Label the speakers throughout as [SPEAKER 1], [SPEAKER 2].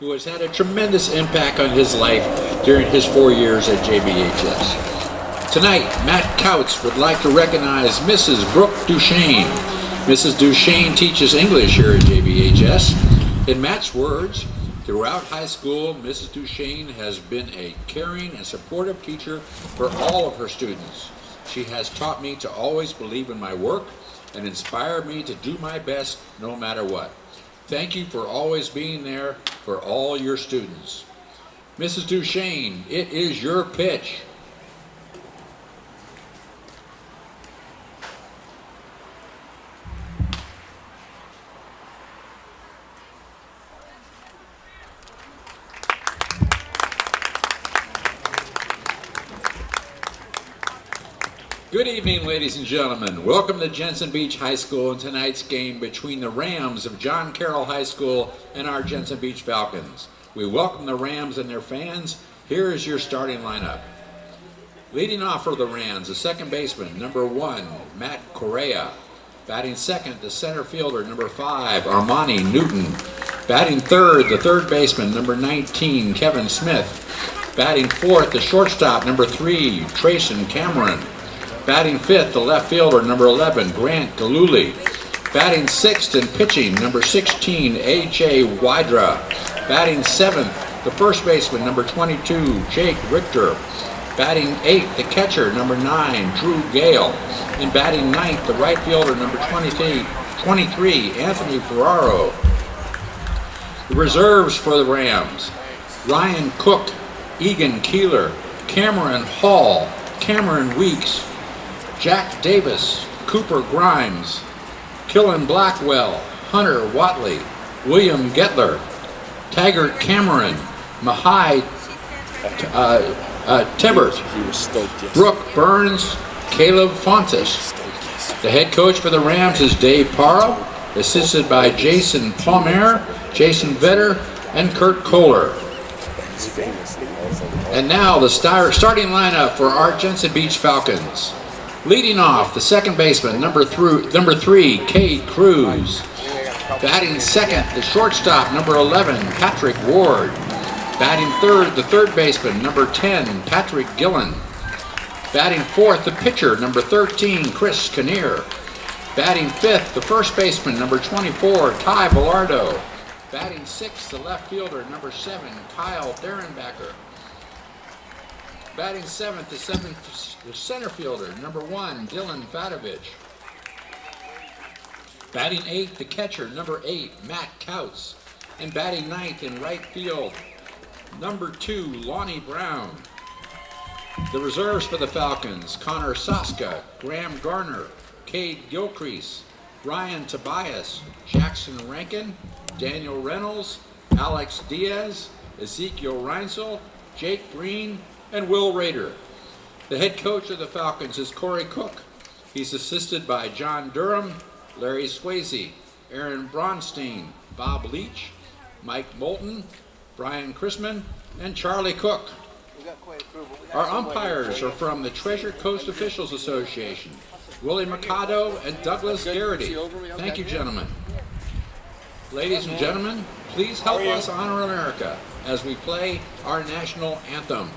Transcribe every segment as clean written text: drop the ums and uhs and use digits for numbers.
[SPEAKER 1] who has had a tremendous impact on his life during his 4 years at JBHS. Tonight, Matt Couts would like to recognize Mrs. Brooke Duchesne. Mrs. Duchesne teaches English here at JBHS. In Matt's words, throughout high school, Mrs. Duchesne has been a caring and supportive teacher for all of her students. She has taught me to always believe in my work and inspired me to do my best no matter what. Thank you for always being there for all your students. Mrs. Duchesne, it is your pitch. Good evening, ladies and gentlemen. Welcome to Jensen Beach High School in tonight's game between the Rams of John Carroll High School and our Jensen Beach Falcons. We welcome the Rams and their fans. Here is your starting lineup. Leading off for the Rams, the second baseman, number 1, Matt Correa. Batting second, the center fielder, number 5, Armani Newton. Batting third, the third baseman, number 19, Kevin Smith. Batting fourth, the shortstop, number 3, Trayson Cameron. Batting fifth, the left fielder, number 11, Grant Galluli. Batting sixth and pitching, number 16, A.J. Wydra. Batting seventh, the first baseman, number 22, Jake Richter. Batting eighth, the catcher, number 9, Drew Gale. And batting ninth, the right fielder, number 23, Anthony Ferrero. The reserves for the Rams: Ryan Cook, Egan Keeler, Cameron Hall, Cameron Weeks, Jack Davis, Cooper Grimes, Gillan Blackwell, Hunter Watley, William Getler, Taggart Cameron, Mahai Tibbert, Brooke Burns, Caleb Fontes. The head coach for the Rams is Dave Parra, assisted by Jason Palmer, Jason Vetter, and Kurt Kohler. And now the starting lineup for our Jensen Beach Falcons. Leading off, the second baseman, number 3, Cade Cruz. Batting second, the shortstop, number 11, Patrick Ward. Batting third, the third baseman, number 10, Patrick Gillan. Batting fourth, the pitcher, number 13, Chris Kinnear. Batting fifth, the first baseman, number 24, Ty Velardo. Batting sixth, the left fielder, number 7, Kyle Derenbacher. Batting seventh, the center fielder, number 1, Dylan Fadovich. Batting eighth, the catcher, number 8, Matt Couts. And batting ninth in right field, number 2, Lonnie Brown. The reserves for the Falcons: Connor Saska, Graham Garner, Cade Gilcrease, Ryan Tobias, Jackson Rankin, Daniel Reynolds, Alex Diaz, Ezekiel Reinsel, Jake Green, and Will Rader. The head coach of the Falcons is Corey Cook. He's assisted by John Durham, Larry Swayze, Aaron Bronstein, Bob Leach, Mike Moulton, Brian Chrisman, and Charlie Cook. Our umpires are from the Treasure Coast Officials Association, Willie Mercado and Douglas Garrity. Thank you, gentlemen. Ladies and gentlemen, please help us honor America as we play our national anthem.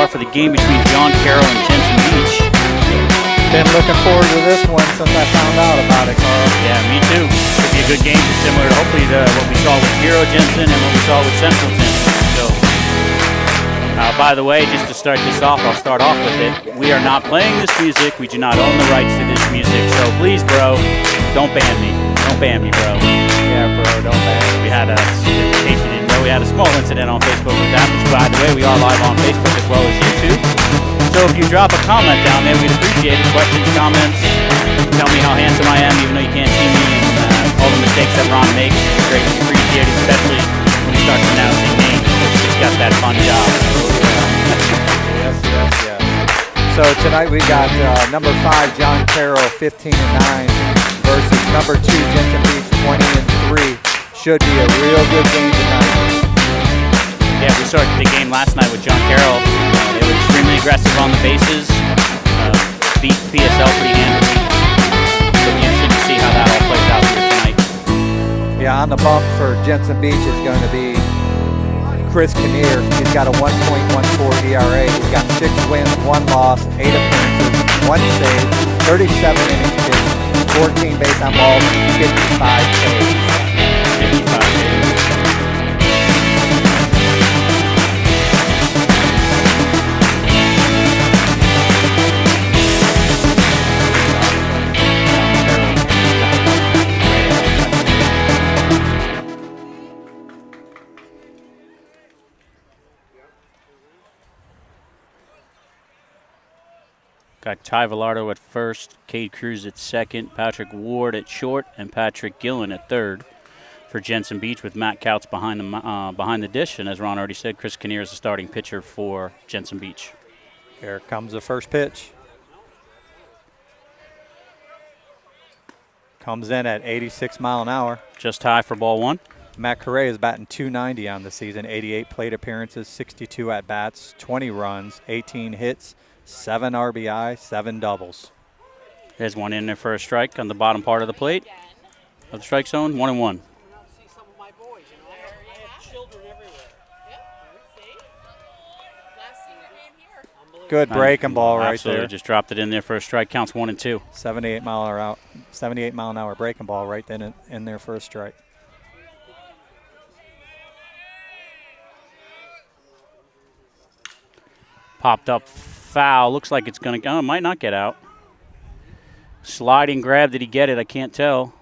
[SPEAKER 2] call for the game between John Carroll and Jensen Beach.
[SPEAKER 3] Been looking forward to this one since I found out about it, Carl.
[SPEAKER 2] Yeah, me too. Could be a good game, similar to hopefully to what we saw with Hero Jensen and what we saw with Central Jensen. So, by the way, just to start this off, I'll start off with it. We are not playing this music. We do not own the rights to this music. So please, bro, don't ban me. Don't ban me, bro.
[SPEAKER 3] Yeah, bro, don't ban me.
[SPEAKER 2] We had a, in case you didn't know, we had a small incident on Facebook with that, which, by the way, we are live on Facebook as well as YouTube. So if you drop a comment down there, we'd appreciate it. Questions, comments, tell me how handsome I am, even though you can't see me, and all the mistakes that Ron makes. It's greatly appreciated, especially when he starts announcing names. He's got that fun job.
[SPEAKER 3] Yes. So tonight we got number 5, John Carroll, 15-9, versus number 2, Jensen Beach, 20-3. Should be a real good game tonight.
[SPEAKER 2] Yeah, we started the game last night with John Carroll. They were extremely aggressive on the bases, beat PSL pretty handily. So it'll be interesting to see how that all plays out here tonight.
[SPEAKER 3] Yeah, on the bump for Jensen Beach is going to be Chris Kinnear. He's got a 1.14 ERA. He's got 6 wins, 1 loss, 8 appearances, 1 save, 37 innings pitched, 14 base on balls, 55 Ks.
[SPEAKER 2] 55 Ks. Got Ty Velardo at first, Cade Cruz at second, Patrick Ward at short, and Patrick Gillan at third for Jensen Beach, with Matt Couts behind the dish. And as Ron already said, Chris Kinnear is the starting pitcher for Jensen Beach.
[SPEAKER 3] Here comes the first pitch. Comes in at 86 mile an hour.
[SPEAKER 2] Just high for ball 1.
[SPEAKER 3] Matt Correa is batting .290 on the season, 88 plate appearances, 62 at-bats, 20 runs, 18 hits, 7 RBI, 7 doubles.
[SPEAKER 2] There's one in there for a strike on the bottom part of the plate of the strike zone, 1-1.
[SPEAKER 3] Good breaking ball right
[SPEAKER 2] Absolutely.
[SPEAKER 3] there.
[SPEAKER 2] Just dropped it in there for a strike. Counts 1-2.
[SPEAKER 3] 78 mile an hour breaking ball right then in there for a strike.
[SPEAKER 2] Popped up foul. Looks like it's going to go. It might not get out. Sliding grab. Did he get it? I can't tell.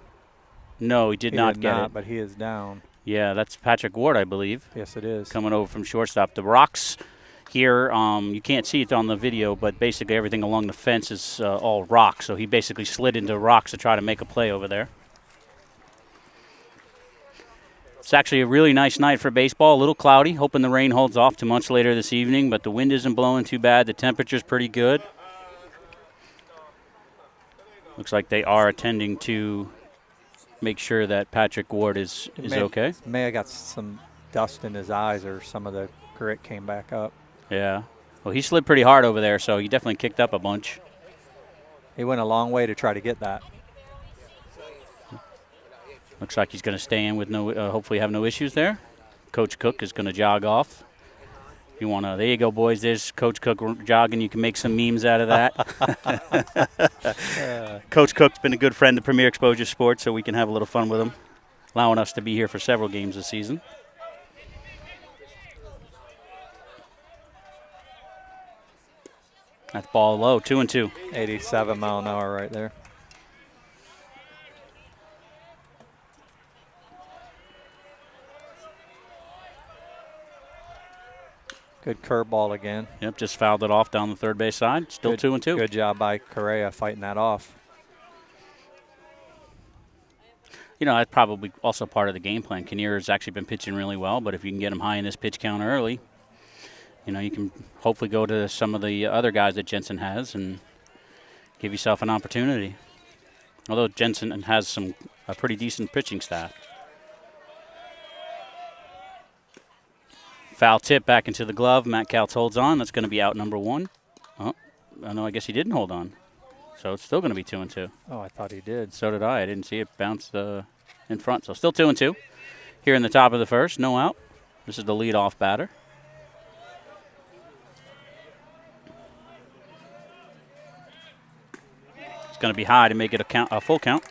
[SPEAKER 2] No, he did not get it.
[SPEAKER 3] But he is down.
[SPEAKER 2] Yeah, that's Patrick Ward, I believe.
[SPEAKER 3] Yes, it is.
[SPEAKER 2] Coming over from shortstop. The rocks here, you can't see it on the video, but basically everything along the fence is all rock. So he basically slid into rocks to try to make a play over there. It's actually a really nice night for baseball. A little cloudy. Hoping the rain holds off to much later this evening, but the wind isn't blowing too bad. The temperature's pretty good. Looks like they are attending to make sure that Patrick Ward is okay.
[SPEAKER 3] May have got some dust in his eyes, or some of the grit came back up.
[SPEAKER 2] Yeah. Well, he slid pretty hard over there, so he definitely kicked up a bunch.
[SPEAKER 3] He went a long way to try to get that.
[SPEAKER 2] Looks like he's going to stay in with hopefully have no issues there. Coach Cook is going to jog off. If you want to, there you go, boys. There's Coach Cook jogging. You can make some memes out of that. Coach Cook's been a good friend to Premier Exposure Sports, so we can have a little fun with him, allowing us to be here for several games this season. That's ball low, 2-2.
[SPEAKER 3] 87 mile an hour right there. Good curveball again.
[SPEAKER 2] Yep, just fouled it off down the third base side. Still 2-2.
[SPEAKER 3] Good job by Correa fighting that off.
[SPEAKER 2] You know, that's probably also part of the game plan. Kinnear has actually been pitching really well, but if you can get him high in this pitch count early, you know, you can hopefully go to some of the other guys that Jensen has and give yourself an opportunity. Although Jensen has a pretty decent pitching staff. Foul tip back into the glove. Matt Couts holds on. That's going to be out number 1. Oh, no, I guess he didn't hold on. So it's still going to be 2-2.
[SPEAKER 3] Oh, I thought he did.
[SPEAKER 2] So did I. I didn't see it bounce in front. So still 2-2. Here in the top of the first, no out. This is the leadoff batter. going to be high to make it a full count.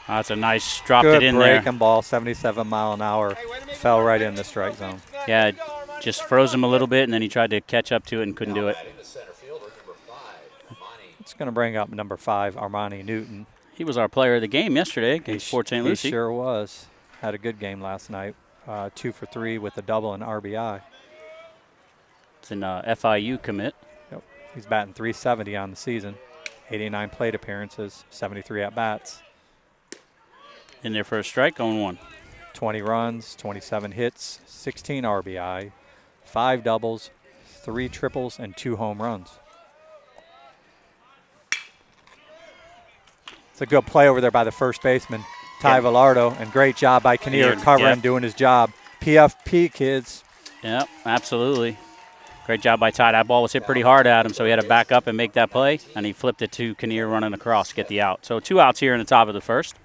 [SPEAKER 2] That's a nice drop
[SPEAKER 3] Good
[SPEAKER 2] it in there.
[SPEAKER 3] breaking ball, 77 mile an hour. Fell right in the strike zone.
[SPEAKER 2] Yeah, just froze him a little bit, and then he tried to catch up to it and couldn't do it.
[SPEAKER 3] It's going to bring up number 5, Armani Newton.
[SPEAKER 2] He was our player of the game yesterday against Fort St. Lucie.
[SPEAKER 3] He sure was. Had a good game last night. 2 for 3 with a double and RBI.
[SPEAKER 2] It's an FIU commit.
[SPEAKER 3] Yep. He's batting .370 on the season. 89 plate appearances, 73 at-bats.
[SPEAKER 2] In there for a strike, 0-1.
[SPEAKER 3] 20 runs, 27 hits, 16 RBI, 5 doubles, 3 triples, and 2 home runs. It's a good play over there by the first baseman, Ty Velardo, and great job by Kinnear covering, doing his job. PFP, kids.
[SPEAKER 2] Yep, absolutely. Great job by Ty. That ball was hit pretty hard at him, so he had to back up and make that play, and he flipped it to Kinnear running across to get the out. So 2 outs here in the top of the first.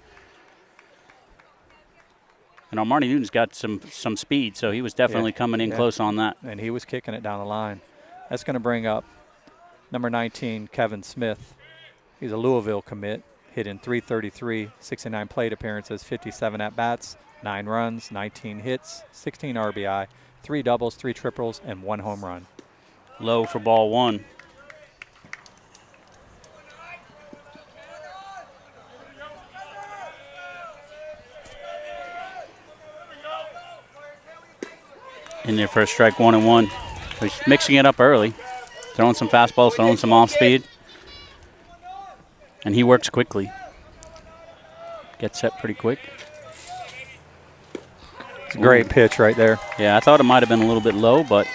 [SPEAKER 2] And Armani Newton's got some speed, so he was definitely coming in close on that.
[SPEAKER 3] And he was kicking it down the line. That's going to bring up number 19, Kevin Smith. He's a Louisville commit, hitting .333, 69 plate appearances, 57 at-bats, 9 runs, 19 hits, 16 RBI, 3 doubles, 3 triples, and 1 home run.
[SPEAKER 2] Low for ball 1. In there for a strike, 1-1. He's mixing it up early, throwing some fastballs, throwing some off speed. And he works quickly. Gets set pretty quick.
[SPEAKER 3] It's a great pitch right there.
[SPEAKER 2] Yeah, I thought it might have been a little bit low, but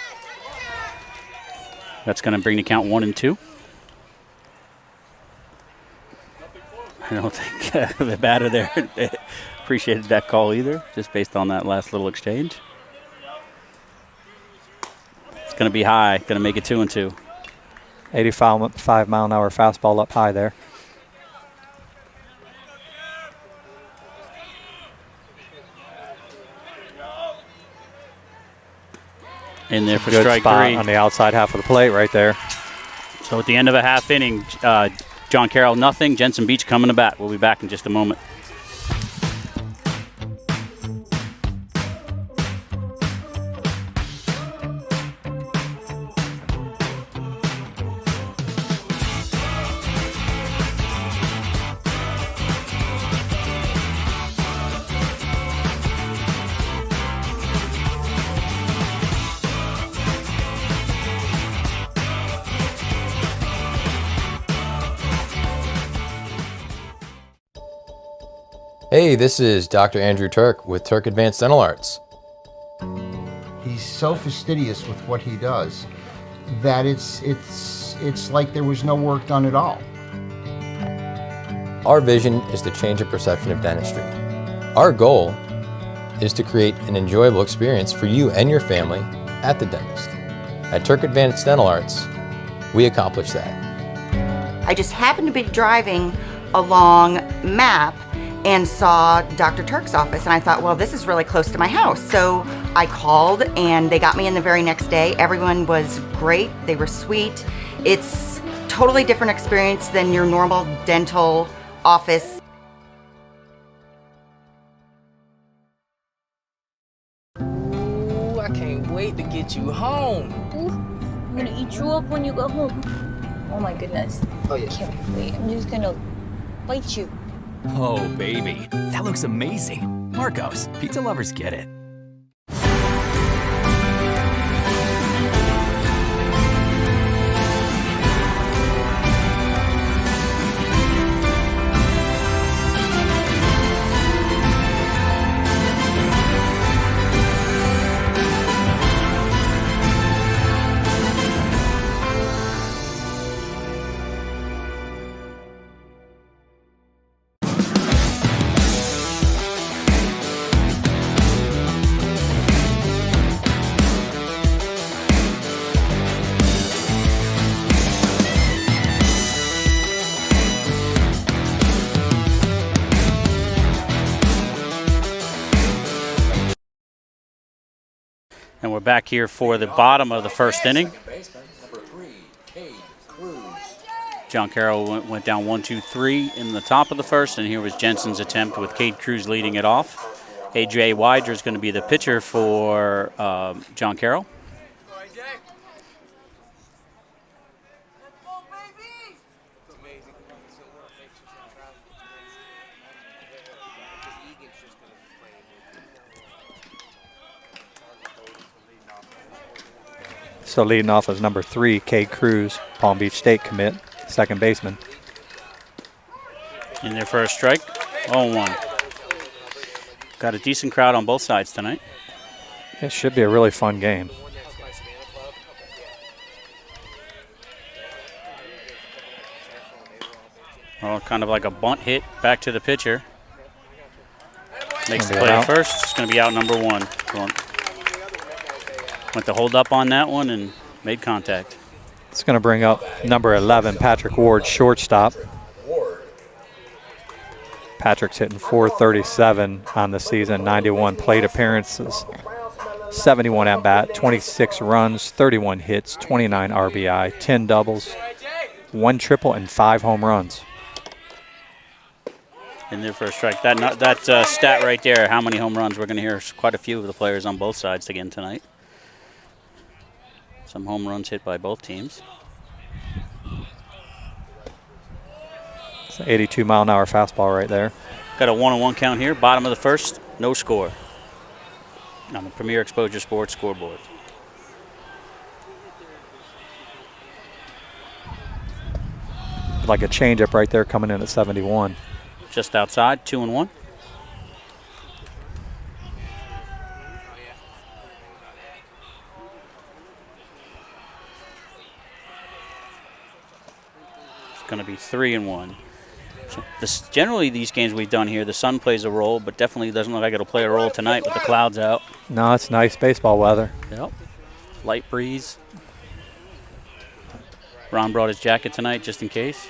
[SPEAKER 2] that's going to bring the count 1-2. I don't think the batter there appreciated that call either, just based on that last little exchange. Going to be high, going to make it 2-2.
[SPEAKER 3] 85 mile an hour fastball up high there.
[SPEAKER 2] In there for
[SPEAKER 3] Good
[SPEAKER 2] strike
[SPEAKER 3] spot
[SPEAKER 2] 3
[SPEAKER 3] on the outside half of the plate right there.
[SPEAKER 2] So at the end of a half inning, John Carroll nothing. Jensen Beach coming to bat. We'll be back in just a moment.
[SPEAKER 4] Hey, this is Dr. Andrew Turk with Turk Advanced Dental Arts.
[SPEAKER 5] He's so fastidious with what he does that it's like there was no work done at all.
[SPEAKER 4] Our vision is to change the perception of dentistry. Our goal is to create an enjoyable experience for you and your family at the dentist. At Turk Advanced Dental Arts, we accomplish that.
[SPEAKER 6] I just happened to be driving along Map and saw Dr. Turk's office, and I thought, well, this is really close to my house. So I called, and they got me in the very next day. Everyone was great. They were sweet. It's totally different experience than your normal dental office.
[SPEAKER 7] Ooh, I can't wait to get you home.
[SPEAKER 8] Ooh, I'm gonna eat you up when you go home. Oh my goodness.
[SPEAKER 5] Oh yeah.
[SPEAKER 8] Can't wait. I'm just gonna bite you.
[SPEAKER 9] Oh, baby, that looks amazing. Marcos, pizza lovers get it.
[SPEAKER 2] And we're back here for the bottom of the first inning.
[SPEAKER 1] Second baseman, number 3, Cade Cruz.
[SPEAKER 2] John Carroll went down 1-2-3 in the top of the first, and here was Jensen's attempt with Cade Cruz leading it off. A.J. Wider is going to be the pitcher for John Carroll.
[SPEAKER 3] So leading off is number 3, Cade Cruz, Palm Beach State commit, second baseman.
[SPEAKER 2] In their first strike, 0-1. Got a decent crowd on both sides tonight.
[SPEAKER 3] It should be a really fun game.
[SPEAKER 2] Well, kind of like a bunt hit back to the pitcher. Makes the
[SPEAKER 3] Gonna be
[SPEAKER 2] play
[SPEAKER 3] out.
[SPEAKER 2] first. It's going to be out number 1. Went to hold up on that one and made contact.
[SPEAKER 3] It's going to bring up number 11, Patrick Ward, shortstop. Patrick's hitting .437 on the season, 91 plate appearances, 71 at-bat, 26 runs, 31 hits, 29 RBI, 10 doubles, 1 triple, and 5 home runs.
[SPEAKER 2] In their first strike. That stat right there, how many home runs, we're going to hear quite a few of the players on both sides again tonight. Some home runs hit by both teams.
[SPEAKER 3] It's an 82-mile-an-hour fastball right there.
[SPEAKER 2] Got a 1-1 count here. Bottom of the first, no score. On the Premier Exposure Sports scoreboard.
[SPEAKER 3] Like a changeup right there coming in at 71.
[SPEAKER 2] Just outside, 2-1. Going to be 3-1. So generally, these games we've done here, the sun plays a role, but definitely doesn't look like it'll play a role tonight with the clouds out.
[SPEAKER 3] No, it's nice baseball weather.
[SPEAKER 2] Yep. Light breeze. Ron brought his jacket tonight just in case.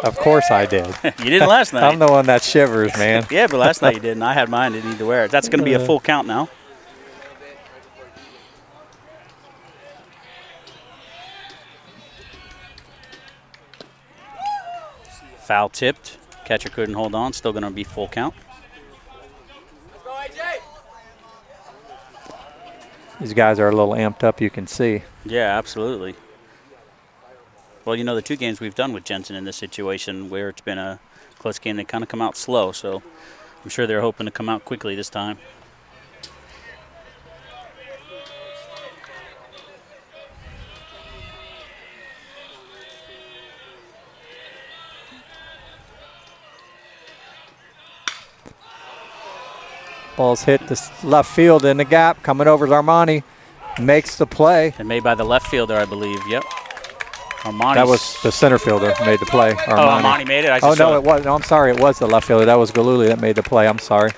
[SPEAKER 3] Of course I did.
[SPEAKER 2] You didn't last night.
[SPEAKER 3] I'm the one that shivers, man.
[SPEAKER 2] Yeah, but last night you didn't. I had mine. Didn't need to wear it. That's going to be a full count now. Foul tipped. Catcher couldn't hold on. Still going to be full count.
[SPEAKER 3] These guys are a little amped up, you can see.
[SPEAKER 2] Yeah, absolutely. Well, you know, the 2 games we've done with Jensen in this situation where it's been a close game, they kind of come out slow. So I'm sure they're hoping to come out quickly this time.
[SPEAKER 3] Ball's hit the left field in the gap. Coming over to Armani. Makes the play.
[SPEAKER 2] And made by the left fielder, I believe. Yep. Armani's.
[SPEAKER 3] That was the center fielder made the play. Armani.
[SPEAKER 2] Oh, Armani made it?
[SPEAKER 3] Oh, no, it was. No, I'm sorry. It was the left fielder. That was Galluli that made the play. I'm sorry.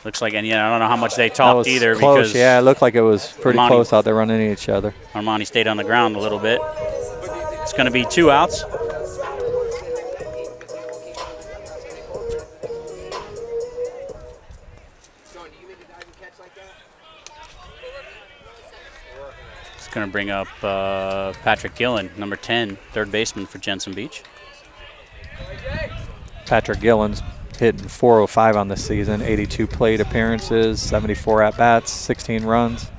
[SPEAKER 2] Looks like, and yeah, I don't know how much they
[SPEAKER 3] That
[SPEAKER 2] talked
[SPEAKER 3] was
[SPEAKER 2] either.
[SPEAKER 3] close.
[SPEAKER 2] Because
[SPEAKER 3] Yeah, it looked like it was pretty
[SPEAKER 2] Armani-
[SPEAKER 3] close out there running into each other.
[SPEAKER 2] Armani stayed on the ground a little bit. It's going to be 2 outs. It's going to bring up Patrick Gillan, number 10, third baseman for Jensen Beach.
[SPEAKER 3] Patrick Gillan's hitting .405 on the season, 82 plate appearances, 74 at-bats, 16 runs.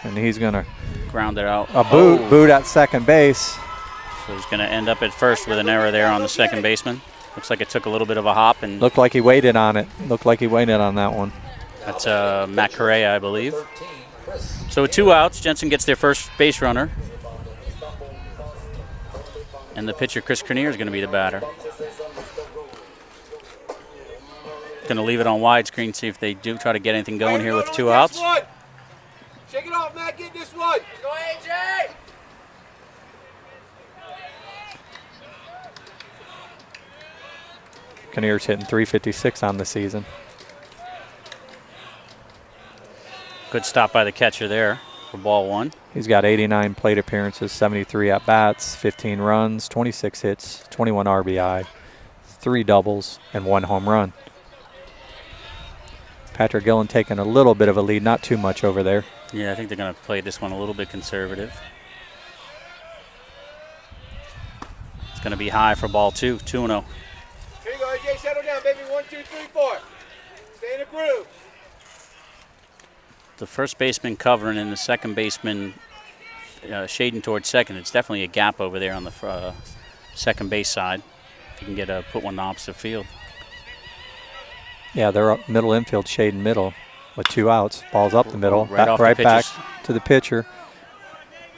[SPEAKER 3] And he's going to
[SPEAKER 2] Ground it out.
[SPEAKER 3] boot at second base.
[SPEAKER 2] So he's going to end up at first with an error there on the second baseman. Looks like it took a little bit of a hop. And
[SPEAKER 3] Looked like he waited on it. Looked like he waited on that one.
[SPEAKER 2] that's Matt Correa, I believe. So with 2 outs, Jensen gets their first base runner. And the pitcher, Chris Correa, is going to be the batter. Going to leave it on widescreen, see if they do try to get anything going here with 2 outs.
[SPEAKER 10] Shake it off, Matt. Get this one. Go, AJ.
[SPEAKER 3] Kinnear's hitting .356 on the season.
[SPEAKER 2] Good stop by the catcher there for ball 1.
[SPEAKER 3] He's got 89 plate appearances, 73 at-bats, 15 runs, 26 hits, 21 RBI, 3 doubles, and 1 home run. Patrick Gillan taking a little bit of a lead, not too much over there.
[SPEAKER 2] Yeah, I think they're going to play this one a little bit conservative. It's going to be high for ball 2, 2-0.
[SPEAKER 10] Here you go, AJ. Settle down, baby. 1, 2, 3, 4. Stay in the groove.
[SPEAKER 2] The first baseman covering and the second baseman shading towards second. It's definitely a gap over there on the second base side. If you can get put one in the opposite field.
[SPEAKER 3] Yeah, they're up middle infield, shading middle with 2 outs. Ball's up the middle,
[SPEAKER 2] Right
[SPEAKER 3] back to the pitcher.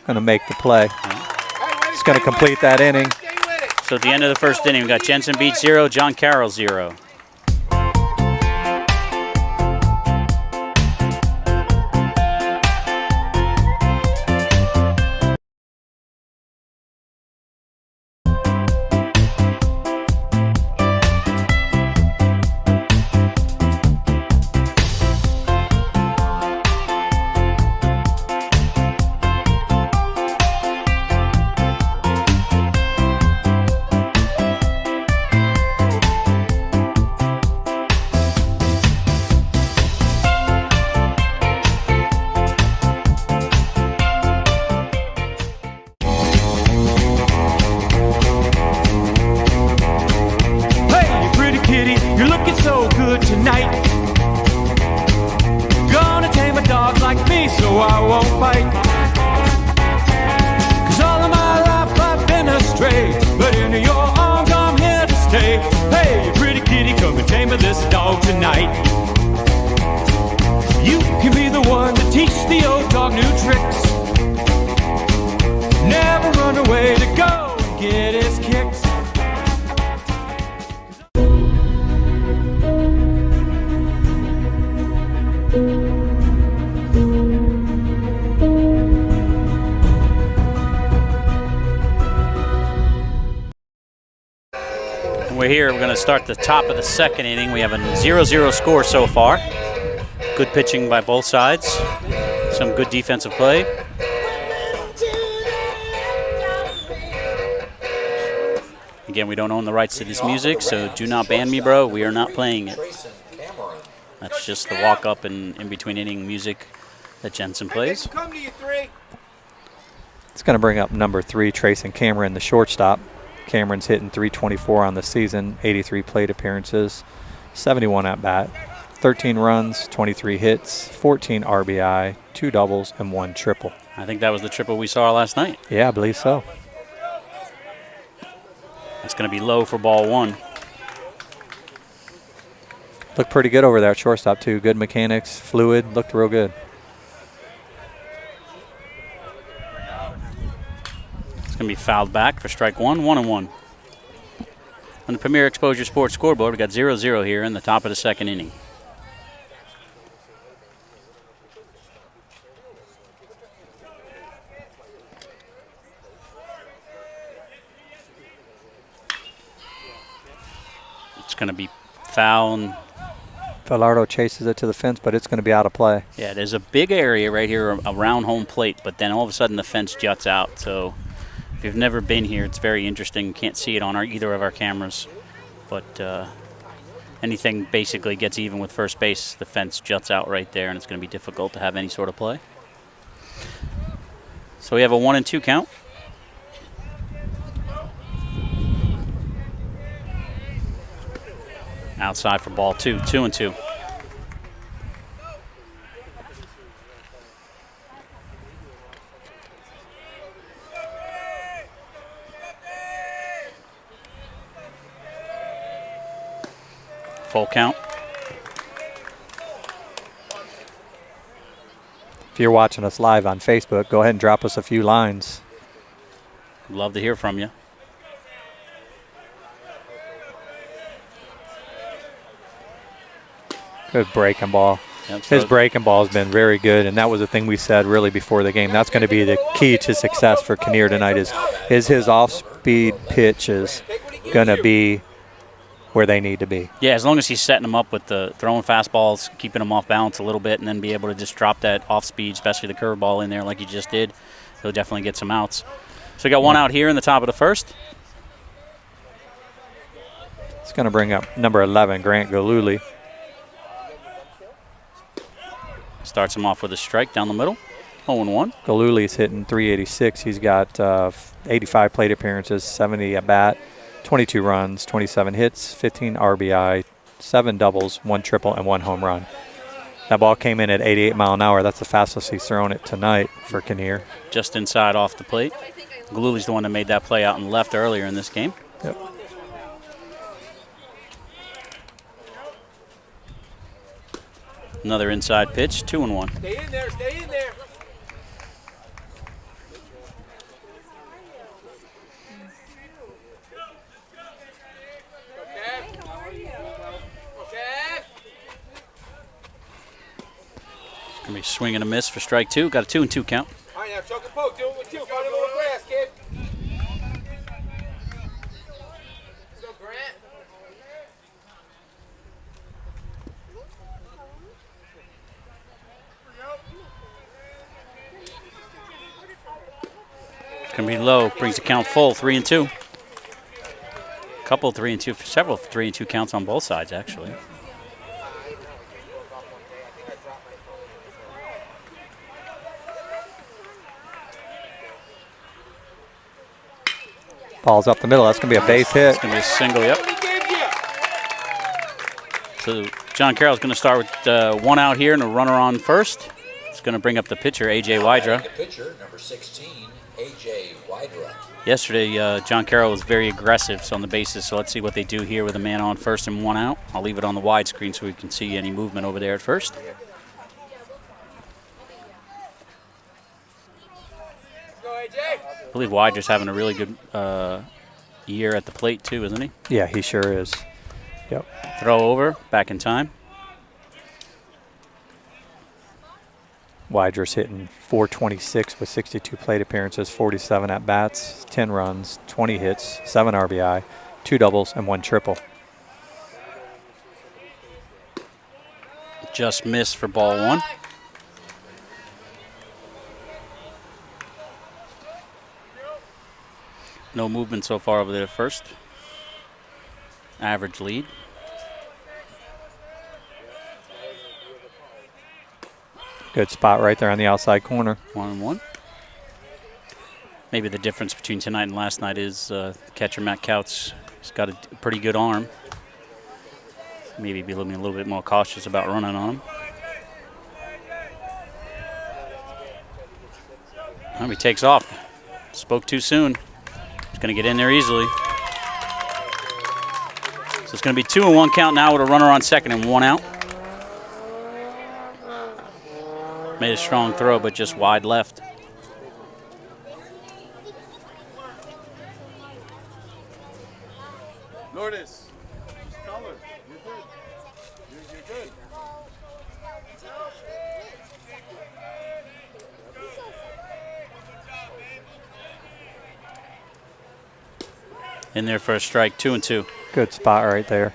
[SPEAKER 3] Going to make the play. It's going to complete that inning.
[SPEAKER 2] So at the end of the first inning, we got Jensen Beach 0, John Carroll 0. We're here. We're going to start the top of the second inning. We have a 0-0 score so far. Good pitching by both sides. Some good defensive play. Again, we don't own the rights to this music, so do not ban me, bro. We are not playing it. That's just the walk-up and in-between inning music that Jensen plays.
[SPEAKER 3] It's going to bring up number 3, Trayson Cameron, the shortstop. Cameron's hitting .324 on the season, 83 plate appearances, 71 at-bat, 13 runs, 23 hits, 14 RBI, 2 doubles, and 1 triple.
[SPEAKER 2] I think that was the triple we saw last night.
[SPEAKER 3] Yeah, I believe so.
[SPEAKER 2] It's going to be low for ball 1.
[SPEAKER 3] Looked pretty good over there at shortstop, too. Good mechanics, fluid, looked real good.
[SPEAKER 2] It's going to be fouled back for strike 1, 1-1. On the Premier Exposure Sports scoreboard, we got 0-0 here in the top of the second inning. It's going to be foul. And
[SPEAKER 3] Falardo chases it to the fence, but it's going to be out of play.
[SPEAKER 2] yeah, there's a big area right here around home plate, but then all of a sudden the fence juts out. So if you've never been here, it's very interesting. You can't see it on either of our cameras. But anything basically gets even with first base, the fence juts out right there, and it's going to be difficult to have any sort of play. So we have a 1-2 count. Outside for ball 2, 2-2. Full count.
[SPEAKER 3] If you're watching us live on Facebook, go ahead and drop us a few lines.
[SPEAKER 2] Love to hear from you.
[SPEAKER 3] Good breaking ball.
[SPEAKER 2] Yep,
[SPEAKER 3] His breaking ball has been very good, and that was the thing we said really before the game. That's going to be the key to success for Kinnear tonight is his off-speed pitch is going to be where they need to be.
[SPEAKER 2] Yeah, as long as he's setting them up with the throwing fastballs, keeping them off balance a little bit, and then be able to just drop that off speed, especially the curveball in there like he just did, he'll definitely get some outs. So we got one out here in the top of the first.
[SPEAKER 3] It's going to bring up number 11, Grant Galluli.
[SPEAKER 2] Starts him off with a strike down the middle. 0-1.
[SPEAKER 3] Galluli's hitting 386. He's got 85 plate appearances, 70 at bat, 22 runs, 27 hits, 15 RBI, 7 doubles, 1 triple, and 1 home run. That ball came in at 88 mile an hour. That's the fastest he's thrown it tonight for Kinnear.
[SPEAKER 2] Just inside off the plate. Galluli's the one that made that play out and left earlier in this game.
[SPEAKER 3] Yep.
[SPEAKER 2] Another inside pitch, 2-1.
[SPEAKER 10] Stay in there, stay in there.
[SPEAKER 2] It's going to be swing and a miss for strike 2. Got a 2-2 count.
[SPEAKER 10] All right, now choke and poke. Do it with 2. Find a little grass, kid. Let's go, Grant.
[SPEAKER 2] It's going to be low. Brings the count full. 3-2. Couple 3-2, several 3-2 counts on both sides, actually.
[SPEAKER 3] Ball's up the middle. That's going to be a base hit.
[SPEAKER 2] It's going to be a single, yep. So John Carroll's going to start with 1 out here and a runner on first. It's going to bring up the pitcher, A.J. Wydra.
[SPEAKER 1] The pitcher, number 16, A.J. Wydra.
[SPEAKER 2] Yesterday, John Carroll was very aggressive on the bases, so let's see what they do here with a man on first and 1 out. I'll leave it on the widescreen so we can see any movement over there at first. I believe Wydra's having a really good year at the plate too, isn't he?
[SPEAKER 3] Yeah, he sure is. Yep.
[SPEAKER 2] Throw over, back in time.
[SPEAKER 3] Wydra's hitting 426 with 62 plate appearances, 47 at bats, 10 runs, 20 hits, 7 RBI, 2 doubles, and 1 triple.
[SPEAKER 2] Just missed for ball 1. No movement so far over there at first. Average lead.
[SPEAKER 3] Good spot right there on the outside corner.
[SPEAKER 2] 1-1. Maybe the difference between tonight and last night is catcher Matt Couts has got a pretty good arm. Maybe be a little bit more cautious about running on him. Well, he takes off. Spoke too soon. He's going to get in there easily. So it's going to be 2-1 count now with a runner on second and 1 out. Made a strong throw, but just wide left.
[SPEAKER 10] Lourdes, color. You're good. You're good.
[SPEAKER 2] In there for a strike, 2-2.
[SPEAKER 3] Good spot right there.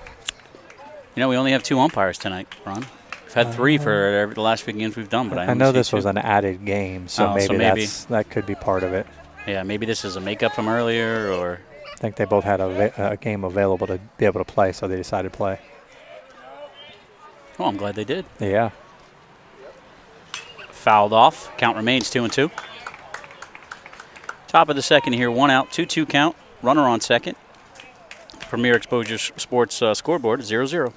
[SPEAKER 2] You know, we only have 2 umpires tonight, Ron. We've had 3 for the last few games we've done, but I
[SPEAKER 3] know this
[SPEAKER 2] 2.
[SPEAKER 3] was an added game, so maybe that could be part of it.
[SPEAKER 2] Yeah, maybe this is a makeup from earlier, or
[SPEAKER 3] I think they both had a game available to be able to play, so they decided to play.
[SPEAKER 2] Oh, I'm glad they did.
[SPEAKER 3] Yeah.
[SPEAKER 2] Fouled off. Count remains 2-2. Top of the second here, 1 out, 2-2 count. Runner on second. Premier Exposure Sports scoreboard, 0-0.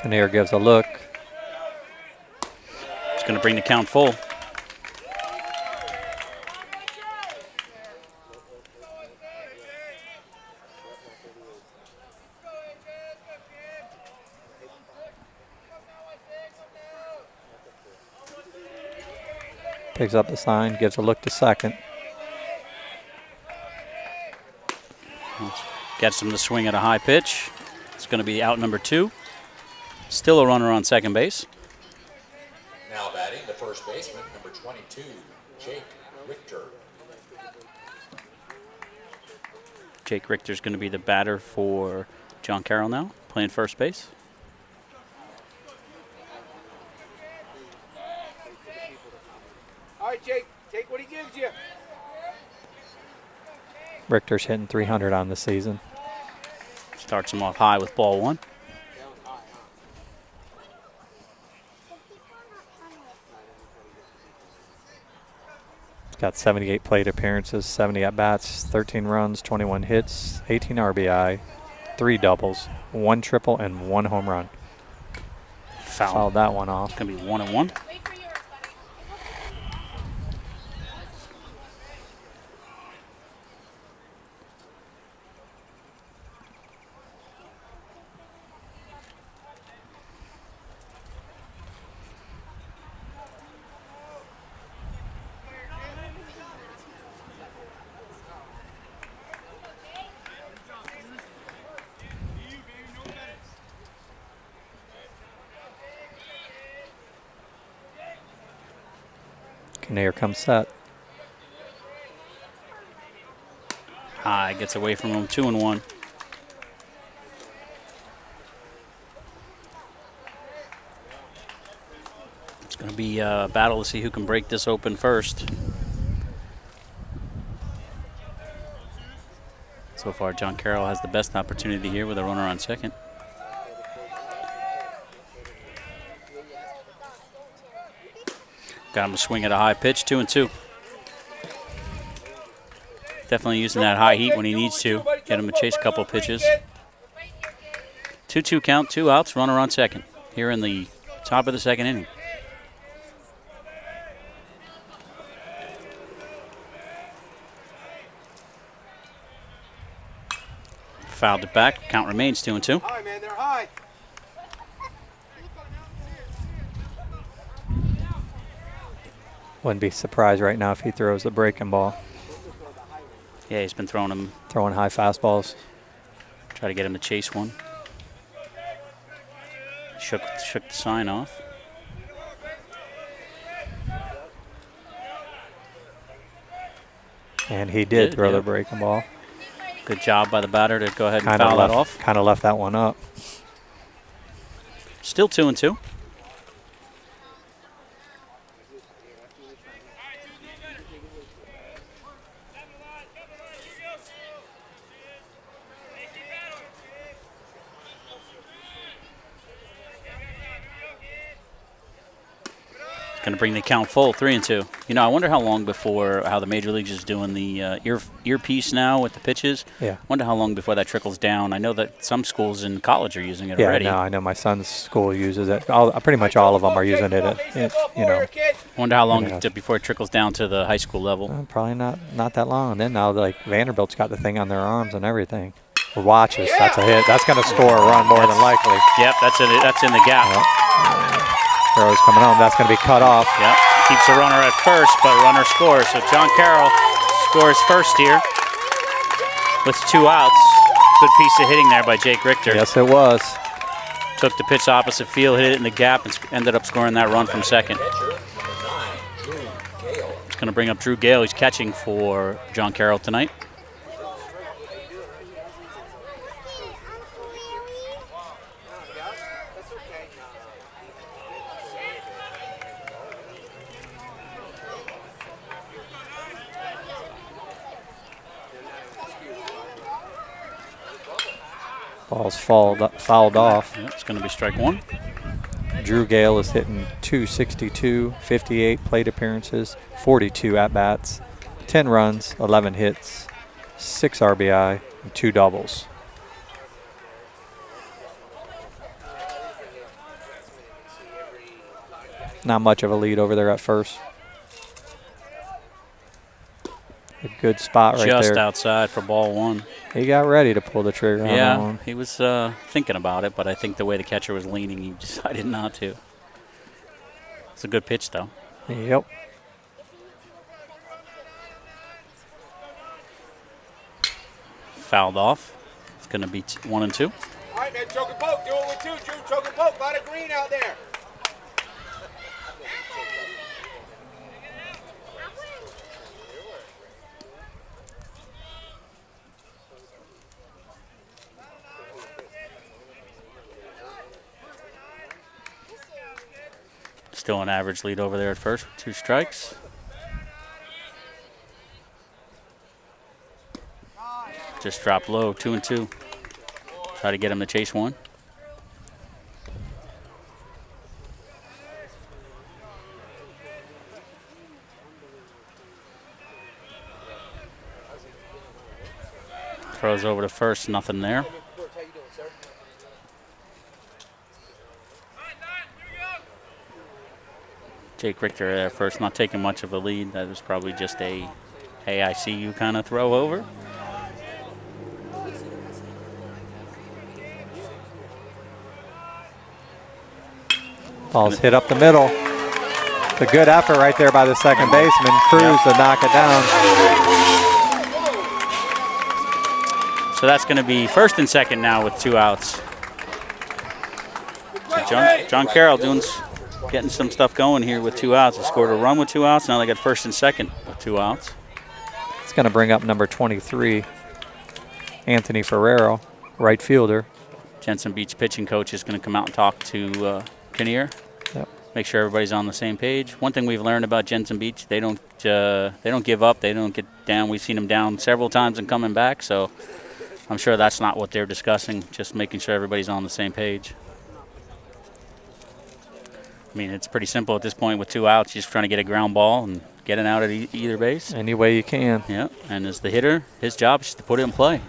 [SPEAKER 3] Kinnear gives a look.
[SPEAKER 2] It's going to bring the count full.
[SPEAKER 3] Picks up the sign, gives a look to second.
[SPEAKER 2] Gets him to swing at a high pitch. It's going to be out number 2. Still a runner on second base.
[SPEAKER 1] Now batting the first baseman, number 22, Jake Richter.
[SPEAKER 2] Jake Richter's going to be the batter for John Carroll now, playing first base.
[SPEAKER 10] All right, Jake.
[SPEAKER 3] Richter's hitting 300 on the season.
[SPEAKER 2] Starts him off high with ball 1.
[SPEAKER 3] He's got 78 plate appearances, 70 at-bats, 13 runs, 21 hits, 18 RBI, 3 doubles, 1 triple, and 1 home run. Fouled that one off.
[SPEAKER 2] It's going to be 1-1.
[SPEAKER 3] Kinnear comes set.
[SPEAKER 2] High, gets away from him, 2-1. It's going to be a battle to see who can break this open first. So far, John Carroll has the best opportunity here with a runner on second. Got him to swing at a high pitch, 2-2. Definitely using that high heat when he needs to. Get him to chase a couple pitches. 2-2 count, 2 outs, runner on second. Here in the top of the second inning. Fouled it back. Count remains 2-2.
[SPEAKER 10] High, man, they're high.
[SPEAKER 3] Wouldn't be surprised right now if he throws the breaking ball.
[SPEAKER 2] Yeah, he's been throwing
[SPEAKER 3] high fastballs.
[SPEAKER 2] Try to get him to chase one. Shook the sign off.
[SPEAKER 3] And he did throw the breaking ball.
[SPEAKER 2] Good job by the batter to go ahead and foul that off.
[SPEAKER 3] Kind of left that one up.
[SPEAKER 2] Still 2-2. Going to bring the count full, 3-2. You know, I wonder how long before how the major leagues is doing the earpiece now with the pitches.
[SPEAKER 3] Yeah.
[SPEAKER 2] Wonder how long before that trickles down. I know that some schools in college are using it already.
[SPEAKER 3] Yeah, no, I know my son's school uses it. Pretty much all of them are using it.
[SPEAKER 2] Wonder how long before it trickles down to the high school level.
[SPEAKER 3] Probably not that long. And then now, like Vanderbilt's got the thing on their arms and everything. Or watches. That's a hit. That's going to score a run more than likely.
[SPEAKER 2] Yep, that's in the gap.
[SPEAKER 3] Yep. Ferrero's coming home. That's going to be cut off.
[SPEAKER 2] Yep. Keeps the runner at first, but runner scores. So John Carroll scores first here with 2 outs. Good piece of hitting there by Jake Richter.
[SPEAKER 3] Yes, it was.
[SPEAKER 2] Took the pitch opposite field, hit it in the gap, and ended up scoring that run from second. It's going to bring up Drew Gale. He's catching for John Carroll tonight.
[SPEAKER 3] Ball's fouled off.
[SPEAKER 2] Yep, it's going to be strike 1.
[SPEAKER 3] Drew Gale is hitting 262, 58 plate appearances, 42 at-bats, 10 runs, 11 hits, 6 RBI, and 2 doubles. Not much of a lead over there at first. A good spot right there.
[SPEAKER 2] Just outside for ball 1.
[SPEAKER 3] He got ready to pull the trigger on that one.
[SPEAKER 2] He was thinking about it, but I think the way the catcher was leaning, he decided not to. It's a good pitch, though.
[SPEAKER 3] Yep.
[SPEAKER 2] Fouled off. It's going to be 1-2.
[SPEAKER 10] All right, man, choke and poke. Do it with 2, Drew. Choke and poke. A lot of green out there.
[SPEAKER 2] Still an average lead over there at first with 2 strikes. Just dropped low, 2-2. Try to get him to chase one. Throws over to first, nothing there. Jake Richter there first, not taking much of a lead. That was probably just a, hey, I see you kind of throw over.
[SPEAKER 3] Ball's hit up the middle. It's a good effort right there by the second baseman, Cruz, to knock it down.
[SPEAKER 2] So that's going to be first and second now with 2 outs. So John Carroll getting some stuff going here with 2 outs. He scored a run with 2 outs. Now they got first and second with 2 outs.
[SPEAKER 3] It's going to bring up number 23, Anthony Ferrero, right fielder.
[SPEAKER 2] Jensen Beach pitching coach is going to come out and talk to Kinnear.
[SPEAKER 3] Yep.
[SPEAKER 2] Make sure everybody's on the same page. One thing we've learned about Jensen Beach, they don't give up. They don't get down. We've seen them down several times and coming back. So I'm sure that's not what they're discussing. Just making sure everybody's on the same page. I mean, it's pretty simple at this point with 2 outs. You're just trying to get a ground ball and get it out at either base.
[SPEAKER 3] Any way you can.
[SPEAKER 2] Yeah, and as the hitter, his job is to put it in play.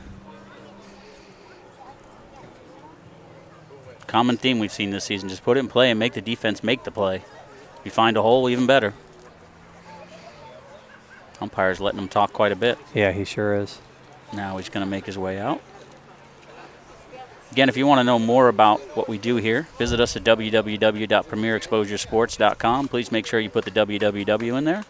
[SPEAKER 2] Common theme we've seen this season, just put it in play and make the defense make the play. If you find a hole, even better. Umpire's letting him talk quite a bit.
[SPEAKER 3] Yeah, he sure is.
[SPEAKER 2] Now he's going to make his way out. Again, if you want to know more about what we do here, visit us at www.premierexposuresports.com. Please make sure you put the www in there.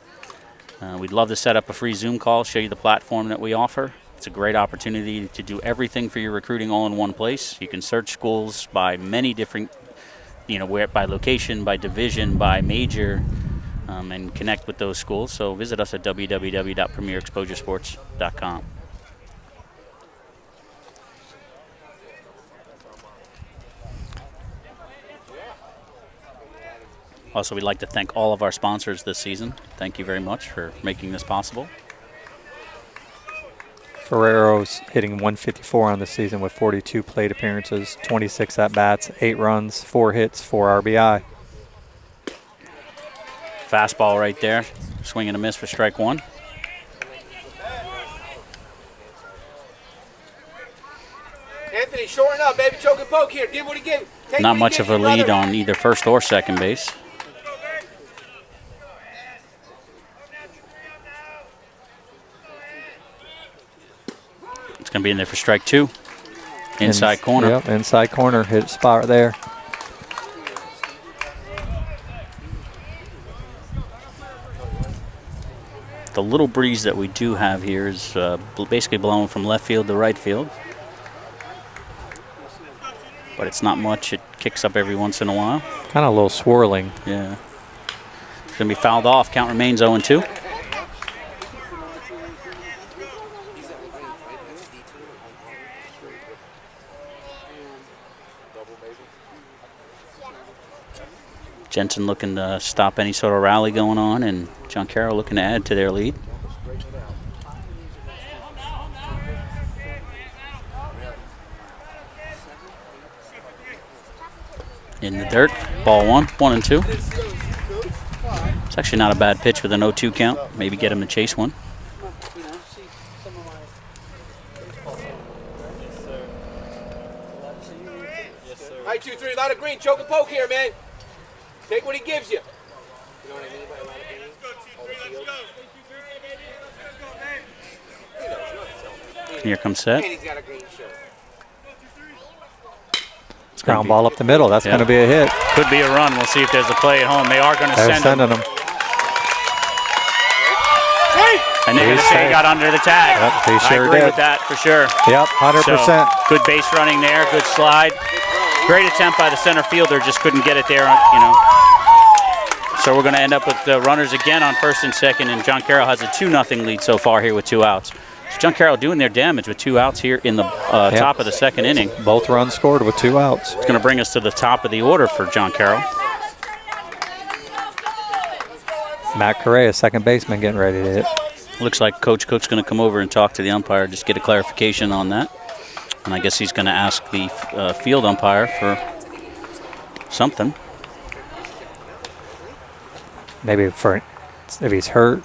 [SPEAKER 2] We'd love to set up a free Zoom call, show you the platform that we offer. It's a great opportunity to do everything for your recruiting all in one place. You can search schools by many different, by location, by division, by major, and connect with those schools. So visit us at www.premierexposuresports.com. Also, we'd like to thank all of our sponsors this season. Thank you very much for making this possible.
[SPEAKER 3] Ferrero's hitting 154 on the season with 42 plate appearances, 26 at-bats, 8 runs, 4 hits, 4 RBI.
[SPEAKER 2] Fastball right there. Swing and a miss for strike 1.
[SPEAKER 10] Anthony, shorten up, baby. Choke and poke here. Give what he gives.
[SPEAKER 2] Not much of a lead on either first or second base. It's going to be in there for strike 2. Inside corner.
[SPEAKER 3] Yep, inside corner. Hit spot right there.
[SPEAKER 2] The little breeze that we do have here is basically blowing from left field to right field. But it's not much. It kicks up every once in a while.
[SPEAKER 3] Kind of a little swirling.
[SPEAKER 2] Yeah. It's going to be fouled off. Count remains 0-2. Jensen looking to stop any sort of rally going on, and John Carroll looking to add to their lead. In the dirt, ball 1-2. It's actually not a bad pitch with an 0-2 count. Maybe get him to chase one.
[SPEAKER 10] All right, 2-3, a lot of green. Choke and poke here, man. Take what he gives you. You know what I mean?
[SPEAKER 2] Here comes set.
[SPEAKER 10] And he's got a green shirt.
[SPEAKER 3] Ground ball up the middle. That's going to be a hit.
[SPEAKER 2] Could be a run. We'll see if there's a play at home. They are going to send
[SPEAKER 3] sending
[SPEAKER 2] him.
[SPEAKER 3] him.
[SPEAKER 2] And they're going to say he got under the tag.
[SPEAKER 3] Yep, he sure
[SPEAKER 2] I agree
[SPEAKER 3] did.
[SPEAKER 2] with that for sure.
[SPEAKER 3] Yep, 100%.
[SPEAKER 2] So, good base running there. Good slide. Great attempt by the center fielder. Just couldn't get it there, So we're going to end up with the runners again on first and second, and John Carroll has a 2-0 lead so far here with 2 outs. So John Carroll doing their damage with 2 outs here in the top of the second inning.
[SPEAKER 3] Both runs scored with 2 outs.
[SPEAKER 2] It's going to bring us to the top of the order for John Carroll.
[SPEAKER 3] Matt Correa, second baseman, getting ready to hit.
[SPEAKER 2] Looks like Coach Cook's going to come over and talk to the umpire, just get a clarification on that. And I guess he's going to ask the field umpire for something.
[SPEAKER 3] Maybe if he's hurt.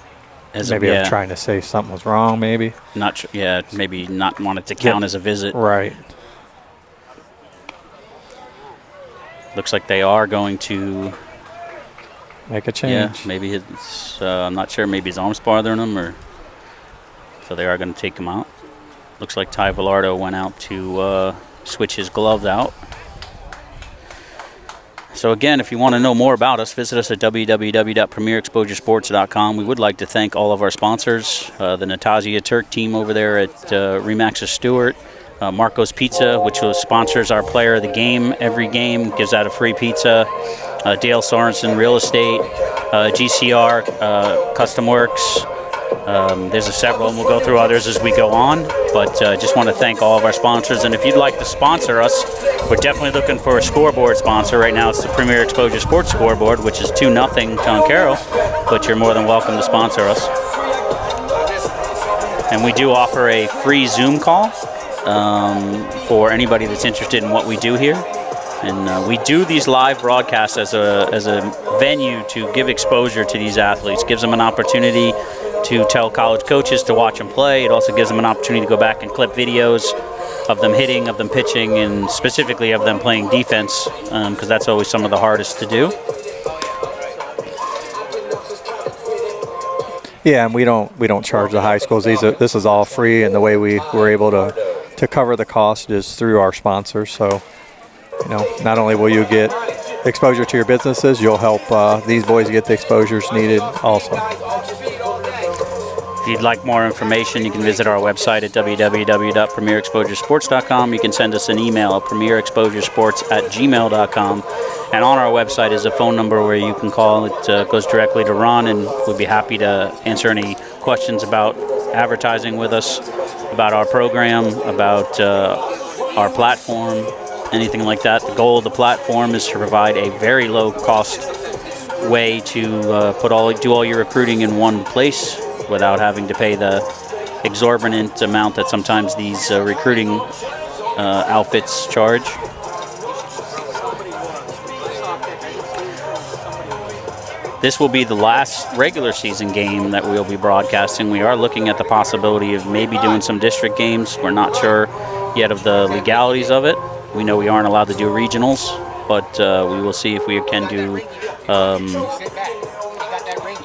[SPEAKER 3] Maybe I'm trying to say something was wrong, maybe.
[SPEAKER 2] Not sure. Yeah, maybe not want it to count as a visit.
[SPEAKER 3] Right.
[SPEAKER 2] Looks like they are going to
[SPEAKER 3] make a change.
[SPEAKER 2] Yeah, maybe it's, I'm not sure, maybe his arm's bothering him, or so they are going to take him out. Looks like Ty Villardo went out to switch his gloves out. So again, if you want to know more about us, visit us at www.premierexposuresports.com. We would like to thank all of our sponsors, the Natasha Turk team over there at Remax Stewart, Marco's Pizza, which sponsors our player of the game every game, gives out a free pizza, Dale Sorensen Real Estate, GCR Custom Works. There's several, and we'll go through others as we go on, but just want to thank all of our sponsors. And if you'd like to sponsor us, we're definitely looking for a scoreboard sponsor. Right now it's the Premier Exposure Sports Scoreboard, which is 2-0 John Carroll, but you're more than welcome to sponsor us. And we do offer a free Zoom call for anybody that's interested in what we do here. And we do these live broadcasts as a venue to give exposure to these athletes. Gives them an opportunity to tell college coaches to watch them play. It also gives them an opportunity to go back and clip videos of them hitting, of them pitching, and specifically of them playing defense, because that's always some of the hardest to do.
[SPEAKER 3] Yeah, and we don't charge the high schools. This is all free, and the way we were able to cover the cost is through our sponsors. So, you know, not only will you get exposure to your businesses, you'll help these boys get the exposures needed also.
[SPEAKER 2] If you'd like more information, you can visit our website at www.premierexposuresports.com. You can send us an email at premierexposuresports@gmail.com. And on our website is a phone number where you can call. It goes directly to Ron, and we'd be happy to answer any questions about advertising with us, about our program, about our platform, anything like that. The goal of the platform is to provide a very low-cost way to do all your recruiting in one place, without having to pay the exorbitant amount that sometimes these recruiting outfits charge. This will be the last regular season game that we'll be broadcasting. We are looking at the possibility of maybe doing some district games. We're not sure yet of the legalities of it. We know we aren't allowed to do regionals, but we will see if we can do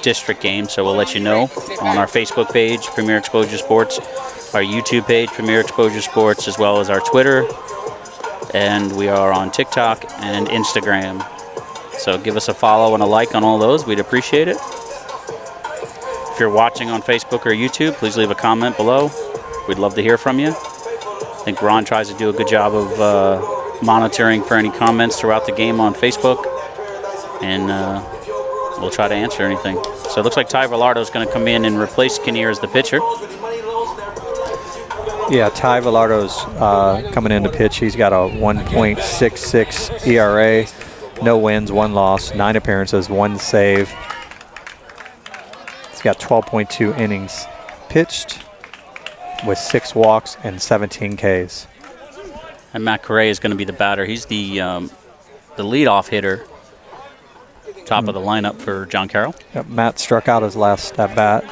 [SPEAKER 2] district games, so we'll let you know on our Facebook page, Premier Exposure Sports, our YouTube page, Premier Exposure Sports, as well as our Twitter, and we are on TikTok and Instagram. So give us a follow and a like on all those. We'd appreciate it. If you're watching on Facebook or YouTube, please leave a comment below. We'd love to hear from you. I think Ron tries to do a good job of monitoring for any comments throughout the game on Facebook, and we'll try to answer anything. So it looks like Ty Villardo is going to come in and replace Kinnear as the pitcher.
[SPEAKER 3] Yeah, Ty Villardo's coming in to pitch. He's got a 1.66 ERA, no wins, 1 loss, 9 appearances, 1 save. He's got 12.2 innings pitched with 6 walks and 17 Ks.
[SPEAKER 2] And Matt Correa is going to be the batter. He's the leadoff hitter, top of the lineup for John Carroll.
[SPEAKER 3] Yep, Matt struck out his last at bat.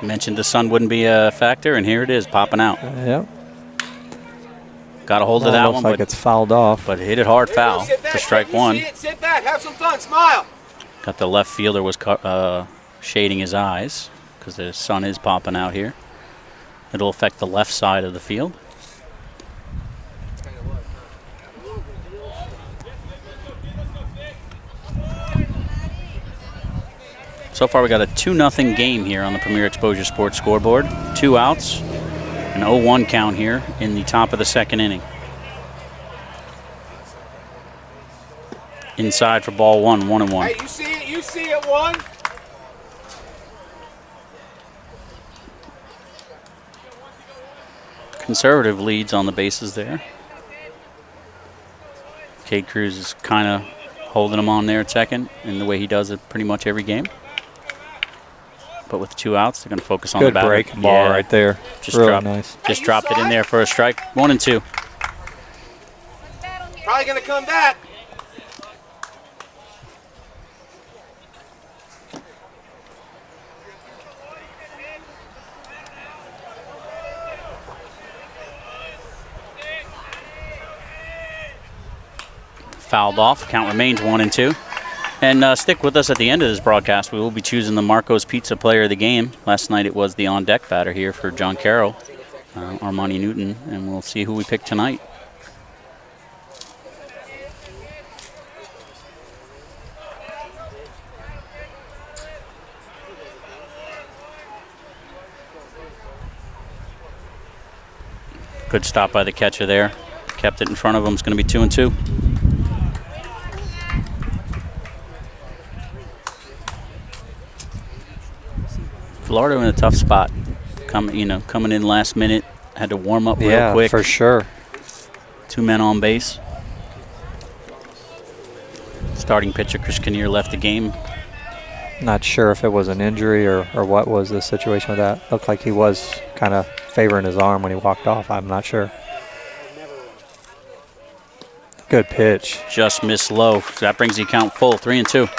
[SPEAKER 2] Mentioned the sun wouldn't be a factor, and here it is, popping out.
[SPEAKER 3] Yep.
[SPEAKER 2] Got a hold of that one.
[SPEAKER 3] Looks like it's fouled off.
[SPEAKER 2] But hit it hard foul for strike one.
[SPEAKER 10] Sit back, have some fun, smile.
[SPEAKER 2] Got the left fielder was shading his eyes because the sun is popping out here. It'll affect the left side of the field. So far we got a 2-0 game here on the Premier Exposure Sports scoreboard. 2 outs, an 0-1 count here in the top of the second inning. Inside for ball 1, 1-1.
[SPEAKER 10] Hey, you see it, 1.
[SPEAKER 2] Conservative leads on the bases there. Cade Cruz is kind of holding him on there at second in the way he does it pretty much every game. But with 2 outs, they're going to focus on the batter.
[SPEAKER 3] Good break ball right there.
[SPEAKER 2] Just
[SPEAKER 3] really nice.
[SPEAKER 2] Just dropped it in there for a strike. 1-2.
[SPEAKER 10] Probably gonna come back.
[SPEAKER 2] Fouled off. Count remains 1-2. And stick with us at the end of this broadcast. We will be choosing the Marco's Pizza Player of the Game. Last night it was the on-deck batter here for John Carroll, Armani Newton, and we'll see who we pick tonight. Good stop by the catcher there. Kept it in front of him. It's going to be 2-2. Florida in a tough spot. Coming in last minute. Had to warm up real quick.
[SPEAKER 3] Yeah, for sure.
[SPEAKER 2] 2 men on base. Starting pitcher Chris Kinnear left the game.
[SPEAKER 3] Not sure if it was an injury or what was the situation with that. Looked like he was kind of favoring his arm when he walked off. I'm not sure. Good pitch.
[SPEAKER 2] Just missed low. So that brings the count full. 3-2.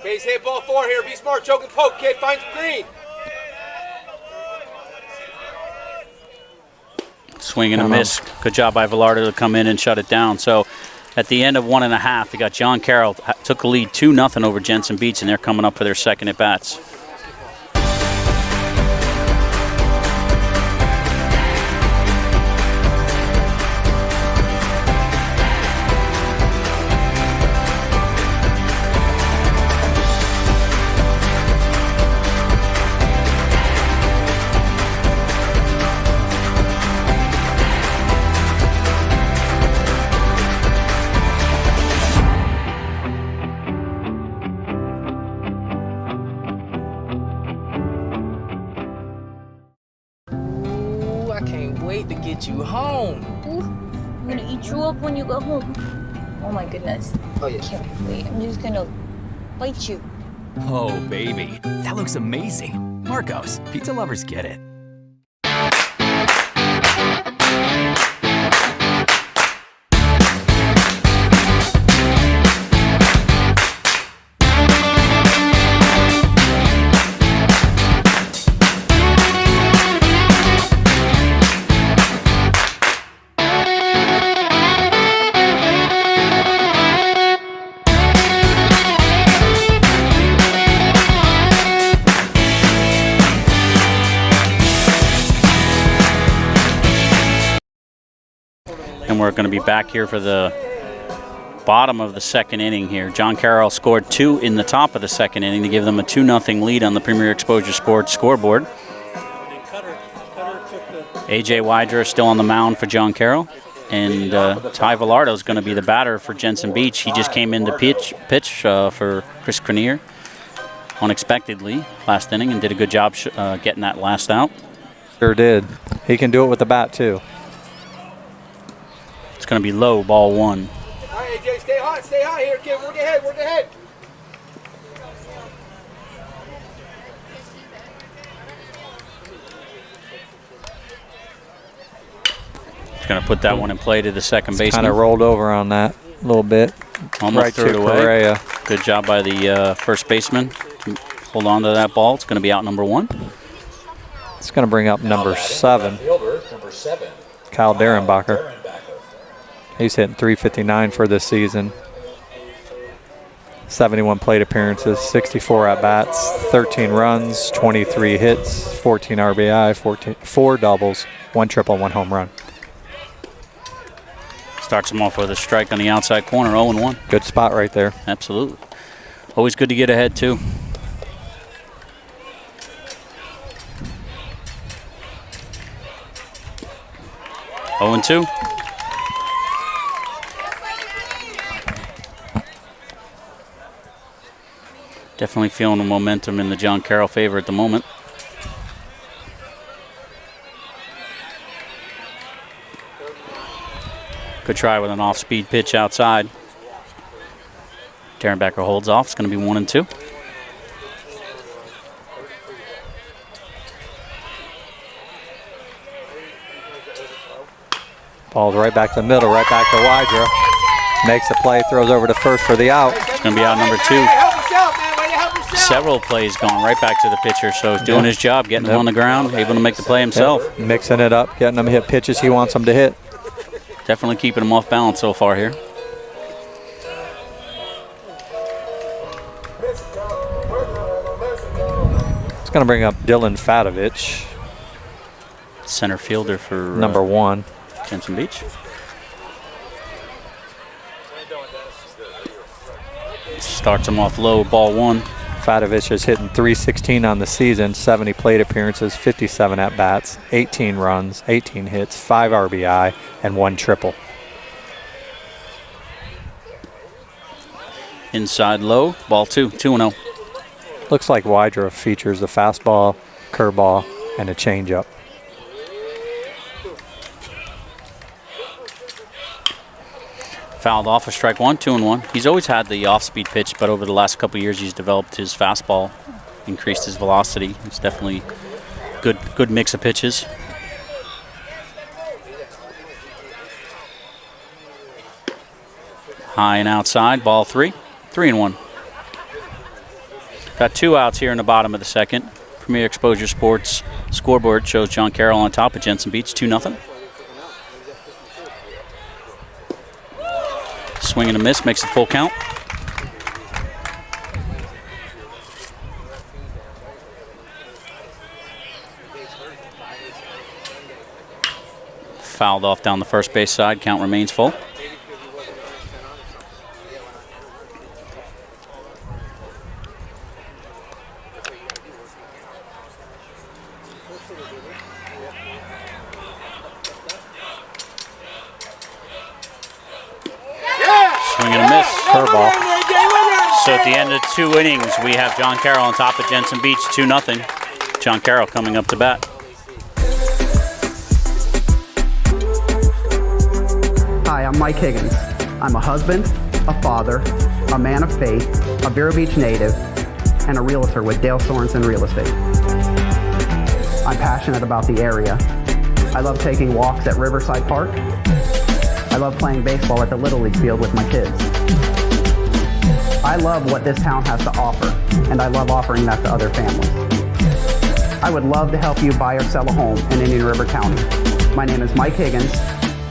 [SPEAKER 10] Base hit, ball 4 here. Be smart, choke and poke, kid. Find some green.
[SPEAKER 2] Swing and a miss. Good job by Velardo to come in and shut it down. So at the end of 1.5, we got John Carroll took the lead 2-0 over Jensen Beach, and they're coming up for their second at bats.
[SPEAKER 7] You home.
[SPEAKER 8] Ooh, I'm gonna eat you up when you go home. Oh my goodness.
[SPEAKER 10] Oh yeah.
[SPEAKER 8] Can't wait. I'm just gonna bite you.
[SPEAKER 9] Oh, baby. That looks amazing. Marco's, pizza lovers get it.
[SPEAKER 2] And we're going to be back here for the bottom of the second inning here. John Carroll scored 2 in the top of the second inning to give them a 2-0 lead on the Premier Exposure Sports scoreboard. A.J. Widra still on the mound for John Carroll. And Ty Velardo is going to be the batter for Jensen Beach. He just came in to pitch for Chris Kinnear unexpectedly last inning and did a good job getting that last out.
[SPEAKER 3] Sure did. He can do it with the bat, too.
[SPEAKER 2] It's going to be low, ball 1.
[SPEAKER 10] All right, AJ, stay hot here, kid. Work ahead.
[SPEAKER 2] He's going to put that one in play to the second baseman.
[SPEAKER 3] Kind of rolled over on that a little bit.
[SPEAKER 2] Almost
[SPEAKER 3] right
[SPEAKER 2] threw it away.
[SPEAKER 3] Correa.
[SPEAKER 2] Good job by the first baseman to hold on to that ball. It's going to be out number 1.
[SPEAKER 3] It's going to bring up number 7. Kyle Derenbacher. He's hitting .359 for this season. 71 plate appearances, 64 at-bats, 13 runs, 23 hits, 14 RBI, 4 doubles, 1 triple, 1 home run.
[SPEAKER 2] Starts him off with a strike on the outside corner, 0-1.
[SPEAKER 3] Good spot right there.
[SPEAKER 2] Absolutely. Always good to get ahead, too. Oh, 0-2. Definitely feeling the momentum in the John Carroll favor at the moment. Good try with an off-speed pitch outside. Derenbacher holds off. It's going to be 1-2.
[SPEAKER 3] Ball's right back to the middle, right back to Wydra. Makes a play, throws over to first for the out.
[SPEAKER 2] It's going to be out number 2. Several plays gone right back to the pitcher, so he's doing his job, getting him on the ground, able to make the play himself.
[SPEAKER 3] Yep. Mixing it up, getting him hit pitches he wants them to hit.
[SPEAKER 2] Definitely keeping him off balance so far here.
[SPEAKER 3] It's going to bring up Dylan Fadovich.
[SPEAKER 2] Center fielder for
[SPEAKER 3] number 1.
[SPEAKER 2] Jensen Beach. Starts him off low, ball 1.
[SPEAKER 3] Fadovich is hitting .316 on the season, 70 plate appearances, 57 at-bats, 18 runs, 18 hits, 5 RBI, and 1 triple.
[SPEAKER 2] Inside low, ball 2, 2-0.
[SPEAKER 3] Looks like Wydra features a fastball, curveball, and a changeup.
[SPEAKER 2] Fouled off a strike 1, 2-1. He's always had the off-speed pitch, but over the last couple of years he's developed his fastball, increased his velocity. It's definitely good mix of pitches. High and outside, ball 3, 3-1. Got 2 outs here in the bottom of the second. Premier Exposure Sports scoreboard shows John Carroll on top of Jensen Beach, 2-0. Swing and a miss, makes it full count. Fouled off down the first base side, count remains full. Swing and a miss.
[SPEAKER 3] Curveball.
[SPEAKER 2] So at the end of 2 innings, we have John Carroll on top of Jensen Beach, 2-0. John Carroll coming up to bat.
[SPEAKER 11] Hi, I'm Mike Higgins. I'm a husband, a father, a man of faith, a Vero Beach native, and a realtor with Dale Sorensen Real Estate. I'm passionate about the area. I love taking walks at Riverside Park. I love playing baseball at the Little League field with my kids. I love what this town has to offer, and I love offering that to other families. I would love to help you buy or sell a home in Indian River County. My name is Mike Higgins.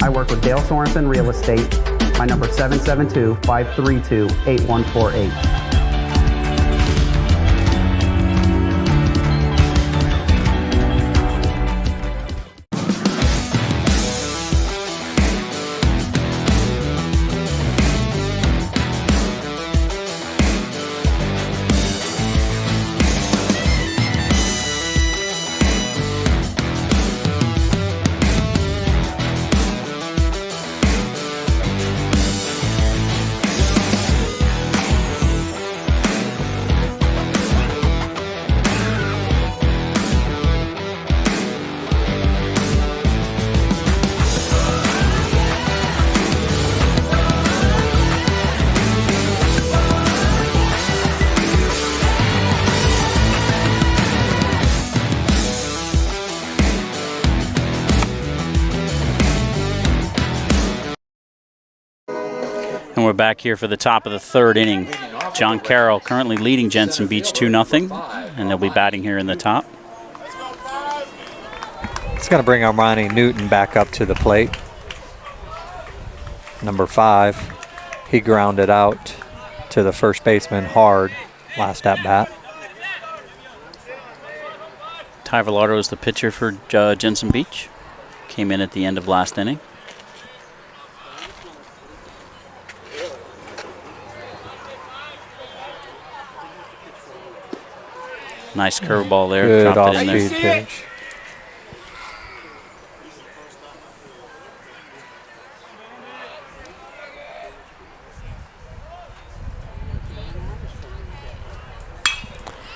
[SPEAKER 11] I work with Dale Sorensen Real Estate. My number is 772-532-8148.
[SPEAKER 2] And we're back here for the top of the 3rd inning. John Carroll currently leading Jensen Beach 2-0, and they'll be batting here in the top.
[SPEAKER 3] It's going to bring Armani Newton back up to the plate. Number 5. He grounded out to the first baseman hard last at bat.
[SPEAKER 2] Ty Velardo is the pitcher for Jensen Beach. Came in at the end of last inning. Nice curveball there.
[SPEAKER 3] Good
[SPEAKER 2] dropped it in
[SPEAKER 3] off-speed
[SPEAKER 2] there.
[SPEAKER 3] pitch.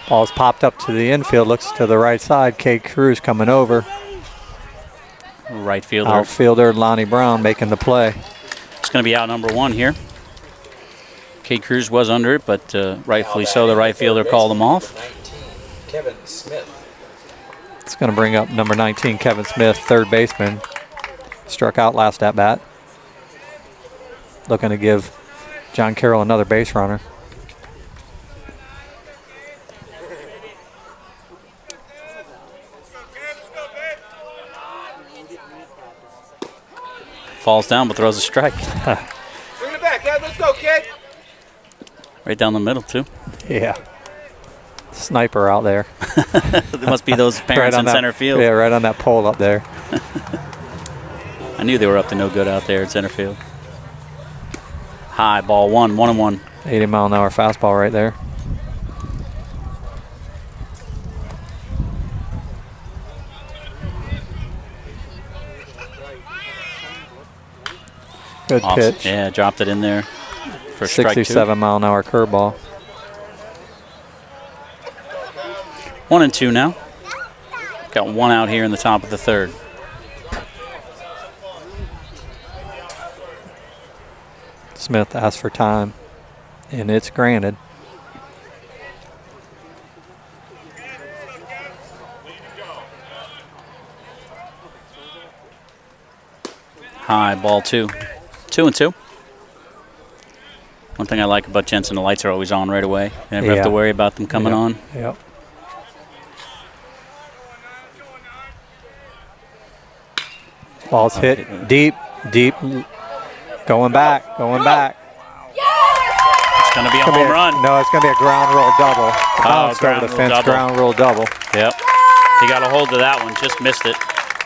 [SPEAKER 3] Ball's popped up to the infield, looks to the right side. Cade Cruz coming over.
[SPEAKER 2] Right fielder.
[SPEAKER 3] Outfielder Lonnie Brown making the play.
[SPEAKER 2] going to be out number 1 here. Cade Cruz was under it, but rightfully so. The right fielder called him off.
[SPEAKER 1] Kevin Smith.
[SPEAKER 3] It's going to bring up number 19, Kevin Smith, third baseman. Struck out last at bat. Looking to give John Carroll another base runner.
[SPEAKER 2] Falls down but throws a strike.
[SPEAKER 10] Bring it back, Kev. Let's go, kid.
[SPEAKER 2] Right down the middle, too.
[SPEAKER 3] Yeah. Sniper out there.
[SPEAKER 2] There must be those parents in center field.
[SPEAKER 3] Yeah, right on that pole up there.
[SPEAKER 2] I knew they were up to no good out there at center field. High ball 1-1.
[SPEAKER 3] 80-mile-an-hour fastball right there. Good pitch.
[SPEAKER 2] Yeah, dropped it in there for strike 2.
[SPEAKER 3] 67-mile-an-hour curveball.
[SPEAKER 2] 1-2 now. Got 1 out here in the top of the 3rd.
[SPEAKER 3] Smith asked for time, and it's granted.
[SPEAKER 2] High ball 2. 2-2. One thing I like about Jensen, the lights are always on right away. You never have to worry about them coming on.
[SPEAKER 3] Yep. Ball's hit deep. Going back.
[SPEAKER 2] It's going to be a home run.
[SPEAKER 3] No, it's going to be a ground roll double.
[SPEAKER 2] Ground
[SPEAKER 3] over the fence, ground roll double.
[SPEAKER 2] Yep. He got a hold of that one, just missed it.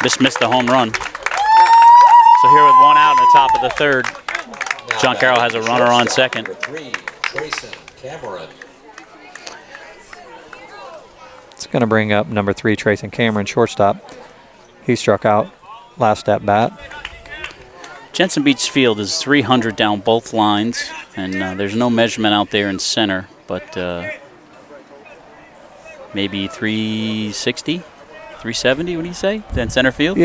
[SPEAKER 2] Just missed the home run. So here with 1 out in the top of the 3rd, John Carroll has a runner on second.
[SPEAKER 3] It's going to bring up number 3, Trayson Cameron, shortstop. He struck out last at bat.
[SPEAKER 2] Jensen Beach Field is 300 down both lines, and there's no measurement out there in center, but maybe 360, 370, what do you say? Then center field?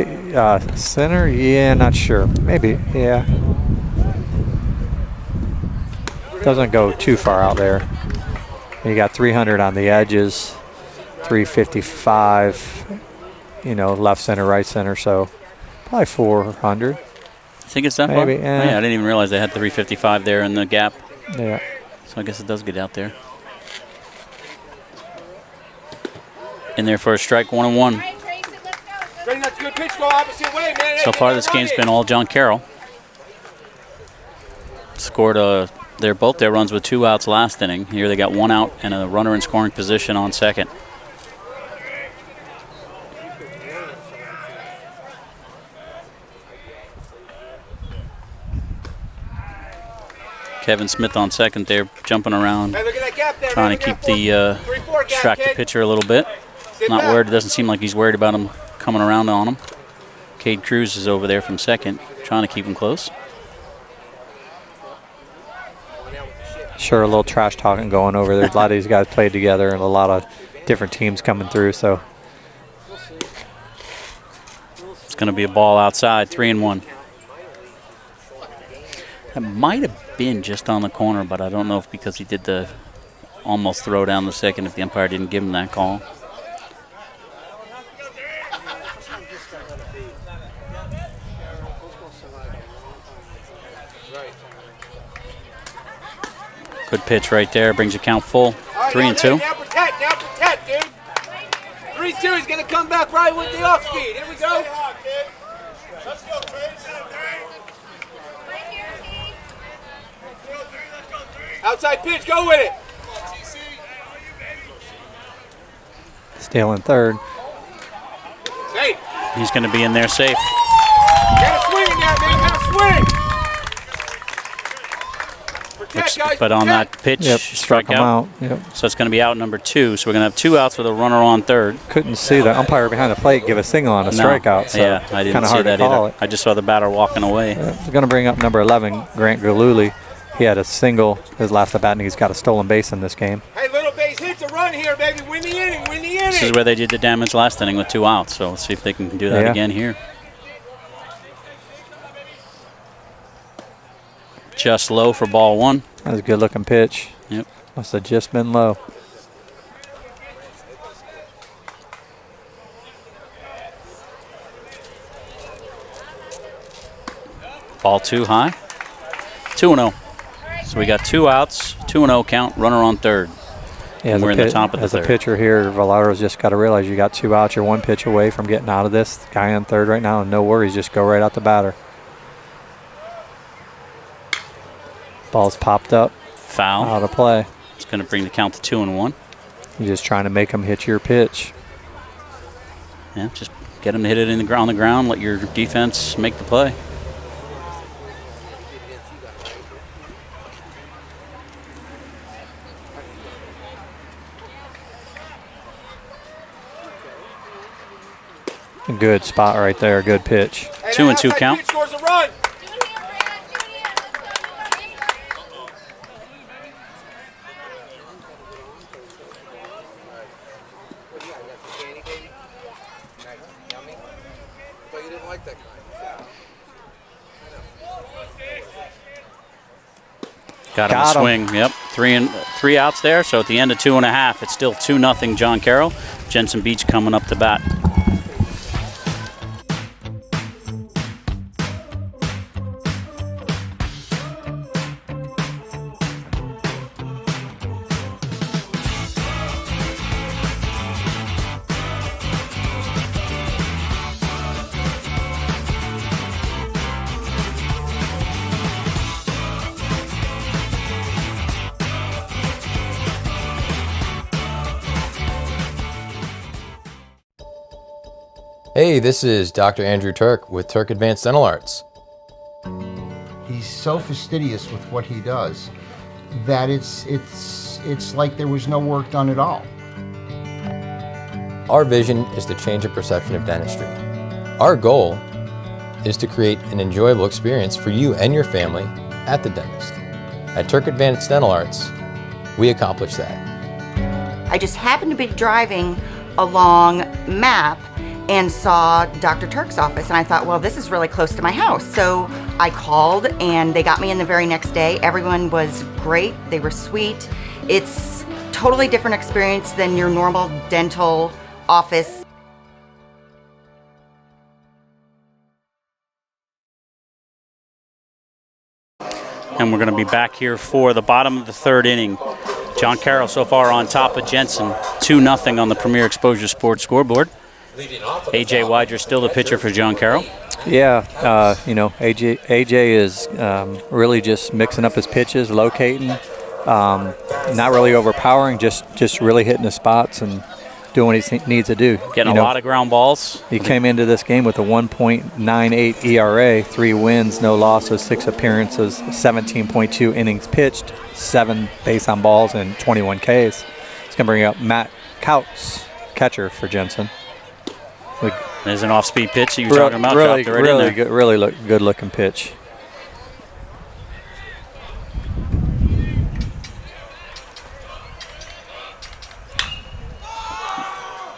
[SPEAKER 3] Center? Yeah, not sure. Maybe, yeah. Doesn't go too far out there. You got 300 on the edges, 355, left center, right center, so probably 400.
[SPEAKER 2] I think it's that far?
[SPEAKER 3] Maybe,
[SPEAKER 2] yeah, I didn't even realize they had 355 there in the gap.
[SPEAKER 3] Yeah.
[SPEAKER 2] So I guess it does get out there. In there for a strike, 1-1. So far this game's been all John Carroll. Scored both their runs with 2 outs last inning. Here they got 1 out and a runner in scoring position on second. Kevin Smith on second there, jumping around, trying to keep the distract the pitcher a little bit. Not worried. It doesn't seem like he's worried about him coming around on him. Cade Cruz is over there from second, trying to keep him close.
[SPEAKER 3] Sure, a little trash talking going over there. A lot of these guys played together and a lot of different teams coming through, so.
[SPEAKER 2] It's going to be a ball outside, 3-1. That might have been just on the corner, but I don't know if because he did the almost throw down the second, if the umpire didn't give him that call. Good pitch right there, brings a count full, 3-2.
[SPEAKER 10] Now protect, dude. 3-2, he's going to come back right with the off speed. Here we go. Let's go, outside pitch, go with it.
[SPEAKER 3] Still in third.
[SPEAKER 10] Safe.
[SPEAKER 2] He's going to be in there safe.
[SPEAKER 10] Gotta swing in there, man. Gotta swing. Protect, guys.
[SPEAKER 2] But on that pitch,
[SPEAKER 3] struck him out. Yep.
[SPEAKER 2] So it's going to be out number 2. So we're going to have 2 outs with a runner on third.
[SPEAKER 3] Couldn't see the umpire behind the plate give a signal on a strikeout. So
[SPEAKER 2] yeah, I didn't see that either. I just saw the batter walking away.
[SPEAKER 3] We're going to bring up number 11, Grant Galluli. He had a single his last at bat, and he's got a stolen base in this game.
[SPEAKER 10] Hey, little base hits a run here, baby. Win the inning.
[SPEAKER 2] This is where they did the damage last inning with 2 outs. So let's see if they can do that again here. just low for ball one.
[SPEAKER 3] That was a good looking pitch.
[SPEAKER 2] Yep.
[SPEAKER 3] Must have just been low.
[SPEAKER 2] Ball two high. 2-0. So we got 2 outs, 2-0 count, runner on third.
[SPEAKER 3] Yeah,
[SPEAKER 2] and we're in the top of the
[SPEAKER 3] as
[SPEAKER 2] third.
[SPEAKER 3] a pitcher here, Vallero's just got to realize you got 2 outs. You're 1 pitch away from getting out of this. Guy on third right now, no worries. Just go right out the batter. Ball's popped up.
[SPEAKER 2] Foul.
[SPEAKER 3] Out of play.
[SPEAKER 2] It's going to bring the count to 2-1.
[SPEAKER 3] You're just trying to make him hit your pitch.
[SPEAKER 2] Yeah, just get him to hit it on the ground. Let your defense make the play.
[SPEAKER 3] Good spot right there. Good pitch.
[SPEAKER 2] 2-2 count.
[SPEAKER 10] Scores a run.
[SPEAKER 2] Got him a swing. Yep, 3 outs there. So at the end of 2.5, it's still 2-0 John Carroll. Jensen Beach coming up to bat.
[SPEAKER 4] Hey, this is Dr. Andrew Turk with Turk Advanced Dental Arts.
[SPEAKER 5] He's so fastidious with what he does that it's like there was no work done at all.
[SPEAKER 4] Our vision is to change the perception of dentistry. Our goal is to create an enjoyable experience for you and your family at the dentist. At Turk Advanced Dental Arts, we accomplish that.
[SPEAKER 6] I just happened to be driving along Map and saw Dr. Turk's office, and I thought, well, this is really close to my house. So I called, and they got me in the very next day. Everyone was great. They were sweet. It's totally different experience than your normal dental office.
[SPEAKER 2] And we're going to be back here for the bottom of the third inning. John Carroll so far on top of Jensen, 2-0 on the Premier Exposure Sports scoreboard. A.J. Wider still the pitcher for John Carroll.
[SPEAKER 3] Yeah, AJ is really just mixing up his pitches, locating, not really overpowering, just really hitting the spots and doing what he needs to do.
[SPEAKER 2] Getting a lot of ground balls.
[SPEAKER 3] He came into this game with a 1.98 ERA, 3 wins, no losses, 6 appearances, 17.2 innings pitched, 7 base on balls, and 21 Ks. He's going to bring up Matt Couts, catcher for Jensen.
[SPEAKER 2] There's an off-speed pitch that you were talking about.
[SPEAKER 3] Really good looking pitch.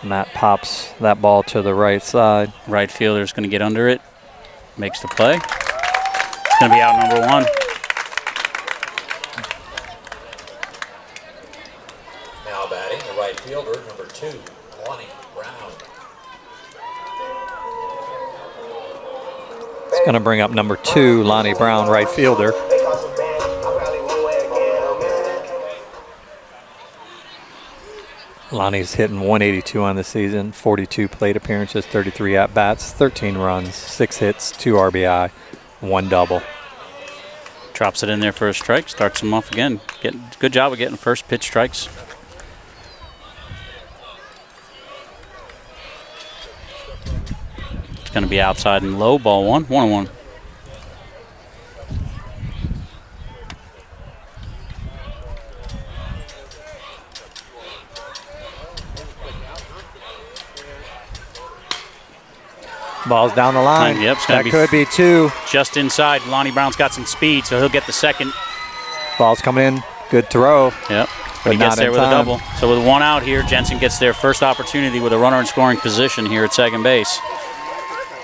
[SPEAKER 3] Matt pops that ball to the right side.
[SPEAKER 2] Right fielder's going to get under it. Makes the play. It's going to be out number 1.
[SPEAKER 1] Now batting, the right fielder, number 2, Lonnie Brown.
[SPEAKER 3] It's going to bring up number 2, Lonnie Brown, right fielder. Lonnie's hitting 182 on the season, 42 plate appearances, 33 at-bats, 13 runs, 6 hits, 2 RBI, 1 double.
[SPEAKER 2] Drops it in there for a strike, starts him off again. Good job of getting first pitch strikes. It's going to be outside and low, ball 1, 1-1.
[SPEAKER 3] Ball's down the line.
[SPEAKER 2] Yep,
[SPEAKER 3] that could be 2.
[SPEAKER 2] Just inside. Lonnie Brown's got some speed, so he'll get the second.
[SPEAKER 3] Ball's coming in. Good throw.
[SPEAKER 2] Yep. But he gets there with a double. So with 1 out here, Jensen gets their first opportunity with a runner in scoring position here at second base.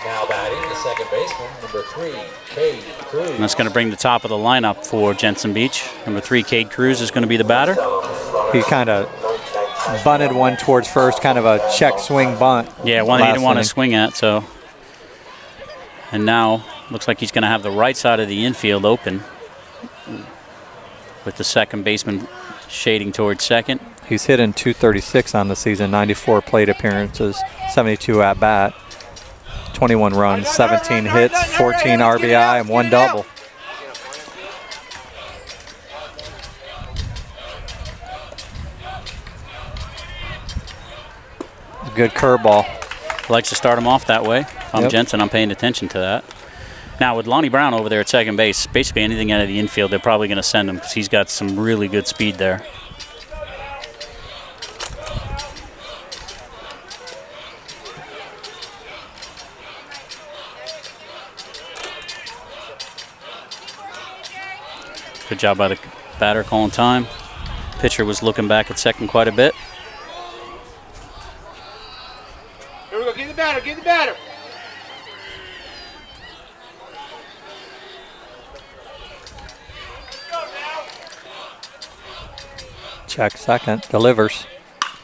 [SPEAKER 1] Now batting, the second baseman, number 3, Cade Cruz.
[SPEAKER 2] And that's going to bring the top of the lineup for Jensen Beach. Number 3, Cade Cruz, is going to be the batter.
[SPEAKER 3] He kind of bunted one towards first, kind of a check swing bunt.
[SPEAKER 2] Yeah, one that he didn't want to swing at, so. And now, looks like he's going to have the right side of the infield open with the second baseman shading towards second.
[SPEAKER 3] He's hitting .236 on the season, 94 plate appearances, 72 at bat, 21 runs, 17 hits, 14 RBI, and 1 double. Good curveball.
[SPEAKER 2] Likes to start him off that way. If I'm Jensen, I'm paying attention to that. Now, with Lonnie Brown over there at second base, basically anything out of the infield, they're probably going to send him because he's got some really good speed there. Good job by the batter calling time. Pitcher was looking back at second quite a bit.
[SPEAKER 10] Here we go, get the batter, get the batter.
[SPEAKER 3] Check second, delivers.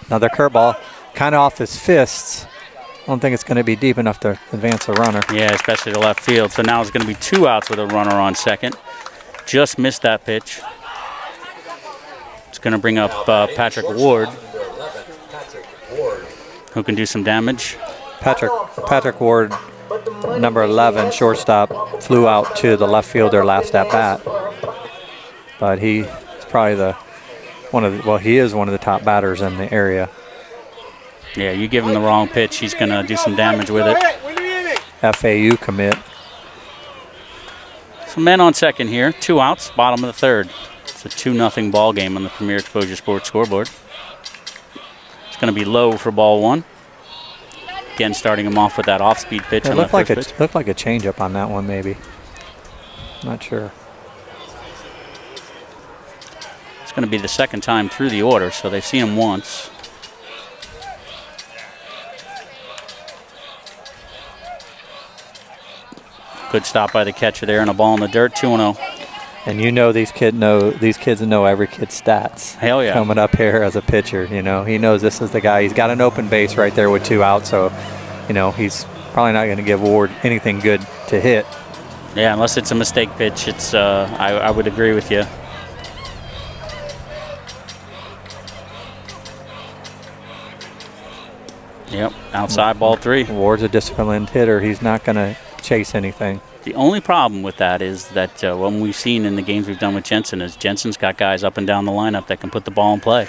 [SPEAKER 3] Another curveball, kind of off his fists. I don't think it's going to be deep enough to advance a runner.
[SPEAKER 2] Yeah, especially to left field. So now it's going to be 2 outs with a runner on second. Just missed that pitch. It's going to bring up Patrick Ward, who can do some damage.
[SPEAKER 3] Patrick Ward, number 11, shortstop, flew out to the left fielder last at bat. But he is probably he is one of the top batters in the area.
[SPEAKER 2] Yeah, you give him the wrong pitch, he's going to do some damage with it.
[SPEAKER 3] FAU commit.
[SPEAKER 2] So men on second here, 2 outs, bottom of the third. It's a 2-0 ball game on the Premier Exposure Sports scoreboard. It's going to be low for ball 1. Again, starting him off with that off-speed pitch.
[SPEAKER 3] It looked like a changeup on that one, maybe. Not sure.
[SPEAKER 2] It's going to be the second time through the order, so they've seen him once. Good stop by the catcher there, and a ball in the dirt, 2-0.
[SPEAKER 3] And you know these kids know every kid's stats.
[SPEAKER 2] Hell yeah.
[SPEAKER 3] Coming up here as a pitcher, he knows this is the guy. He's got an open base right there with 2 outs, so he's probably not going to give Ward anything good to hit.
[SPEAKER 2] Yeah, unless it's a mistake pitch. It's I would agree with you. Yep, outside ball 3.
[SPEAKER 3] Ward's a disciplined hitter. He's not going to chase anything.
[SPEAKER 2] The only problem with that is that what we've seen in the games we've done with Jensen is Jensen's got guys up and down the lineup that can put the ball in play.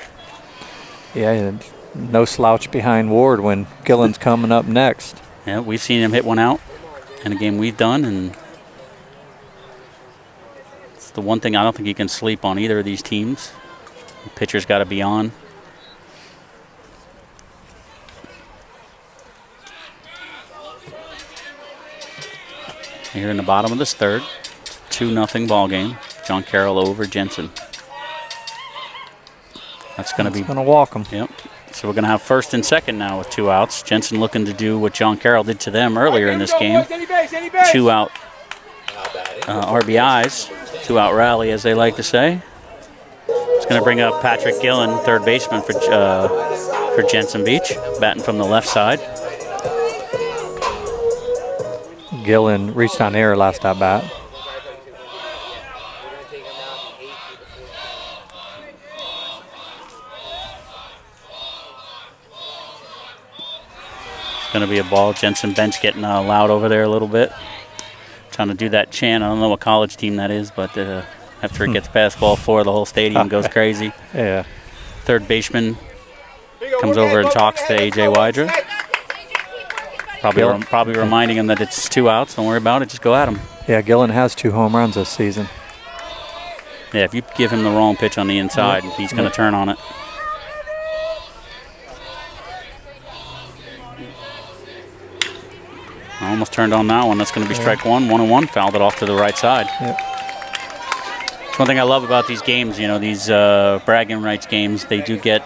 [SPEAKER 3] Yeah, no slouch behind Ward when Gillan's coming up next.
[SPEAKER 2] Yeah, we've seen him hit one out in a game we've done, and it's the one thing I don't think you can sleep on either of these teams. The pitcher's got to be on. Here in the bottom of this third, 2-0 ball game. John Carroll over Jensen. That's going to be
[SPEAKER 3] going to walk him.
[SPEAKER 2] Yep. So we're going to have first and second now with 2 outs. Jensen looking to do what John Carroll did to them earlier in this game. 2 out RBIs, 2 out rally, as they like to say. It's going to bring up Patrick Gillan, third baseman for Jensen Beach, batting from the left side.
[SPEAKER 3] Gillan reached on air last at bat.
[SPEAKER 2] It's going to be a ball. Jensen bench getting loud over there a little bit. Trying to do that chant. I don't know what college team that is, but after it gets past ball 4, the whole stadium goes crazy.
[SPEAKER 3] Yeah.
[SPEAKER 2] Third baseman comes over and talks to A.J. Wydra. Probably reminding him that it's 2 outs. Don't worry about it. Just go at him.
[SPEAKER 3] Yeah, Gillan has 2 home runs this season.
[SPEAKER 2] Yeah, if you give him the wrong pitch on the inside, he's going to turn on it. I almost turned on that one. That's going to be strike 1. 1-1. Fouled it off to the right side.
[SPEAKER 3] Yep.
[SPEAKER 2] One thing I love about these games, these bragging rights games, they do get,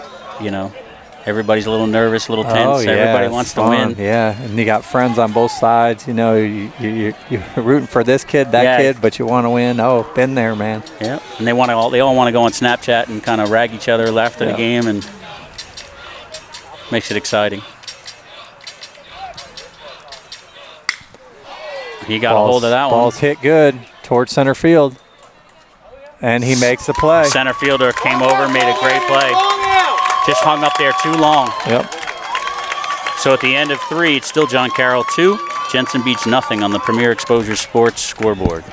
[SPEAKER 2] Everybody's a little nervous, a little tense.
[SPEAKER 3] Oh, yeah,
[SPEAKER 2] Everybody
[SPEAKER 3] it's
[SPEAKER 2] wants
[SPEAKER 3] fun.
[SPEAKER 2] to win.
[SPEAKER 3] Yeah, and you got friends on both sides. You know, you're rooting for this kid, that kid, but you want to win. Oh, been there, man.
[SPEAKER 2] Yeah, and they all want to go on Snapchat and kind of rag each other after the game, and makes it exciting. He got a hold of that one.
[SPEAKER 3] Ball's hit good towards center field, and he makes the play.
[SPEAKER 2] Center fielder came over, made a great play. Just hung up there too long.
[SPEAKER 3] Yep.
[SPEAKER 2] So at the end of 3, it's still John Carroll 2, Jensen Beach nothing on the Premier Exposure Sports scoreboard.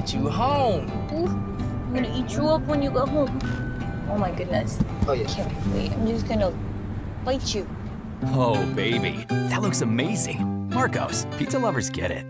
[SPEAKER 7] You home.
[SPEAKER 8] Ooh, I'm gonna eat you up when you go home. Oh my goodness.
[SPEAKER 7] Oh yeah.
[SPEAKER 8] Can't wait. I'm just gonna bite you.
[SPEAKER 9] Oh, baby. That looks amazing. Marcos, pizza lovers get it.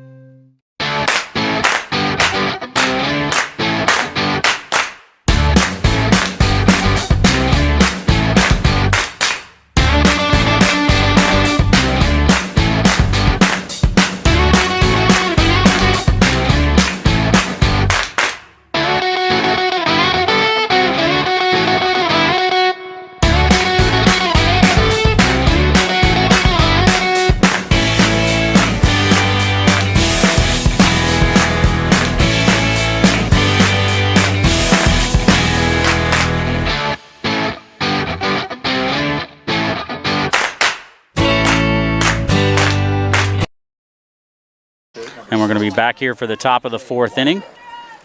[SPEAKER 2] And we're going to be back here for the top of the 4th inning.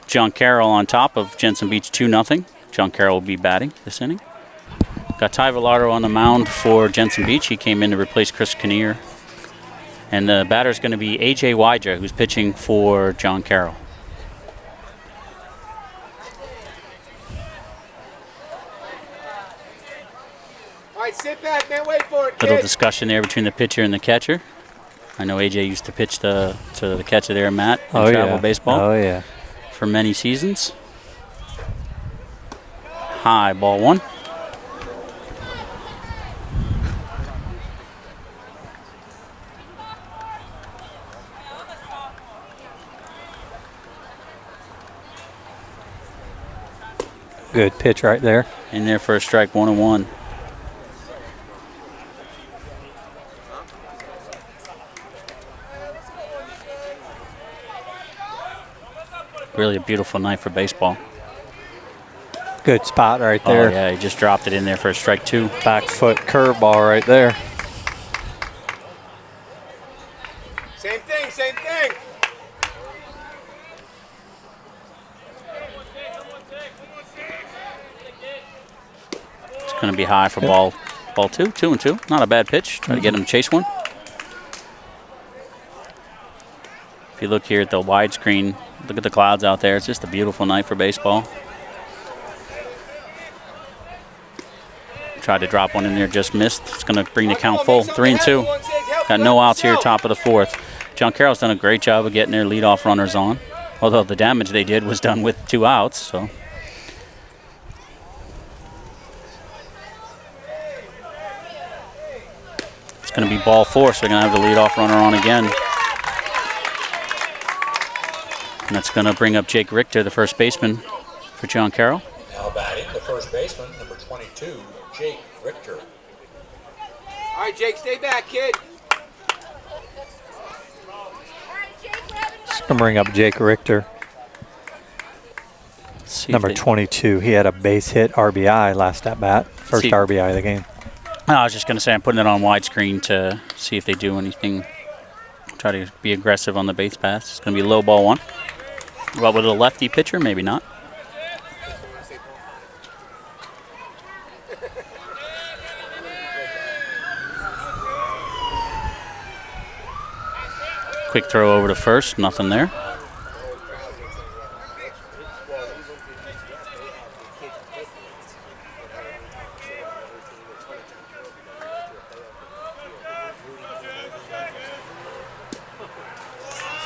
[SPEAKER 2] John Carroll on top of Jensen Beach 2-0. John Carroll will be batting this inning. Got Ty Velardo on the mound for Jensen Beach. He came in to replace Chris Kinnear. And the batter is going to be A.J. Wydra, who's pitching for John Carroll.
[SPEAKER 10] All right, sit back, man. Wait for it, kid.
[SPEAKER 2] Little discussion there between the pitcher and the catcher. I know AJ used to pitch to the catcher there, Matt, in travel baseball.
[SPEAKER 3] Oh, yeah.
[SPEAKER 2] For many seasons. High, ball 1.
[SPEAKER 3] Good pitch right there.
[SPEAKER 2] In there for a strike, 1-1. Really a beautiful night for baseball.
[SPEAKER 3] Good spot right there.
[SPEAKER 2] Oh, yeah, he just dropped it in there for a strike 2.
[SPEAKER 3] Back foot curveball right there.
[SPEAKER 10] Same thing, same thing.
[SPEAKER 2] It's going to be high for ball 2, 2-2. Not a bad pitch. Try to get him to chase one. If you look here at the widescreen, look at the clouds out there. It's just a beautiful night for baseball. Tried to drop one in there, just missed. It's going to bring the count full, 3-2. Got no outs here, top of the 4th. John Carroll's done a great job of getting their leadoff runners on, although the damage they did was done with 2 outs. So it's going to be ball 4, so they're going to have the leadoff runner on again. And that's going to bring up Jake Richter, the first baseman for John Carroll.
[SPEAKER 1] Now batting, the first baseman, number 22, Jake Richter.
[SPEAKER 10] All right, Jake, stay back, kid.
[SPEAKER 3] Just going to bring up Jake Richter. Number 22. He had a base hit RBI last at bat. First RBI of the game.
[SPEAKER 2] I was just going to say I'm putting it on widescreen to see if they do anything. Try to be aggressive on the base pass. It's going to be low ball 1. Well, with a lefty pitcher, maybe not. Quick throw over to first, nothing there.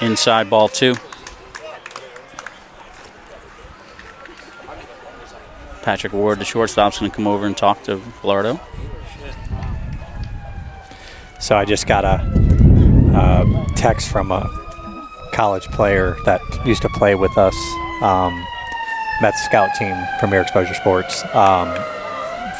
[SPEAKER 2] Inside ball 2. Patrick Ward, the shortstop's going to come over and talk to Velardo.
[SPEAKER 12] So I just got a text from a college player that used to play with us, Met Scout team, Premier Exposure Sports.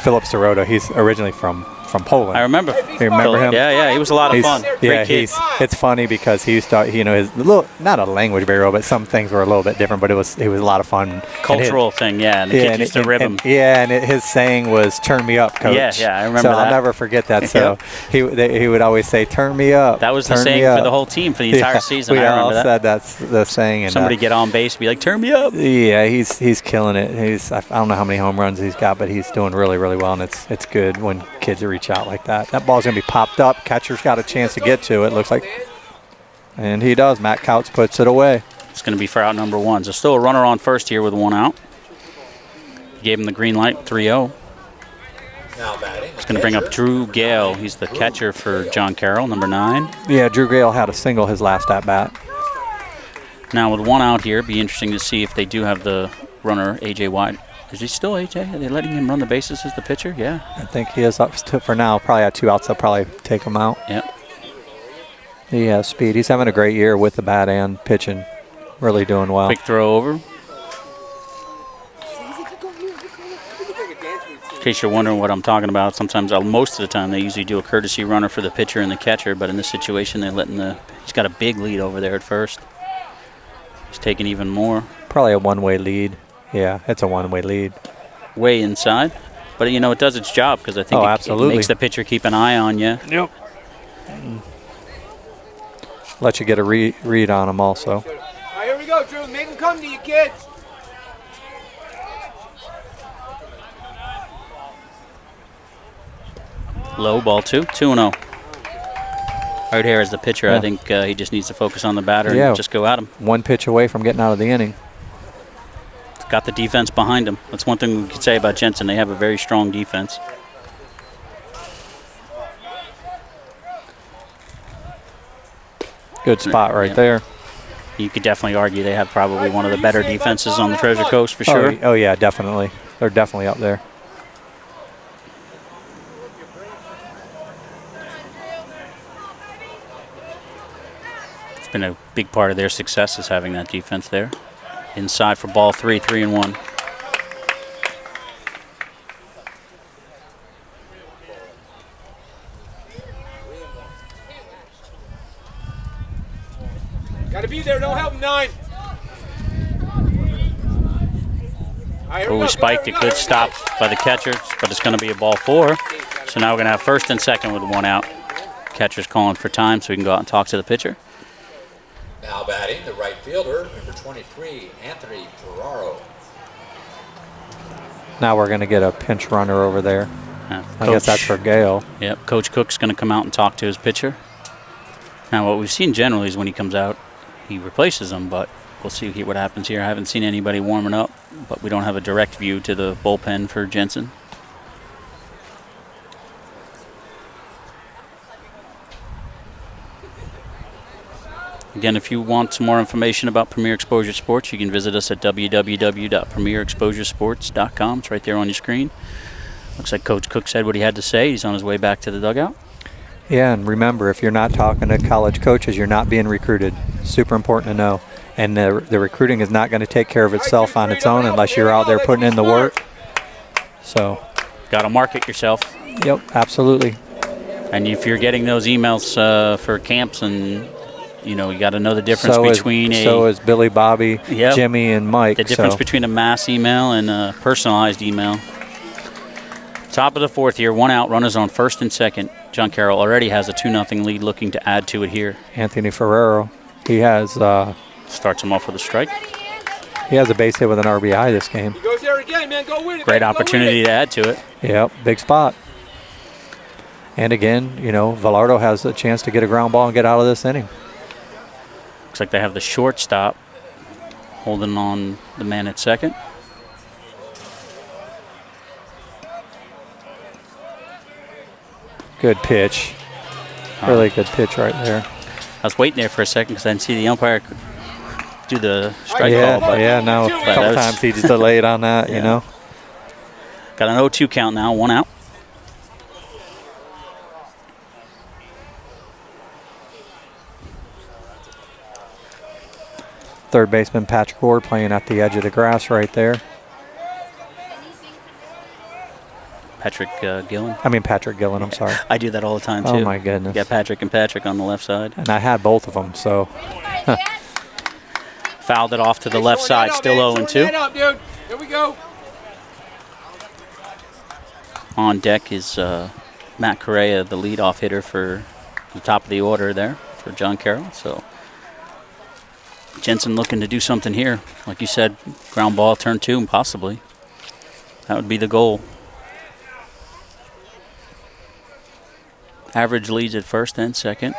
[SPEAKER 12] Philip Sirota, he's originally from Poland.
[SPEAKER 2] I remember.
[SPEAKER 12] You remember him?
[SPEAKER 2] Yeah, he was a lot of fun. Great kid.
[SPEAKER 12] It's funny because he used to, his little, not a language barrier, but some things were a little bit different, but it was a lot of fun.
[SPEAKER 2] Cultural thing, yeah, and the kid used to rib him.
[SPEAKER 12] His saying was, "Turn me up, coach."
[SPEAKER 2] Yeah, I remember
[SPEAKER 12] so
[SPEAKER 2] that.
[SPEAKER 12] I'll never forget that. So he would always say, "Turn me up."
[SPEAKER 2] That was the saying for the whole team for the entire season.
[SPEAKER 12] We
[SPEAKER 2] I
[SPEAKER 12] all
[SPEAKER 2] remember
[SPEAKER 12] said that's the saying. And,
[SPEAKER 2] somebody get on base and be like, "Turn me up."
[SPEAKER 12] Yeah, he's killing it. I don't know how many home runs he's got, but he's doing really, really well, and it's good when kids reach out like that. That ball's going to be popped up. Catcher's got a chance to get to it, looks like. And he does. Matt Couch puts it away.
[SPEAKER 2] It's going to be for out number 1. So still a runner on first here with 1 out. He gave him the green light, 3-0. It's going to bring up Drew Gale. He's the catcher for John Carroll, number 9.
[SPEAKER 12] Yeah, Drew Gale had a single his last at-bat.
[SPEAKER 2] Now with 1 out here, it'd be interesting to see if they do have the runner, A.J. White. Is he still A.J.? Are they letting him run the bases as the pitcher? Yeah.
[SPEAKER 12] I think he is up for now. Probably at 2 outs, they'll probably take him out.
[SPEAKER 2] Yep.
[SPEAKER 12] He has speed. He's having a great year with the bat and pitching. Really doing well.
[SPEAKER 2] Quick throw over. In case you're wondering what I'm talking about, sometimes, most of the time, they usually do a courtesy runner for the pitcher and the catcher, but in this situation, they're letting he's got a big lead over there at first. He's taking even more.
[SPEAKER 12] Probably a one-way lead. Yeah, it's a one-way lead.
[SPEAKER 2] Way inside. But, it does its job because I think it makes the pitcher keep an eye on you.
[SPEAKER 12] Yep. Let you get a read on him also.
[SPEAKER 10] All right, here we go, Drew. Make them come to you, kids.
[SPEAKER 2] Low ball 2, 2-0. Right here is the pitcher.
[SPEAKER 12] Yeah.
[SPEAKER 2] I think he just needs to focus on the batter and just go at him.
[SPEAKER 12] 1 pitch away from getting out of the inning.
[SPEAKER 2] Got the defense behind him. That's one thing we could say about Jensen. They have a very strong defense.
[SPEAKER 12] Good spot right there.
[SPEAKER 2] You could definitely argue they have probably one of the better defenses on the Treasure Coast for sure.
[SPEAKER 12] Oh yeah, definitely. They're definitely up there.
[SPEAKER 2] It's been a big part of their success is having that defense there. Inside for ball 3, 3-1.
[SPEAKER 10] Gotta be there, don't help him, 9.
[SPEAKER 2] Oh, we spiked it. Good stop by the catcher, but it's going to be a ball 4. So now we're going to have first and second with 1 out. Catcher's calling for time so we can go out and talk to the pitcher.
[SPEAKER 1] Now batting, the right fielder, number 23, Anthony Ferrero.
[SPEAKER 12] Now we're going to get a pinch runner over there. I guess that's for Gale.
[SPEAKER 2] Yep, Coach Cook's going to come out and talk to his pitcher. Now what we've seen generally is when he comes out, he replaces him, but we'll see what happens here. I haven't seen anybody warming up, but we don't have a direct view to the bullpen for Jensen. Again, if you want some more information about Premier Exposure Sports, you can visit us at www.premierexposuresports.com. It's right there on your screen. Looks like Coach Cook said what he had to say. He's on his way back to the dugout.
[SPEAKER 12] Yeah, and remember, if you're not talking to college coaches, you're not being recruited. Super important to know. And the recruiting is not going to take care of itself on its own unless you're out there putting in the work. So,
[SPEAKER 2] got to market yourself.
[SPEAKER 12] Yep, absolutely.
[SPEAKER 2] And if you're getting those emails for camps and you got to know the difference between
[SPEAKER 12] So is Billy, Bobby, Jimmy, and Mike.
[SPEAKER 2] The difference between a mass email and a personalized email. Top of the 4th here, 1 out, runners on first and second. John Carroll already has a 2-0 lead, looking to add to it here.
[SPEAKER 12] Anthony Ferrero, he has...
[SPEAKER 2] starts him off with a strike.
[SPEAKER 12] He has a base hit with an RBI this game.
[SPEAKER 10] He goes there again, man. Go win it.
[SPEAKER 2] Great opportunity to add to it.
[SPEAKER 12] Yep, big spot. And again, Velardo has a chance to get a ground ball and get out of this inning.
[SPEAKER 2] Looks like they have the shortstop holding on the man at second.
[SPEAKER 12] Good pitch. Really good pitch right there.
[SPEAKER 2] I was waiting there for a second because I didn't see the umpire do the strike call. But,
[SPEAKER 12] no. A couple times he just delayed on that, you know.
[SPEAKER 2] Got an 0-2 count now, 1 out.
[SPEAKER 12] Third baseman Patrick Ward playing at the edge of the grass right there.
[SPEAKER 2] Patrick Gillan.
[SPEAKER 12] Patrick Gillan, I'm sorry.
[SPEAKER 2] I do that all the time, too.
[SPEAKER 12] Oh, my goodness.
[SPEAKER 2] You got Patrick and Patrick on the left side.
[SPEAKER 12] And I had both of them, so.
[SPEAKER 2] Fouled it off to the left side, still 0-2.
[SPEAKER 10] Up, dude. Here we go.
[SPEAKER 2] On deck is Matt Correa, the leadoff hitter for the top of the order there for John Carroll. So Jensen looking to do something here. Like you said, ground ball, turn 2, and possibly. That would be the goal. Average leads at first and second.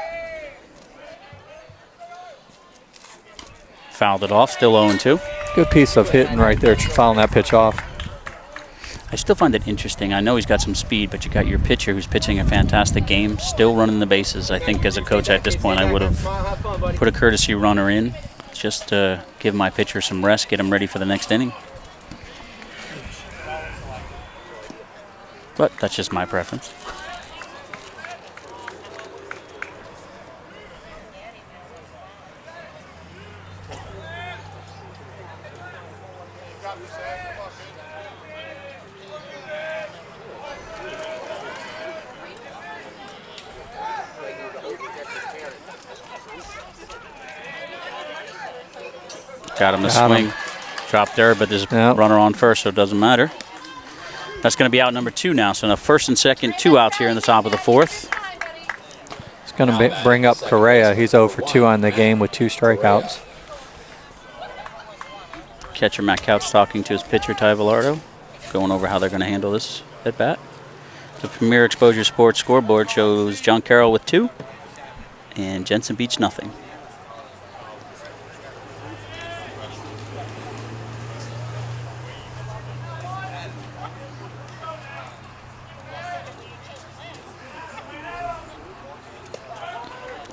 [SPEAKER 2] Fouled it off, still 0-2.
[SPEAKER 12] Good piece of hitting right there, fouling that pitch off.
[SPEAKER 2] I still find it interesting. I know he's got some speed, but you got your pitcher who's pitching a fantastic game, still running the bases. I think as a coach at this point, I would have put a courtesy runner in just to give my pitcher some rest, get him ready for the next inning. But that's just my preference. Got him to swing. Drop there, but there's a runner on first, so it doesn't matter. That's going to be out number 2 now. So now first and second, 2 outs here in the top of the 4th.
[SPEAKER 12] It's going to bring up Correa. He's 0 for 2 on the game with 2 strikeouts.
[SPEAKER 2] Catcher Matt Couch talking to his pitcher Ty Velardo, going over how they're going to handle this at bat. The Premier Exposure Sports scoreboard shows John Carroll with 2 and Jensen Beach nothing.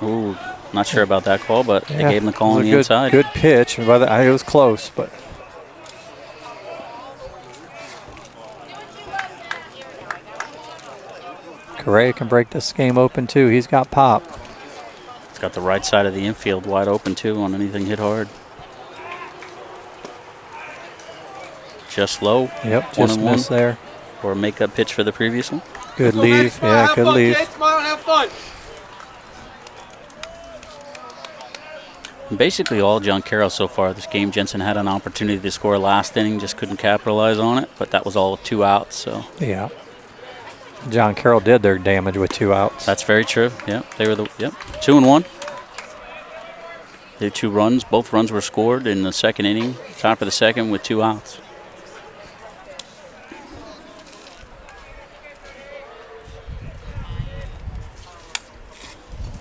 [SPEAKER 2] Ooh, not sure about that call, but they gave him the call on the inside.
[SPEAKER 12] Good pitch. It was close, but. Correa can break this game open, too. He's got pop.
[SPEAKER 2] He's got the right side of the infield wide open, too, on anything hit hard. Just low.
[SPEAKER 12] Yep, just missed there.
[SPEAKER 2] Or a make-up pitch for the previous one.
[SPEAKER 12] Good leave. Yeah, good leave.
[SPEAKER 10] Smile, have fun.
[SPEAKER 2] Basically all John Carroll so far this game. Jensen had an opportunity to score last inning, just couldn't capitalize on it, but that was all 2 outs. So
[SPEAKER 12] yeah, John Carroll did their damage with 2 outs.
[SPEAKER 2] That's very true. Yep, they were 2-1. They had 2 runs. Both runs were scored in the second inning, top of the second with 2 outs.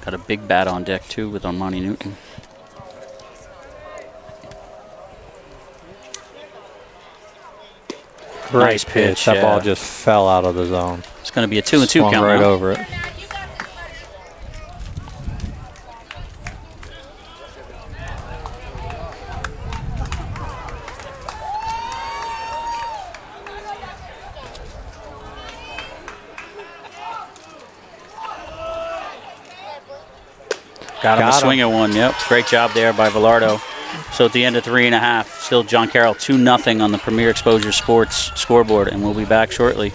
[SPEAKER 2] Got a big bat on deck too with Armani Newton.
[SPEAKER 12] Nice pitch. That ball just fell out of the zone.
[SPEAKER 2] It's going to be a 2-2 count
[SPEAKER 12] right
[SPEAKER 2] now.
[SPEAKER 12] over it.
[SPEAKER 2] Got him a swing at one. Yep, great job there by Velardo. So at the end of 3.5, still John Carroll 2-0 on the Premier Exposure Sports scoreboard, and we'll be back shortly.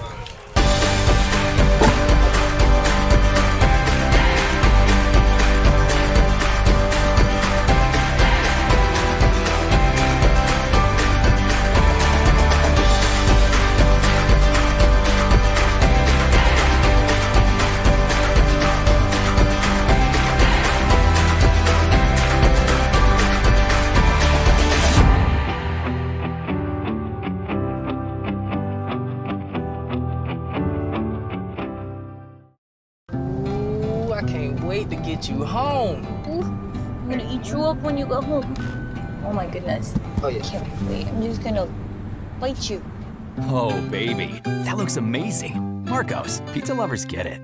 [SPEAKER 7] You home.
[SPEAKER 8] Ooh, I'm gonna eat you up when you go home. Oh my goodness.
[SPEAKER 7] Oh yeah.
[SPEAKER 8] Can't wait. I'm just gonna bite you.
[SPEAKER 9] Oh baby, that looks amazing. Marcos, pizza lovers get it.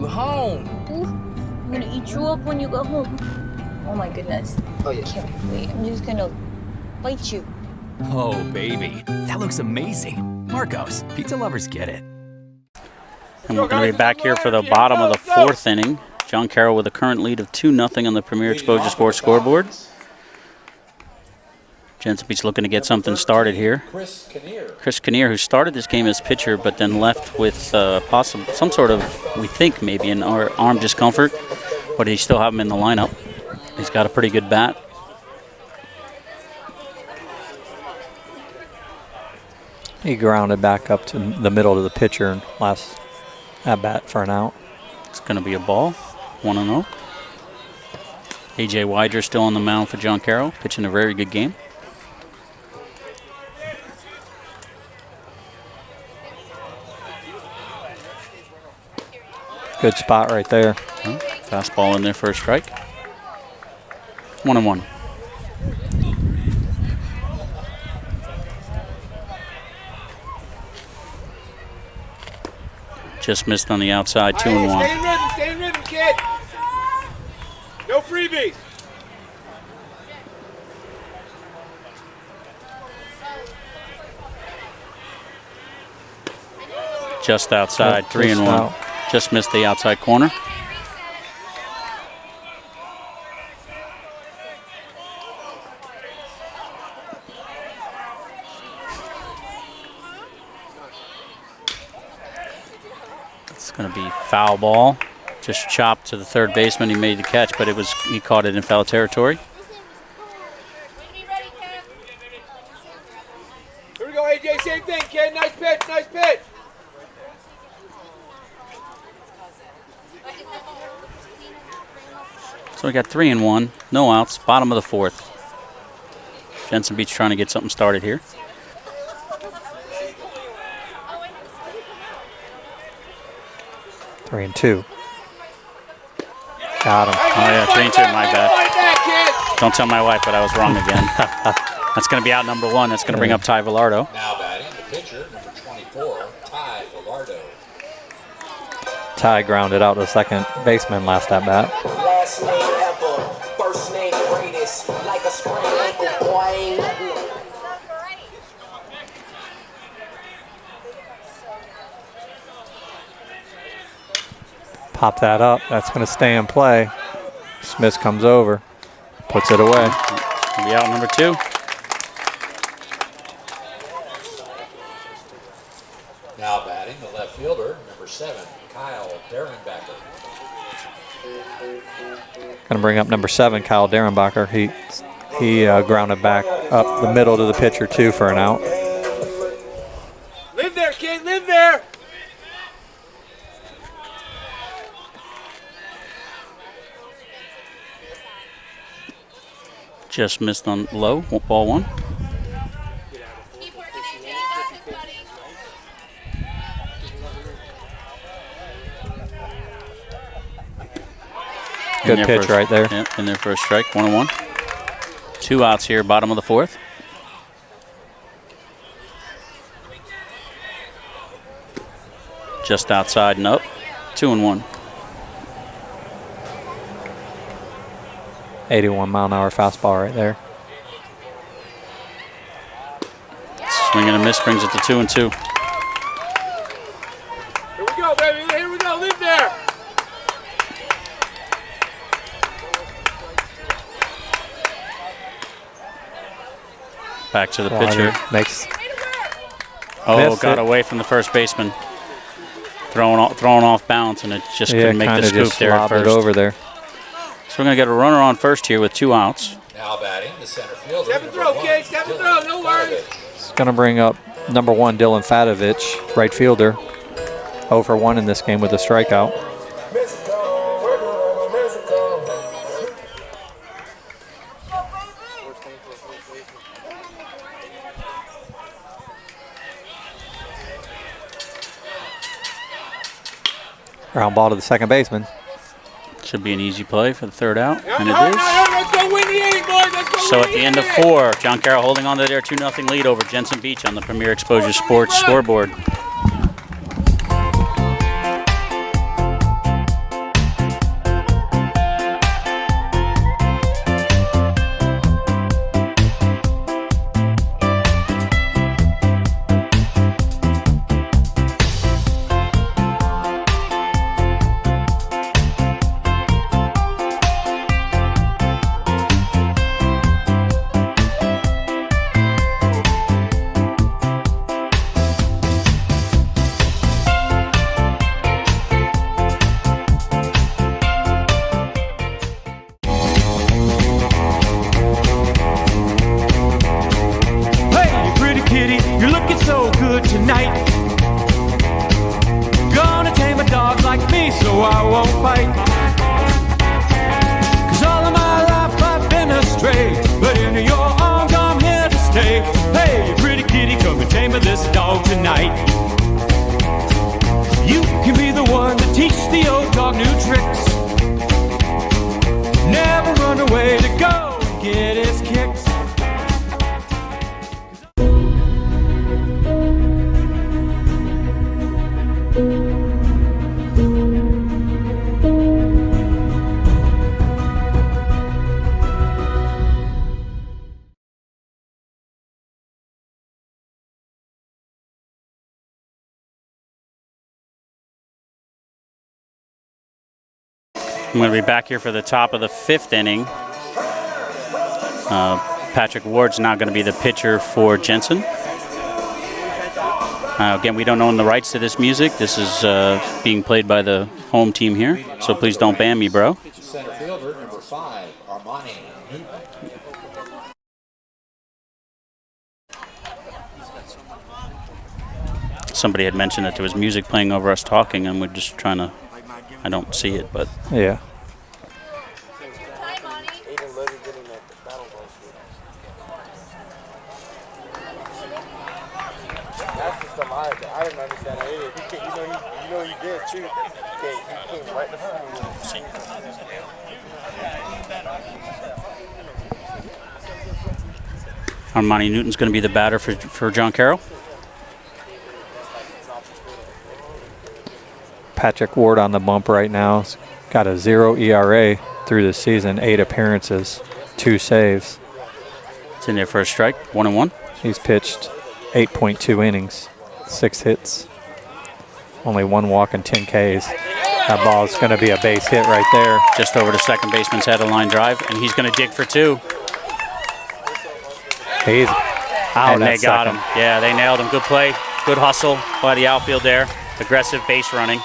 [SPEAKER 7] home.
[SPEAKER 8] Ooh, I'm gonna eat you up when you go home. Oh my goodness.
[SPEAKER 7] Oh, yeah.
[SPEAKER 8] Can't wait. I'm just gonna bite you.
[SPEAKER 9] Oh, baby, that looks amazing. Marcos, pizza lovers get it.
[SPEAKER 2] And we're going to be back here for the bottom of the fourth inning. John Carroll with a current lead of 2-0 on the Premier Exposure Sports scoreboard. Jensen Beach looking to get something started here. Chris Kinnear, who started this game as pitcher, but then left with some sort of, we think maybe an arm discomfort, but he still have him in the lineup. He's got a pretty good bat.
[SPEAKER 12] He grounded back up to the middle of the pitcher and last at bat for an out.
[SPEAKER 2] It's going to be a ball, 1-0. A.J. Wider still on the mound for John Carroll, pitching a very good game.
[SPEAKER 12] Good spot right there.
[SPEAKER 2] Fastball in there for a strike. 1-1. Just missed on the outside, 2-1.
[SPEAKER 10] Stay in rhythm, kid. No freebies.
[SPEAKER 2] Just outside, 3-1. Just missed the outside corner. It's going to be foul ball. Just chopped to the third baseman. He made the catch, but he caught it in foul territory.
[SPEAKER 10] Here we go, AJ. Same thing, kid. Nice pitch. Nice pitch.
[SPEAKER 2] So we got 3-1, no outs, bottom of the fourth. Jensen Beach trying to get something started here.
[SPEAKER 12] Three and two. Got him.
[SPEAKER 2] Oh yeah, 3-2, my bad. Don't tell my wife, but I was wrong again. That's going to be out number one. That's going to bring up Ty Villardo.
[SPEAKER 1] Now batting the pitcher, number 24, Ty Villardo.
[SPEAKER 12] Ty grounded out the second baseman last at bat.
[SPEAKER 13] Last name ever, first name greatest, like a sprained ankle, boy.
[SPEAKER 12] Pop that up. That's going to stay in play. Smith comes over, puts it away.
[SPEAKER 2] Be out number two.
[SPEAKER 1] Now batting the left fielder, number 7, Kyle Derenbacher.
[SPEAKER 12] Going to bring up number 7, Kyle Derenbacher. He grounded back up the middle to the pitcher too for an out.
[SPEAKER 10] Live there, kid. Live there.
[SPEAKER 2] Just missed on low, ball one.
[SPEAKER 12] Good pitch right there.
[SPEAKER 2] Yep, in there for a strike, 1-1. 2 outs here, bottom of the fourth. Just outside and up, 2-1.
[SPEAKER 12] 81-mile-an-hour fastball right there.
[SPEAKER 2] Swing and a miss brings it to 2-2.
[SPEAKER 10] Here we go, baby. Here we go. Live there.
[SPEAKER 2] Back to the pitcher. Got away from the first baseman. Throwing off balance, and it just couldn't make the scoop there at first.
[SPEAKER 12] It over there.
[SPEAKER 2] So we're going to get a runner on first here with 2 outs.
[SPEAKER 1] Now batting the center fielder.
[SPEAKER 10] Step and throw, kid. Step and throw. No worries.
[SPEAKER 12] It's going to bring up number 1, Dylan Fadovich, right fielder. 0 for 1 in this game with a strikeout. Ground ball to the second baseman.
[SPEAKER 2] Should be an easy play for the third out, and it is.
[SPEAKER 10] Let's go win the inning, boys. Let's go
[SPEAKER 2] So at the end of 4, John Carroll holding on to their 2-0 lead over Jensen Beach on the Premier Exposure Sports scoreboard.
[SPEAKER 14] new tricks. Never run away to go and get his kicks.
[SPEAKER 2] I'm going to be back here for the top of the 5th inning. Patrick Ward's not going to be the pitcher for Jensen. Again, we don't own the rights to this music. This is being played by the home team here, so please don't ban me, bro.
[SPEAKER 1] Center fielder, number 5, Armani Newton.
[SPEAKER 2] Somebody had mentioned that there was music playing over us talking, and we're just trying to... I don't see it, but...
[SPEAKER 12] Yeah.
[SPEAKER 10] That's the stuff I didn't understand that either. You know he did too. He came right in the front.
[SPEAKER 2] Armani Newton's going to be the batter for John Carroll.
[SPEAKER 12] Patrick Ward on the bump right now. He's got a 0 ERA through the season, 8 appearances, 2 saves.
[SPEAKER 2] It's in there for a strike, 1-1.
[SPEAKER 12] He's pitched 8.2 innings, 6 hits, only 1 walk and 10 Ks. That ball is going to be a base hit right there.
[SPEAKER 2] Just over the second baseman's head, a line drive, and he's going to dig for 2.
[SPEAKER 12] He's out.
[SPEAKER 2] And they got him. Yeah, they nailed him. Good play, good hustle by the outfield there. Aggressive base running.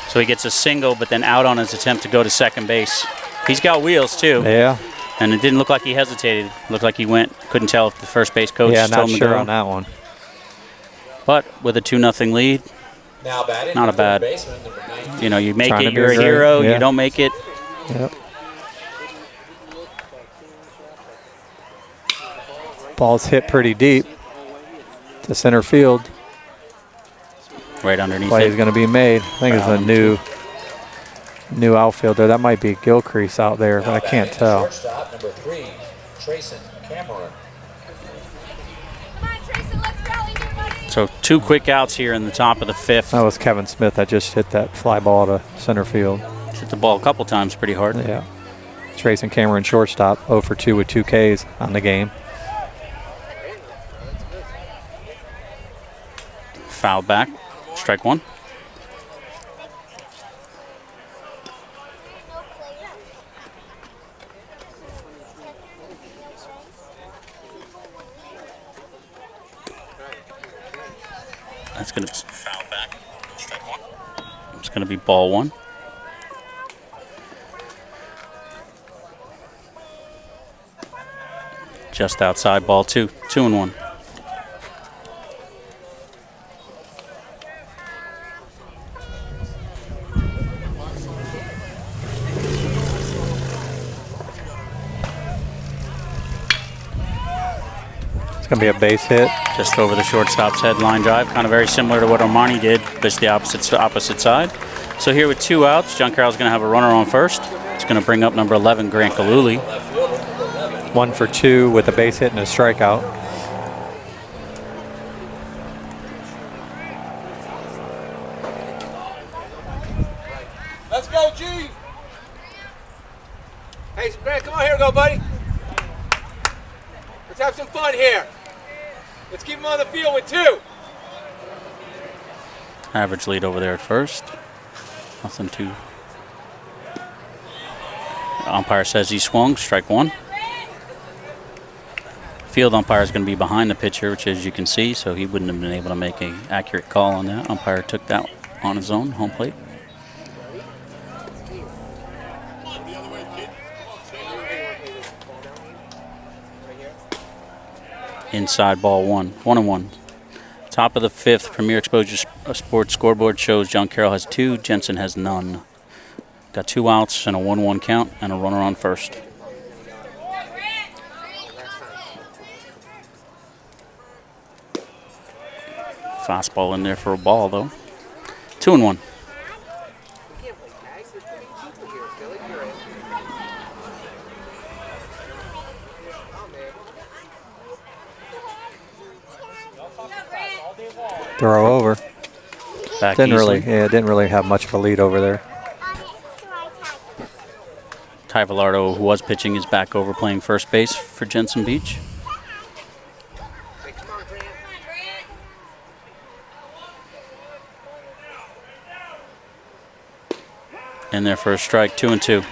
[SPEAKER 2] So he gets a single, but then out on his attempt to go to second base. He's got wheels too.
[SPEAKER 12] Yeah.
[SPEAKER 2] And it didn't look like he hesitated. Looked like he went. Couldn't tell if the first base coach
[SPEAKER 12] told
[SPEAKER 2] him
[SPEAKER 12] to
[SPEAKER 2] go.
[SPEAKER 12] On that one.
[SPEAKER 2] But with a 2-0 lead,
[SPEAKER 1] now batting,
[SPEAKER 2] not a bad. You know, you make it, you're a hero. You don't make it.
[SPEAKER 12] Yep. Ball's hit pretty deep to center field.
[SPEAKER 2] Right underneath
[SPEAKER 12] Play
[SPEAKER 2] it.
[SPEAKER 12] is going to be made. I think it's a new outfielder. That might be Gilcrease out there, but I can't tell.
[SPEAKER 1] Shortstop, number 3, Trayson Cameron.
[SPEAKER 2] So 2 quick outs here in the top of the 5th.
[SPEAKER 12] That was Kevin Smith that just hit that fly ball to center field.
[SPEAKER 2] Hit the ball a couple times pretty hard.
[SPEAKER 12] Yeah. Trayson Cameron, shortstop, 0 for 2 with 2 Ks on the game.
[SPEAKER 2] Foul back. Strike 1. That's going to foul back. Strike 1. It's going to be ball 1. Just outside ball 2. 2-1.
[SPEAKER 12] Going to be a base hit.
[SPEAKER 2] Just over the shortstop's head, line drive. Kind of very similar to what Armani did, just the opposite side. So here with 2 outs, John Carroll's going to have a runner on first. It's going to bring up number 11, Grant Galluli.
[SPEAKER 12] 1 for 2 with a base hit and a strikeout.
[SPEAKER 10] Let's go, G. Hey, Grant, come on here, go, buddy. Let's have some fun here. Let's keep him on the field with 2.
[SPEAKER 2] Average lead over there at first. Nothing too. The umpire says he swung. Strike 1. Field umpire is going to be behind the pitcher, which as you can see, so he wouldn't have been able to make an accurate call on that. Umpire took that on his own, home plate. Inside ball 1. 1-1. Top of the 5th, Premier Exposure Sports scoreboard shows John Carroll has 2, Jensen has none. Got 2 outs and a 1-1 count and a runner on first. Fastball in there for a ball though. 2-1.
[SPEAKER 12] Throw over.
[SPEAKER 2] Back
[SPEAKER 12] Didn't really,
[SPEAKER 2] easily.
[SPEAKER 12] yeah, didn't really have much of a lead over there.
[SPEAKER 2] Ty Velardo, who was pitching, is back over playing first base for Jensen Beach. In their first strike, 2-2.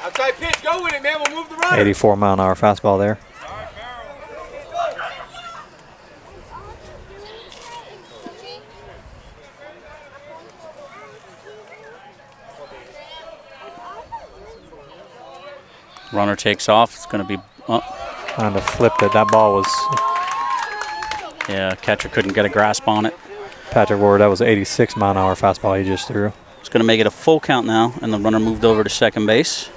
[SPEAKER 10] Outside pitch, go with it, man. We'll move the runner.
[SPEAKER 12] 84-mile-an-hour fastball there.
[SPEAKER 2] Runner takes off. It's going to be.
[SPEAKER 12] Kind of flipped it. That ball was.
[SPEAKER 2] Yeah, catcher couldn't get a grasp on it.
[SPEAKER 12] Patrick Ward, that was an 86-mile-an-hour fastball he just threw.
[SPEAKER 2] It's going to make it a full count now, and the runner moved over to second base.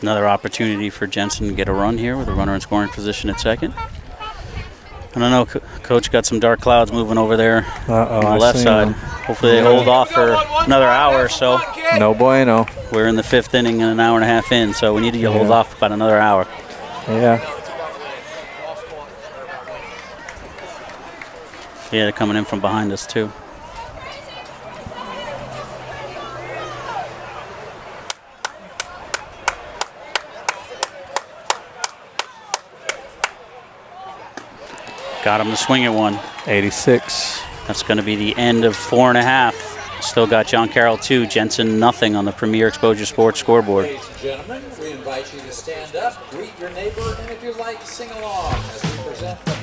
[SPEAKER 2] Another opportunity for Jensen to get a run here with a runner in scoring position at second. I don't know, Coach got some dark clouds moving over there on the left side. Hopefully they hold off for another hour or so.
[SPEAKER 12] No bueno.
[SPEAKER 2] We're in the fifth inning and an hour and a half in, so we need to hold off about another hour.
[SPEAKER 12] Yeah.
[SPEAKER 2] Yeah, they're coming in from behind us too. Got him to swing at one.
[SPEAKER 12] 86.
[SPEAKER 2] That's going to be the end of 4.5. Still got John Carroll 2, Jensen nothing on the Premier Exposure Sports scoreboard.
[SPEAKER 1] Ladies and gentlemen, we invite you to stand up, greet your neighbor, and if you like, sing along as we present the.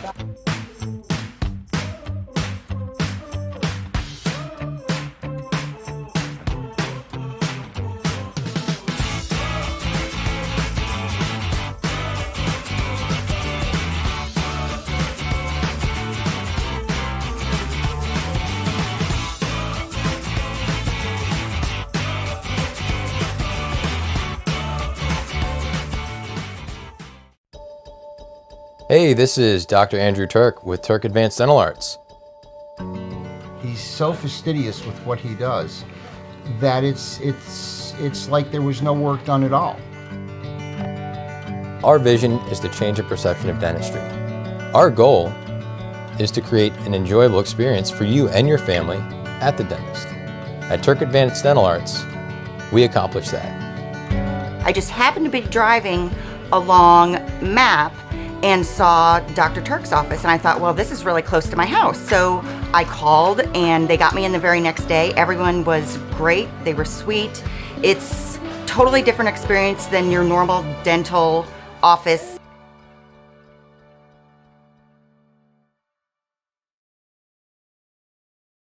[SPEAKER 4] Hey, this is Dr. Andrew Turk with Turk Advanced Dental Arts.
[SPEAKER 5] He's so fastidious with what he does that it's like there was no work done at all.
[SPEAKER 4] Our vision is to change the perception of dentistry. Our goal is to create an enjoyable experience for you and your family at the dentist. At Turk Advanced Dental Arts, we accomplish that.
[SPEAKER 6] I just happened to be driving along Map and saw Dr. Turk's office, and I thought, well, this is really close to my house. So I called, and they got me in the very next day. Everyone was great. They were sweet. It's totally different experience than your normal dental office.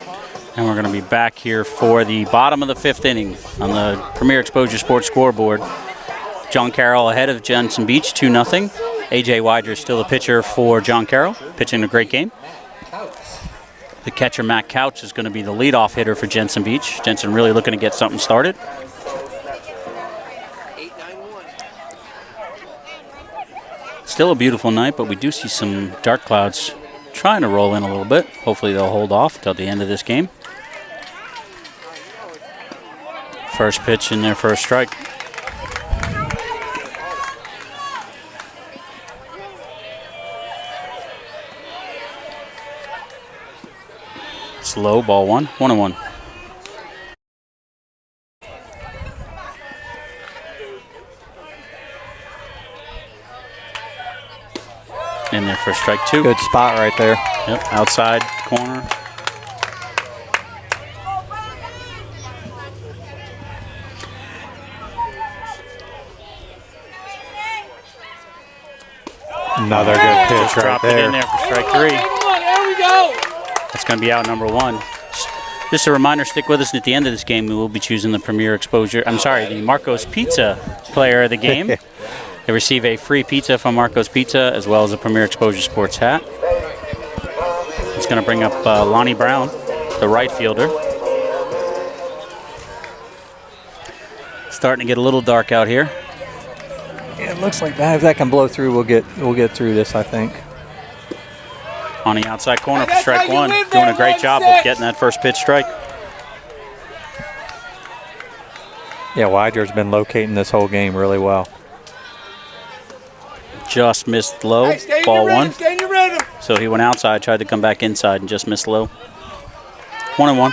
[SPEAKER 2] And we're going to be back here for the bottom of the fifth inning on the Premier Exposure Sports scoreboard. John Carroll ahead of Jensen Beach, 2-0. A.J. Wider is still the pitcher for John Carroll, pitching a great game. The catcher, Matt Couch, is going to be the leadoff hitter for Jensen Beach. Jensen really looking to get something started. Still a beautiful night, but we do see some dark clouds trying to roll in a little bit. Hopefully they'll hold off till the end of this game. First pitch in their first strike. It's low, ball one, 1-1. In there for strike two.
[SPEAKER 12] Good spot right there.
[SPEAKER 2] Yep, outside corner.
[SPEAKER 12] Another good pitch right
[SPEAKER 2] Dropped
[SPEAKER 12] there.
[SPEAKER 2] it in there for strike three.
[SPEAKER 10] There we go.
[SPEAKER 2] That's going to be out number one. Just a reminder, stick with us at the end of this game. We will be choosing the Premier Exposure, the Marco's Pizza player of the game. They receive a free pizza from Marco's Pizza as well as a Premier Exposure Sports hat. It's going to bring up Lonnie Brown, the right fielder. Starting to get a little dark out here.
[SPEAKER 12] Yeah, it looks like that. If that can blow through, we'll get through this, I think.
[SPEAKER 2] On the outside corner for strike one. Doing a great job of getting that first pitch strike.
[SPEAKER 12] Yeah, Weider's been locating this whole game really well.
[SPEAKER 2] Just missed low,
[SPEAKER 10] Hey, stay in
[SPEAKER 2] ball
[SPEAKER 10] your rhythm,
[SPEAKER 2] one.
[SPEAKER 10] stay in your rhythm.
[SPEAKER 2] So he went outside, tried to come back inside, and just missed low. 1-1.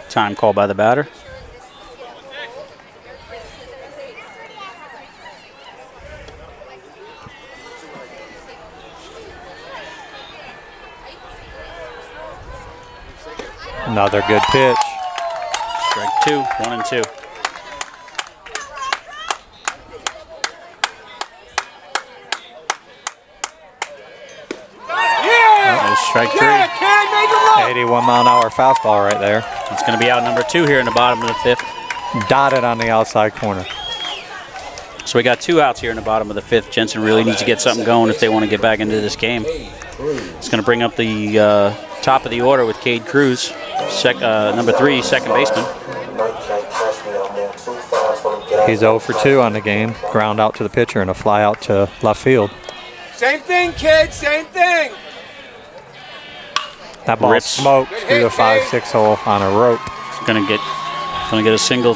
[SPEAKER 2] Time call by the batter.
[SPEAKER 12] Another good pitch.
[SPEAKER 2] Strike two, 1-2. There's strike three.
[SPEAKER 12] 81 mile an hour fastball right there.
[SPEAKER 2] It's going to be out number 2 here in the bottom of the 5th.
[SPEAKER 12] Dotted on the outside corner.
[SPEAKER 2] So we got 2 outs here in the bottom of the 5th. Jensen really needs to get something going if they want to get back into this game. It's going to bring up the top of the order with Cade Cruz, number 3, second baseman.
[SPEAKER 12] He's 0 for 2 on the game. Ground out to the pitcher and a fly out to left field.
[SPEAKER 10] Same thing, kids, same thing.
[SPEAKER 12] That ball smoked through the 5-6 hole on a rope.
[SPEAKER 2] It's going to get a single.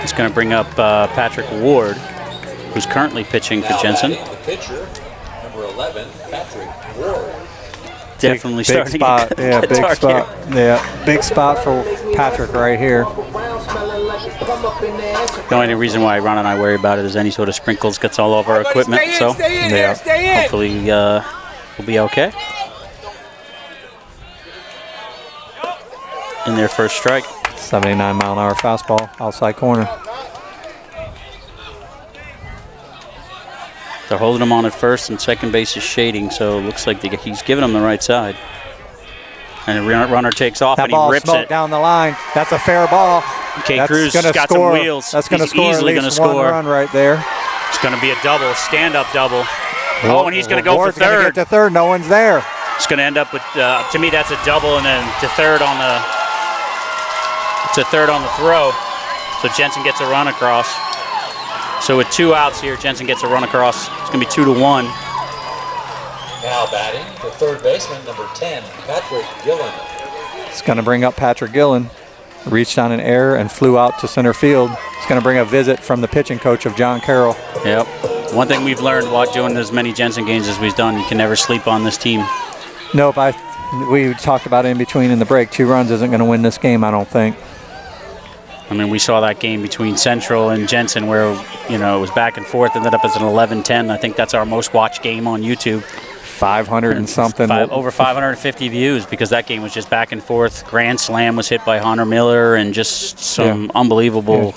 [SPEAKER 2] It's going to bring up Patrick Ward, who's currently pitching for Jensen.
[SPEAKER 1] The pitcher, number 11, Patrick Ward.
[SPEAKER 2] Definitely
[SPEAKER 12] big
[SPEAKER 2] starting
[SPEAKER 12] spot.
[SPEAKER 2] to get
[SPEAKER 12] Yeah, big
[SPEAKER 2] dark
[SPEAKER 12] spot.
[SPEAKER 2] here.
[SPEAKER 12] Yeah, big spot for Patrick right here.
[SPEAKER 2] The only reason why Ron and I worry about it is any sort of sprinkles gets all over our equipment. So hopefully we'll be okay. In their first strike.
[SPEAKER 12] 79 mile an hour fastball, outside corner.
[SPEAKER 2] They're holding him on at first, and second base is shading, so it looks like he's giving him the right side. And the runner takes off
[SPEAKER 3] That
[SPEAKER 2] and
[SPEAKER 3] ball
[SPEAKER 2] he rips
[SPEAKER 3] smoked
[SPEAKER 2] it.
[SPEAKER 3] down the line. That's a fair ball.
[SPEAKER 2] Cade Cruz has got
[SPEAKER 3] score.
[SPEAKER 2] some wheels.
[SPEAKER 3] That's going to
[SPEAKER 2] He's
[SPEAKER 3] score at
[SPEAKER 2] easily
[SPEAKER 3] least
[SPEAKER 2] gonna
[SPEAKER 3] one
[SPEAKER 2] score.
[SPEAKER 3] run right there.
[SPEAKER 2] It's going to be a double, stand-up double. Oh, and he's going to go for
[SPEAKER 3] Ward's gonna
[SPEAKER 2] third.
[SPEAKER 3] get to third. No one's there.
[SPEAKER 2] It's going to end up with, to me, that's a double, and then to third on the throw. So Jensen gets a run across. So with 2 outs here, Jensen gets a run across. It's going to be 2-1.
[SPEAKER 1] Now batting, the third baseman, number 10, Patrick Gillan.
[SPEAKER 12] It's going to bring up Patrick Gillan. Reached on an error and flew out to center field. It's going to bring a visit from the pitching coach of John Carroll.
[SPEAKER 2] Yep. One thing we've learned while doing as many Jensen games as we've done, you can never sleep on this team.
[SPEAKER 12] Nope, we talked about it in between in the break. 2 runs isn't going to win this game, I don't think.
[SPEAKER 2] I mean, we saw that game between Central and Jensen where, it was back and forth, ended up as an 11-10. I think that's our most watched game on YouTube.
[SPEAKER 12] 500 and something.
[SPEAKER 2] Over 550 views because that game was just back and forth. Grand slam was hit by Hunter Miller and just some unbelievable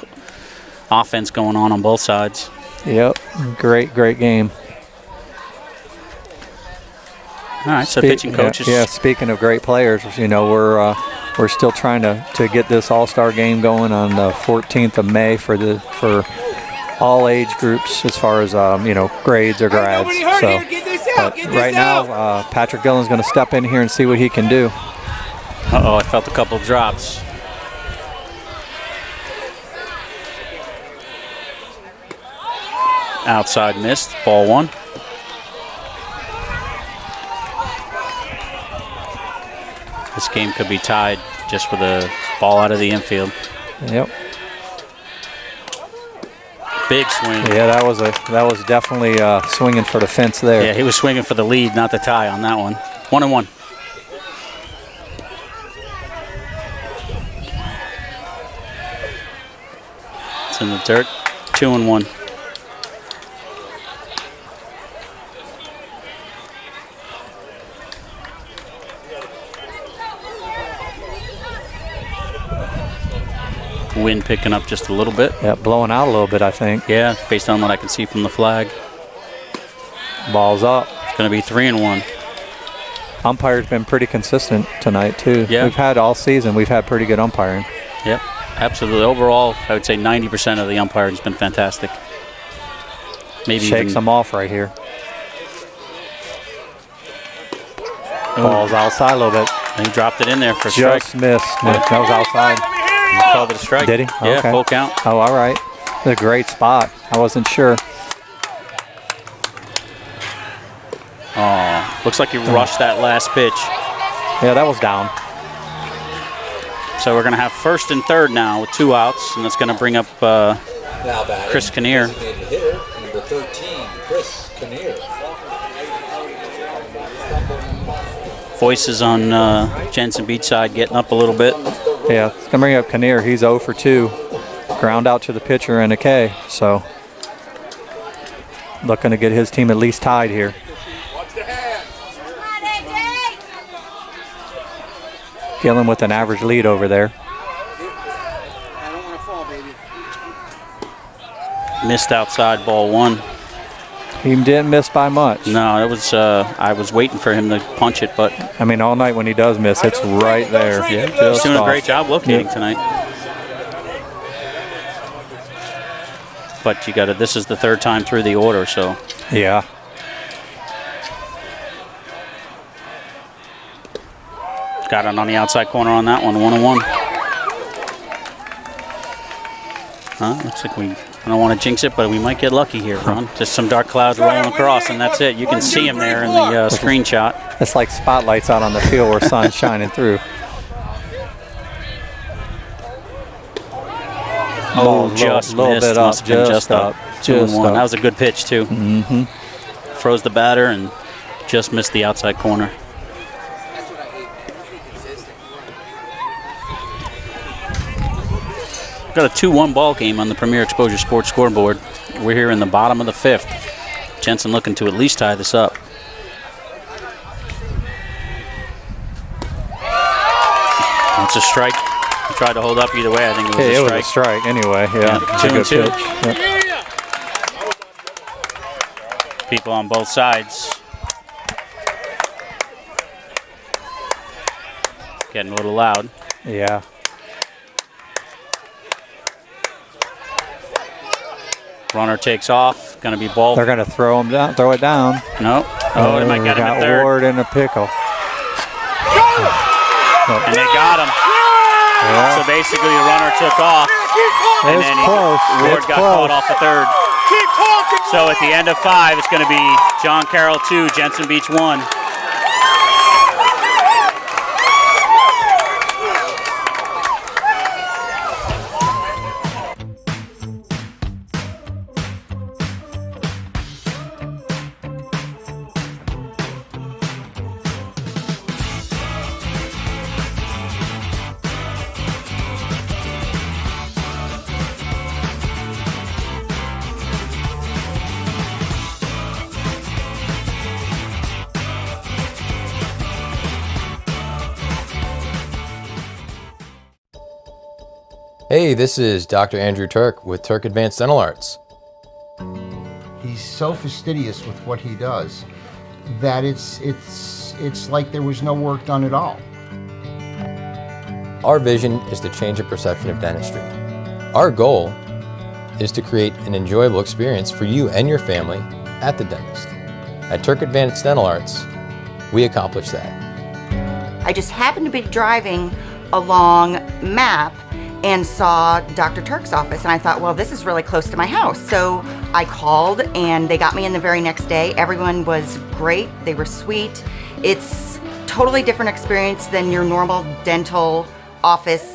[SPEAKER 2] offense going on both sides.
[SPEAKER 12] Yep, great game.
[SPEAKER 2] All right, so pitching coaches.
[SPEAKER 12] Yeah, speaking of great players, we're still trying to get this All-Star game going on the 14th of May for all age groups as far as grades or grads. So, but right now, Patrick Gillen's going to step in here and see what he can do.
[SPEAKER 2] Uh-oh, I felt a couple drops. Outside missed, ball 1. This game could be tied just with a ball out of the infield.
[SPEAKER 12] Yep.
[SPEAKER 2] Big swing.
[SPEAKER 12] Yeah, that was definitely swinging for the fence there.
[SPEAKER 2] Yeah, he was swinging for the lead, not the tie on that one. 1-1. It's in the dirt. 2-1. Wind picking up just a little bit.
[SPEAKER 12] Yeah, blowing out a little bit, I think.
[SPEAKER 2] Yeah, based on what I can see from the flag.
[SPEAKER 12] Ball's up.
[SPEAKER 2] It's going to be 3-1.
[SPEAKER 12] Umpire's been pretty consistent tonight, too.
[SPEAKER 2] Yeah.
[SPEAKER 12] We've had all season, we've had pretty good umpiring.
[SPEAKER 2] Yep, absolutely. Overall, I would say 90% of the umpiring has been fantastic. Maybe
[SPEAKER 12] Shakes them off right here. Ball's outside a little bit.
[SPEAKER 2] And he dropped it in there for a strike.
[SPEAKER 12] Just missed. That was outside.
[SPEAKER 2] He called it a strike.
[SPEAKER 12] Did he?
[SPEAKER 2] Yeah,
[SPEAKER 12] okay.
[SPEAKER 2] full count.
[SPEAKER 12] Oh, all right. a great spot. I wasn't sure.
[SPEAKER 2] Oh, looks like he rushed that last pitch.
[SPEAKER 12] Yeah, that was down.
[SPEAKER 2] So we're going to have first and third now with 2 outs, and that's going to bring up Chris Kinnear.
[SPEAKER 1] Designated hitter, number 13, Chris Kinnear.
[SPEAKER 2] Voices on Jensen Beach side getting up a little bit.
[SPEAKER 12] Yeah, it's going to bring up Kinnear. He's 0 for 2. Ground out to the pitcher and a K. So looking to get his team at least tied here. Gillan with an average lead over there.
[SPEAKER 2] Missed outside, ball 1.
[SPEAKER 12] He didn't miss by much.
[SPEAKER 2] No, it was. I was waiting for him to punch it, but
[SPEAKER 12] I mean, all night when he does miss, it's right there.
[SPEAKER 2] yeah, he's doing a great job locating tonight. But you got to. This is the 3rd time through the order, so
[SPEAKER 12] yeah.
[SPEAKER 2] Got it on the outside corner on that one. 1-1. Looks like I don't want to jinx it, but we might get lucky here, Ron. Just some dark clouds rolling across, and that's it. You can see him there in the screenshot.
[SPEAKER 12] It's like spotlights out on the field where sun's shining through.
[SPEAKER 2] Oh, just
[SPEAKER 12] little
[SPEAKER 2] missed.
[SPEAKER 12] bit up,
[SPEAKER 2] Must have been just up. 2-1. That was a good pitch, too.
[SPEAKER 12] Mm-hmm.
[SPEAKER 2] Froze the batter and just missed the outside corner. Got a 2-1 ball game on the Premier Exposure Sports scoreboard. We're here in the bottom of the 5th. Jensen looking to at least tie this up. It's a strike. He tried to hold up either way. I think it was a strike.
[SPEAKER 12] It was a strike anyway. Yeah,
[SPEAKER 2] 2-2.
[SPEAKER 12] Yep.
[SPEAKER 2] People on both sides. Getting a little loud.
[SPEAKER 12] Yeah.
[SPEAKER 2] Runner takes off. Going to be ball.
[SPEAKER 12] They're going to throw it down.
[SPEAKER 2] No. Oh, they might get him at third.
[SPEAKER 12] Ward in a pickle.
[SPEAKER 2] And they got him.
[SPEAKER 12] Yeah.
[SPEAKER 2] So basically the runner took off. And then Ward got caught off the third. So at the end of 5, it's going to be John Carroll 2, Jensen Beach 1.
[SPEAKER 4] Hey, this is Dr. Andrew Turk with Turk Advanced Dental Arts.
[SPEAKER 5] He's so fastidious with what he does that it's like there was no work done at all.
[SPEAKER 4] Our vision is to change the perception of dentistry. Our goal is to create an enjoyable experience for you and your family at the dentist. At Turk Advanced Dental Arts, we accomplish that.
[SPEAKER 6] I just happened to be driving along Map and saw Dr. Turk's office, and I thought, well, this is really close to my house. So I called, and they got me in the very next day. Everyone was great. They were sweet. It's totally different experience than your normal dental office.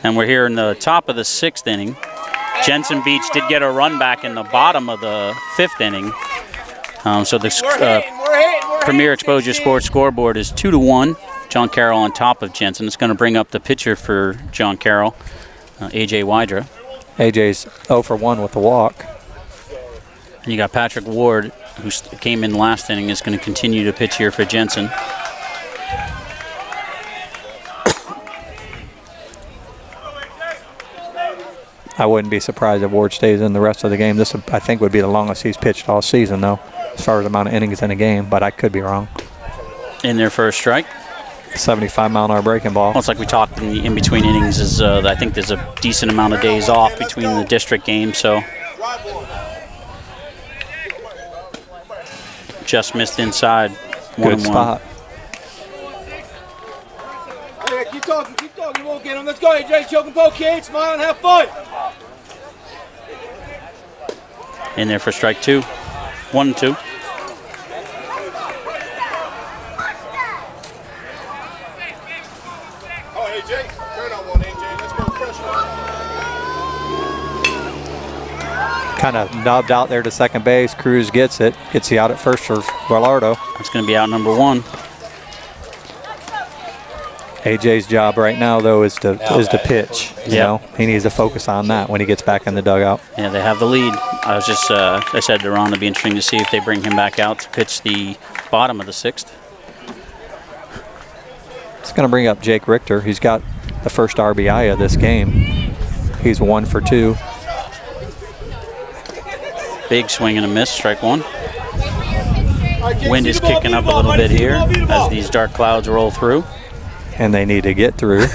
[SPEAKER 2] And we're here in the top of the 6th inning. Jensen Beach did get a run back in the bottom of the 5th inning. So the Premier Exposure Sports scoreboard is 2-1. John Carroll on top of Jensen. It's going to bring up the pitcher for John Carroll. A.J. Wydra.
[SPEAKER 12] AJ's 0 for 1 with the walk.
[SPEAKER 2] And you got Patrick Ward, who came in last inning, is going to continue to pitch here for Jensen.
[SPEAKER 12] I wouldn't be surprised if Ward stays in the rest of the game. This, I think, would be the longest he's pitched all season, though, as far as amount of innings in a game, but I could be wrong.
[SPEAKER 2] In their first strike.
[SPEAKER 12] 75-mile-an-hour breaking ball.
[SPEAKER 2] Well, it's like we talked in the in-between innings. Is I think there's a decent amount of days off between the district games, so just missed inside.
[SPEAKER 12] Good spot.
[SPEAKER 10] Yeah, keep talking, you won't get him. Let's go, AJ, choke and poke, kid. Smile and have fun.
[SPEAKER 2] In there for strike 2. 1-2.
[SPEAKER 12] Kind of nubbed out there to second base. Cruz gets it. Gets the out at first for Gallardo.
[SPEAKER 2] It's going to be out number 1.
[SPEAKER 12] AJ's job right now, though, is to pitch. You know, he needs to focus on that when he gets back in the dugout.
[SPEAKER 2] Yeah, they have the lead. I said to Ron, it'd be interesting to see if they bring him back out to pitch the bottom of the 6th.
[SPEAKER 12] It's going to bring up Jake Richter. He's got the first RBI of this game. He's 1 for 2.
[SPEAKER 2] Big swing and a miss, strike 1. Wind is kicking up a little bit here as these dark clouds roll through.
[SPEAKER 12] And they need to get through.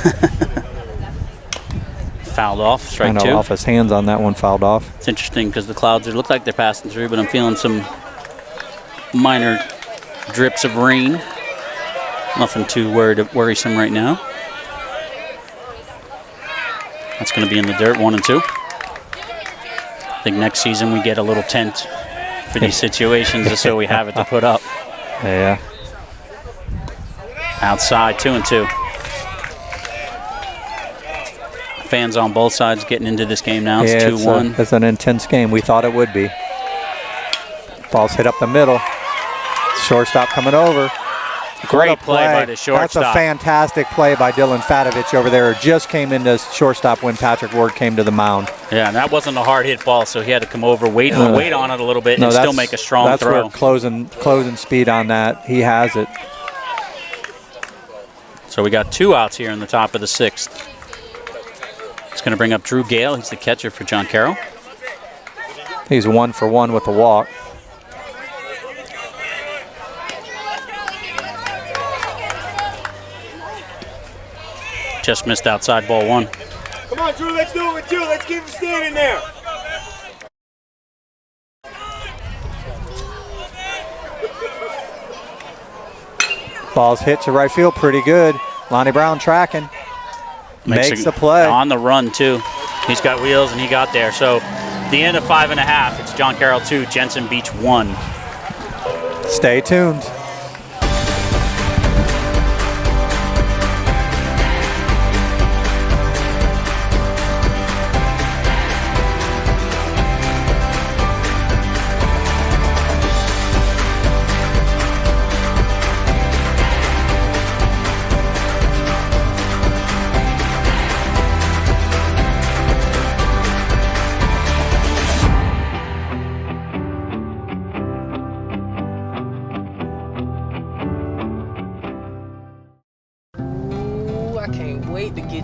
[SPEAKER 2] Fouled off, strike 2.
[SPEAKER 12] I know, off his hands on that one, fouled off.
[SPEAKER 2] It's interesting because the clouds look like they're passing through, but I'm feeling some minor drips of rain. Nothing too worrisome right now. That's going to be in the dirt, 1-2. I think next season we get a little tent for these situations just so we have it to put up.
[SPEAKER 12] Yeah.
[SPEAKER 2] Outside, 2-2. Fans on both sides getting into this game now. It's 2-1.
[SPEAKER 12] It's an intense game. We thought it would be. Ball's hit up the middle. Shortstop coming over.
[SPEAKER 2] Great play by the shortstop.
[SPEAKER 3] That's a fantastic play by Dylan Fadovich over there. Just came into shortstop when Patrick Ward came to the mound.
[SPEAKER 2] Yeah, and that wasn't a hard hit ball, so he had to come over, wait on it a little bit, and still make a strong throw.
[SPEAKER 12] That's where closing speed on that. He has it.
[SPEAKER 2] So we got 2 outs here in the top of the 6th. It's going to bring up Drew Gale. He's the catcher for John Carroll.
[SPEAKER 12] He's 1 for 1 with a walk.
[SPEAKER 2] Just missed outside, ball 1.
[SPEAKER 10] Come on, Drew, let's do it with 2. Let's keep him standing there.
[SPEAKER 3] Ball's hit to right field pretty good. Lonnie Brown tracking. Makes the play.
[SPEAKER 2] On the run, too. He's got wheels, and he got there. So the end of 5.5, it's John Carroll 2, Jensen Beach 1.
[SPEAKER 3] Stay tuned.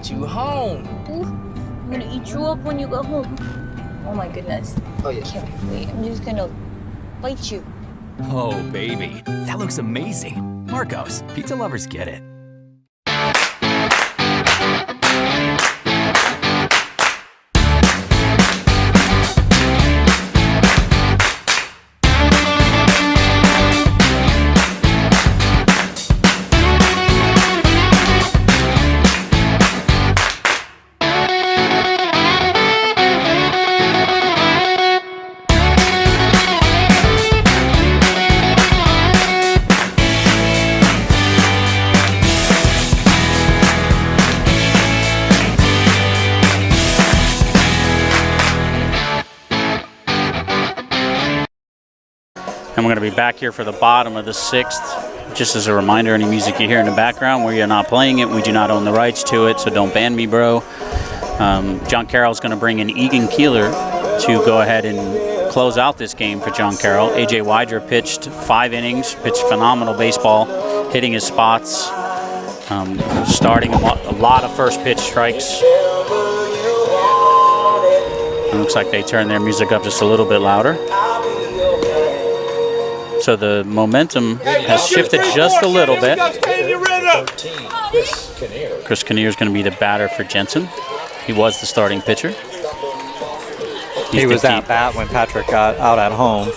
[SPEAKER 7] You home.
[SPEAKER 8] Ooh, I'm gonna eat you up when you go home. Oh my goodness.
[SPEAKER 7] Oh yeah.
[SPEAKER 8] Can't wait. I'm just gonna bite you.
[SPEAKER 9] Oh, baby. That looks amazing. Marcos, pizza lovers get it.
[SPEAKER 2] And we're going to be back here for the bottom of the 6th. Just as a reminder, any music you hear in the background, we are not playing it. We do not own the rights to it, so don't ban me, bro. John Carroll's going to bring in Egan Keeler to go ahead and close out this game for John Carroll. A.J. Weider pitched 5 innings, pitched phenomenal baseball, hitting his spots, starting a lot of first pitch strikes. It looks like they turned their music up just a little bit louder. So the momentum has shifted just a little bit. Chris Kinnear is going to be the batter for Jensen. He was the starting pitcher.
[SPEAKER 12] He was at bat when Patrick got out at home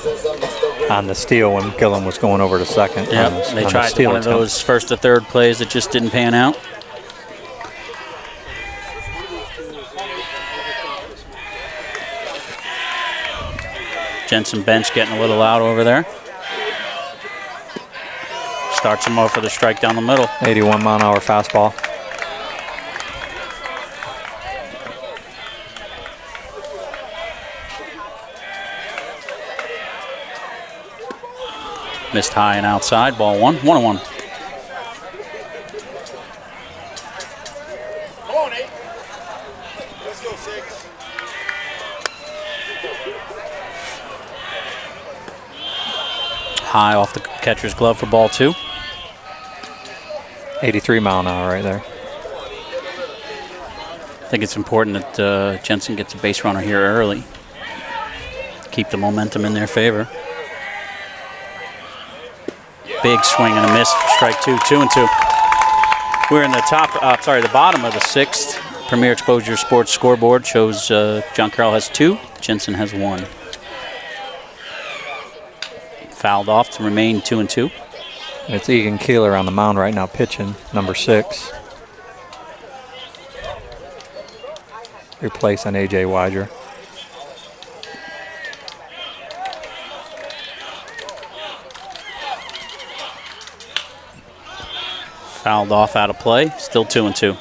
[SPEAKER 12] on the steal when Gillan was going over to second.
[SPEAKER 2] Yeah, they tried one of those first to third plays that just didn't pan out. Jensen bench getting a little loud over there. Starts him off for the strike down the middle.
[SPEAKER 12] 81-mile-an-hour fastball.
[SPEAKER 2] Missed high and outside. Ball 1. 1-1.
[SPEAKER 10] Come on, 8. Let's go, 6.
[SPEAKER 2] High off the catcher's glove for ball 2.
[SPEAKER 12] 83-mile-an-hour right there.
[SPEAKER 2] I think it's important that Jensen gets a base runner here early. Keep the momentum in their favor. Big swing and a miss for strike 2. 2-2. We're in the the bottom of the 6th. Premier Exposure Sports scoreboard shows John Carroll has 2, Jensen has 1. Fouled off to remain 2-2.
[SPEAKER 12] It's Egan Keeler on the mound right now pitching, number 6. Replacing A.J. Weider.
[SPEAKER 2] Fouled off out of play, still 2-2.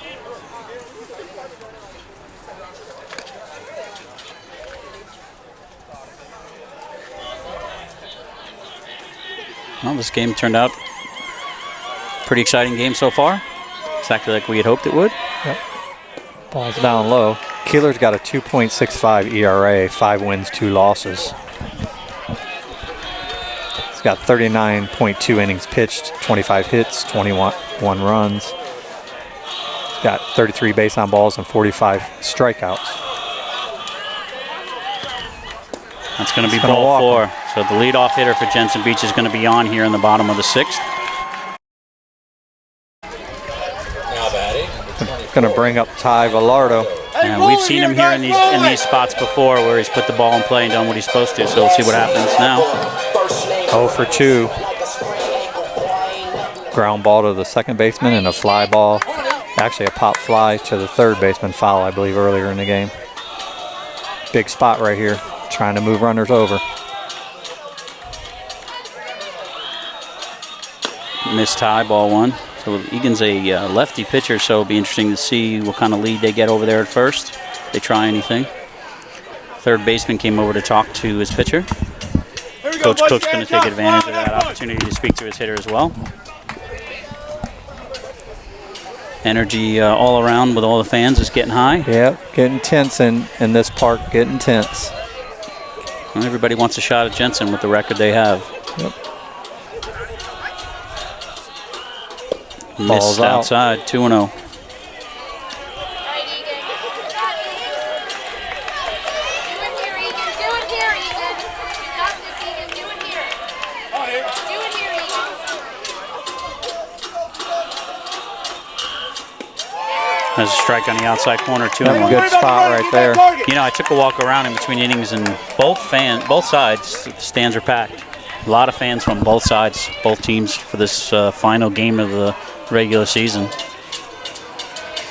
[SPEAKER 2] Well, this game turned out pretty exciting game so far. Exactly like we had hoped it would.
[SPEAKER 12] Yep. Ball's down low. Keeler's got a 2.65 ERA, 5 wins, 2 losses. He's got 39.2 innings pitched, 25 hits, 21 runs. He's got 33 base on balls and 45 strikeouts.
[SPEAKER 2] That's going to be ball 4. So the leadoff hitter for Jensen Beach is going to be on here in the bottom of the 6th.
[SPEAKER 1] Now batting.
[SPEAKER 12] Going to bring up Ty Villardo.
[SPEAKER 2] And we've seen him here in these spots before where he's put the ball in play and done what he's supposed to. So we'll see what happens now.
[SPEAKER 12] 0 for 2. Ground ball to the second baseman and a fly ball. Actually a pop fly to the third baseman, foul I believe earlier in the game. Big spot right here, trying to move runners over.
[SPEAKER 2] Missed high, ball 1. So Egan's a lefty pitcher, so it'll be interesting to see what kind of lead they get over there at first. If they try anything. Third baseman came over to talk to his pitcher. Coach Cook's going to take advantage of that opportunity to speak to his hitter as well. Energy all around with all the fans is getting high.
[SPEAKER 12] Yep, getting tense in this park, getting tense.
[SPEAKER 2] Well, everybody wants a shot at Jensen with the record they have.
[SPEAKER 12] Yep.
[SPEAKER 2] Missed outside, 2-0. There's a strike on the outside corner, 2-1.
[SPEAKER 12] Good spot right there.
[SPEAKER 2] You know, I took a walk around in between innings, and both sides, the stands are packed. A lot of fans from both sides, both teams, for this final game of the regular season.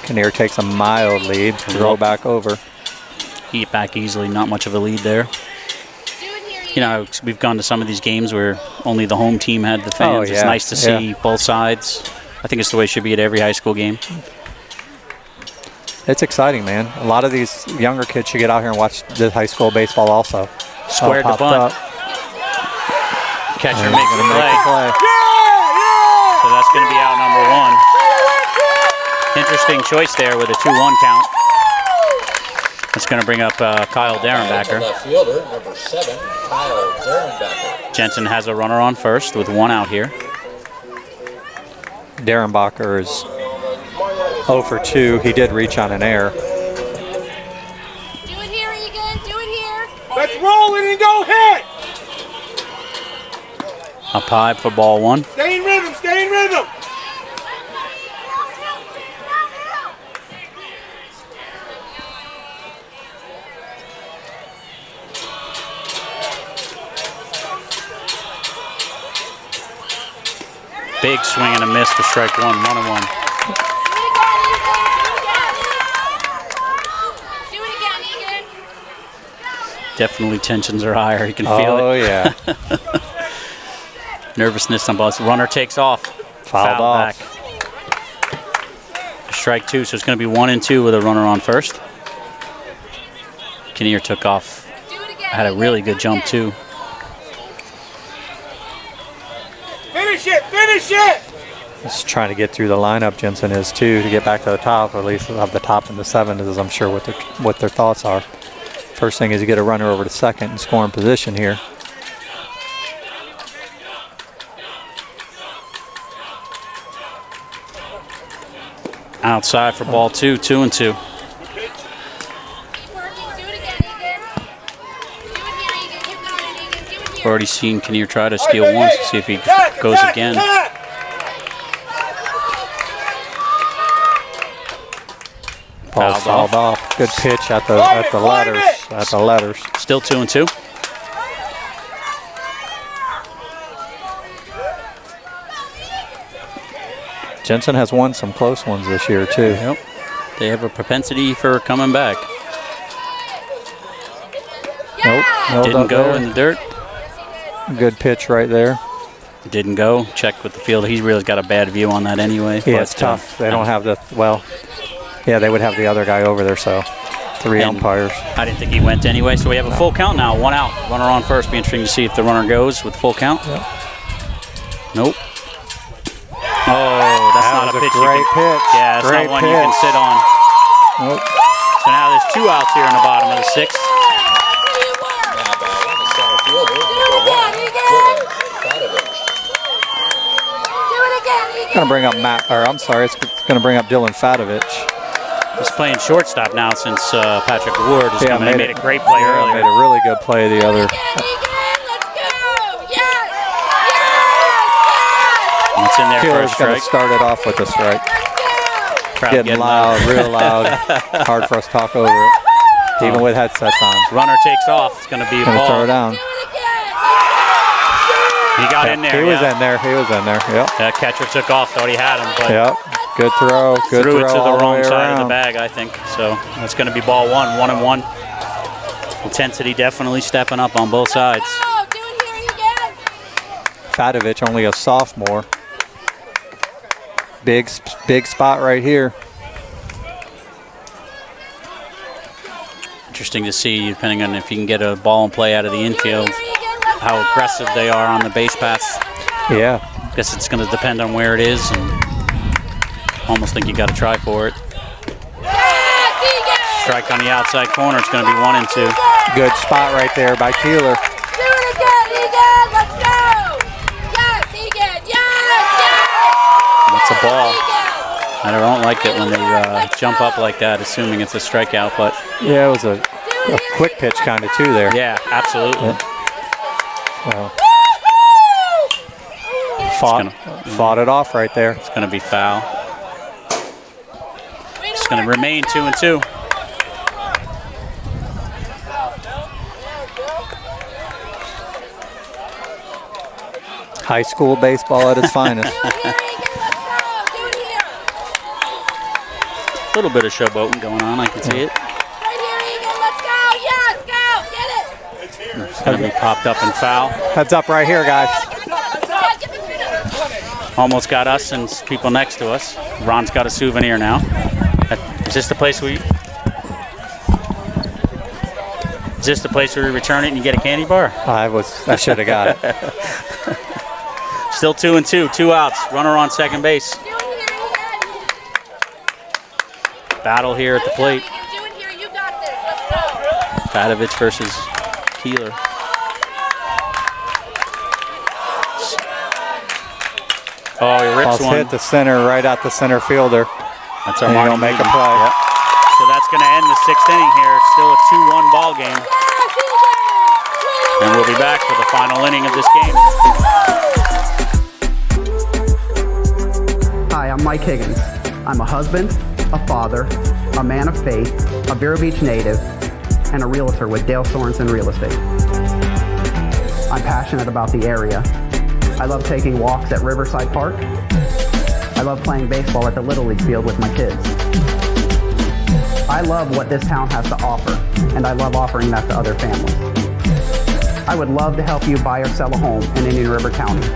[SPEAKER 12] Kinnear takes a mild lead, throw back over.
[SPEAKER 2] He get back easily, not much of a lead there. You know, we've gone to some of these games where only the home team had the fans.
[SPEAKER 12] Oh, yeah.
[SPEAKER 2] It's nice to see both sides. I think it's the way it should be at every high school game.
[SPEAKER 12] It's exciting, man. A lot of these younger kids should get out here and watch the high school baseball also.
[SPEAKER 2] Squared the bunt. Catcher makes the play. So that's going to be out number 1. Interesting choice there with a 2-1 count. That's going to bring up Kyle Derenbacher.
[SPEAKER 1] Left fielder, number 7, Kyle Derenbacher.
[SPEAKER 2] Jensen has a runner on first with 1 out here.
[SPEAKER 12] Derenbacher is 0 for 2. He did reach on an error.
[SPEAKER 10] Let's roll it and go hit!
[SPEAKER 2] Up high for ball 1.
[SPEAKER 10] Stay in rhythm, stay in rhythm!
[SPEAKER 2] Big swing and a miss for strike 1, 1-1. Definitely tensions are higher. You can feel it.
[SPEAKER 12] Oh, yeah.
[SPEAKER 2] Nervousness on both. Runner takes off.
[SPEAKER 12] Fouled off.
[SPEAKER 2] Back. Strike 2, so it's going to be 1 and 2 with a runner on first. Kinnear took off. Had a really good jump, too.
[SPEAKER 10] Finish it, finish it!
[SPEAKER 12] Just trying to get through the lineup, Jensen is too, to get back to the top, or at least have the top and the 7, as I'm sure what their thoughts are. First thing is to get a runner over to second and score in position here.
[SPEAKER 2] Outside for ball 2, 2 and 2. Already seen Kinnear try to steal once. See if he goes again.
[SPEAKER 12] Ball fouled off. Good pitch at the letters. At the letters.
[SPEAKER 2] Still 2 and 2.
[SPEAKER 12] Jensen has won some close ones this year too.
[SPEAKER 2] Yep. They have a propensity for coming back.
[SPEAKER 12] Nope.
[SPEAKER 2] Didn't go in the dirt.
[SPEAKER 12] Good pitch right there.
[SPEAKER 2] Didn't go. Checked with the field. He's really got a bad view on that anyway.
[SPEAKER 12] Yeah, it's tough. They don't have the, well, yeah, they would have the other guy over there, so 3 umpires.
[SPEAKER 2] I didn't think he went anyway, so we have a full count now. 1 out. Runner on first. Be interesting to see if the runner goes with full count.
[SPEAKER 12] Yep.
[SPEAKER 2] Nope. Oh, that's not a pitch.
[SPEAKER 12] Great pitch.
[SPEAKER 2] Yeah, that's not one you can sit on.
[SPEAKER 12] Nope.
[SPEAKER 2] So now there's 2 outs here in the bottom of the 6th.
[SPEAKER 12] It's going to bring up it's going to bring up Dylan Fadovich.
[SPEAKER 2] He's playing shortstop now since Patrick Ward has come in. He made a great play earlier.
[SPEAKER 12] Made a really good play the other.
[SPEAKER 2] And it's in there for a
[SPEAKER 12] Keeler's going to
[SPEAKER 2] strike.
[SPEAKER 12] start it off with a strike.
[SPEAKER 2] Crowd
[SPEAKER 12] Getting loud, real loud. Hard for us to talk over it, even with headsets on.
[SPEAKER 2] Runner takes off. It's going to be a
[SPEAKER 12] Going to
[SPEAKER 2] ball.
[SPEAKER 12] throw it down.
[SPEAKER 2] He got in there.
[SPEAKER 12] He was in there. He was in there. Yep.
[SPEAKER 2] That catcher took off. Thought he had him, but
[SPEAKER 12] Yep. Good throw. Good
[SPEAKER 2] threw
[SPEAKER 12] throw
[SPEAKER 2] it to the
[SPEAKER 12] all
[SPEAKER 2] wrong
[SPEAKER 12] way
[SPEAKER 2] side of the
[SPEAKER 12] around.
[SPEAKER 2] bag, I think. So that's going to be ball 1, 1 and 1. Intensity definitely stepping up on both sides.
[SPEAKER 12] Fadovich, only a sophomore. Big spot right here.
[SPEAKER 2] Interesting to see, depending on if you can get a ball and play out of the infield, how aggressive they are on the base paths.
[SPEAKER 12] Yeah.
[SPEAKER 2] I guess it's going to depend on where it is, and almost think you got to try for it. Strike on the outside corner. It's going to be 1 and 2.
[SPEAKER 12] Good spot right there by Keeler.
[SPEAKER 2] That's a ball. I don't like it when they jump up like that, assuming it's a strikeout, but
[SPEAKER 12] Yeah, it was a quick pitch kind of too there.
[SPEAKER 2] yeah, absolutely.
[SPEAKER 12] Yeah. Well, fought it off right there.
[SPEAKER 2] It's going to be foul. It's going to remain 2 and 2.
[SPEAKER 12] High school baseball at its finest.
[SPEAKER 2] A little bit of showboating going on. I can see it. It's going to be popped up and foul.
[SPEAKER 12] Heads up right here, guys.
[SPEAKER 2] Almost got us and people next to us. Ron's got a souvenir now. Is this the place we? Is this the place where we return it and you get a candy bar?
[SPEAKER 12] I should have got it.
[SPEAKER 2] Still 2 and 2. 2 outs. Runner on second base. Battle here at the plate. Fadovich versus Keeler. Oh, he rips
[SPEAKER 12] Ball's
[SPEAKER 2] one.
[SPEAKER 12] hit the center, right at the center fielder.
[SPEAKER 2] That's
[SPEAKER 12] And
[SPEAKER 2] Armani
[SPEAKER 12] he'll make a
[SPEAKER 2] Newton.
[SPEAKER 12] play.
[SPEAKER 2] Yep. So that's going to end the 6th inning here. It's still a 2-1 ball game. And we'll be back for the final inning of this game.
[SPEAKER 11] Hi, I'm Mike Higgins. I'm a husband, a father, a man of faith, a Vero Beach native, and a realtor with Dale Sorensen Real Estate. I'm passionate about the area. I love taking walks at Riverside Park. I love playing baseball at the Little League field with my kids. I love what this town has to offer, and I love offering that to other families. I would love to help you buy or sell a home in Indian River County.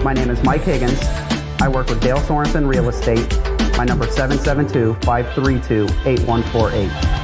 [SPEAKER 11] My name is Mike Higgins. I work with Dale Sorensen Real Estate. My number is 772-532-8148.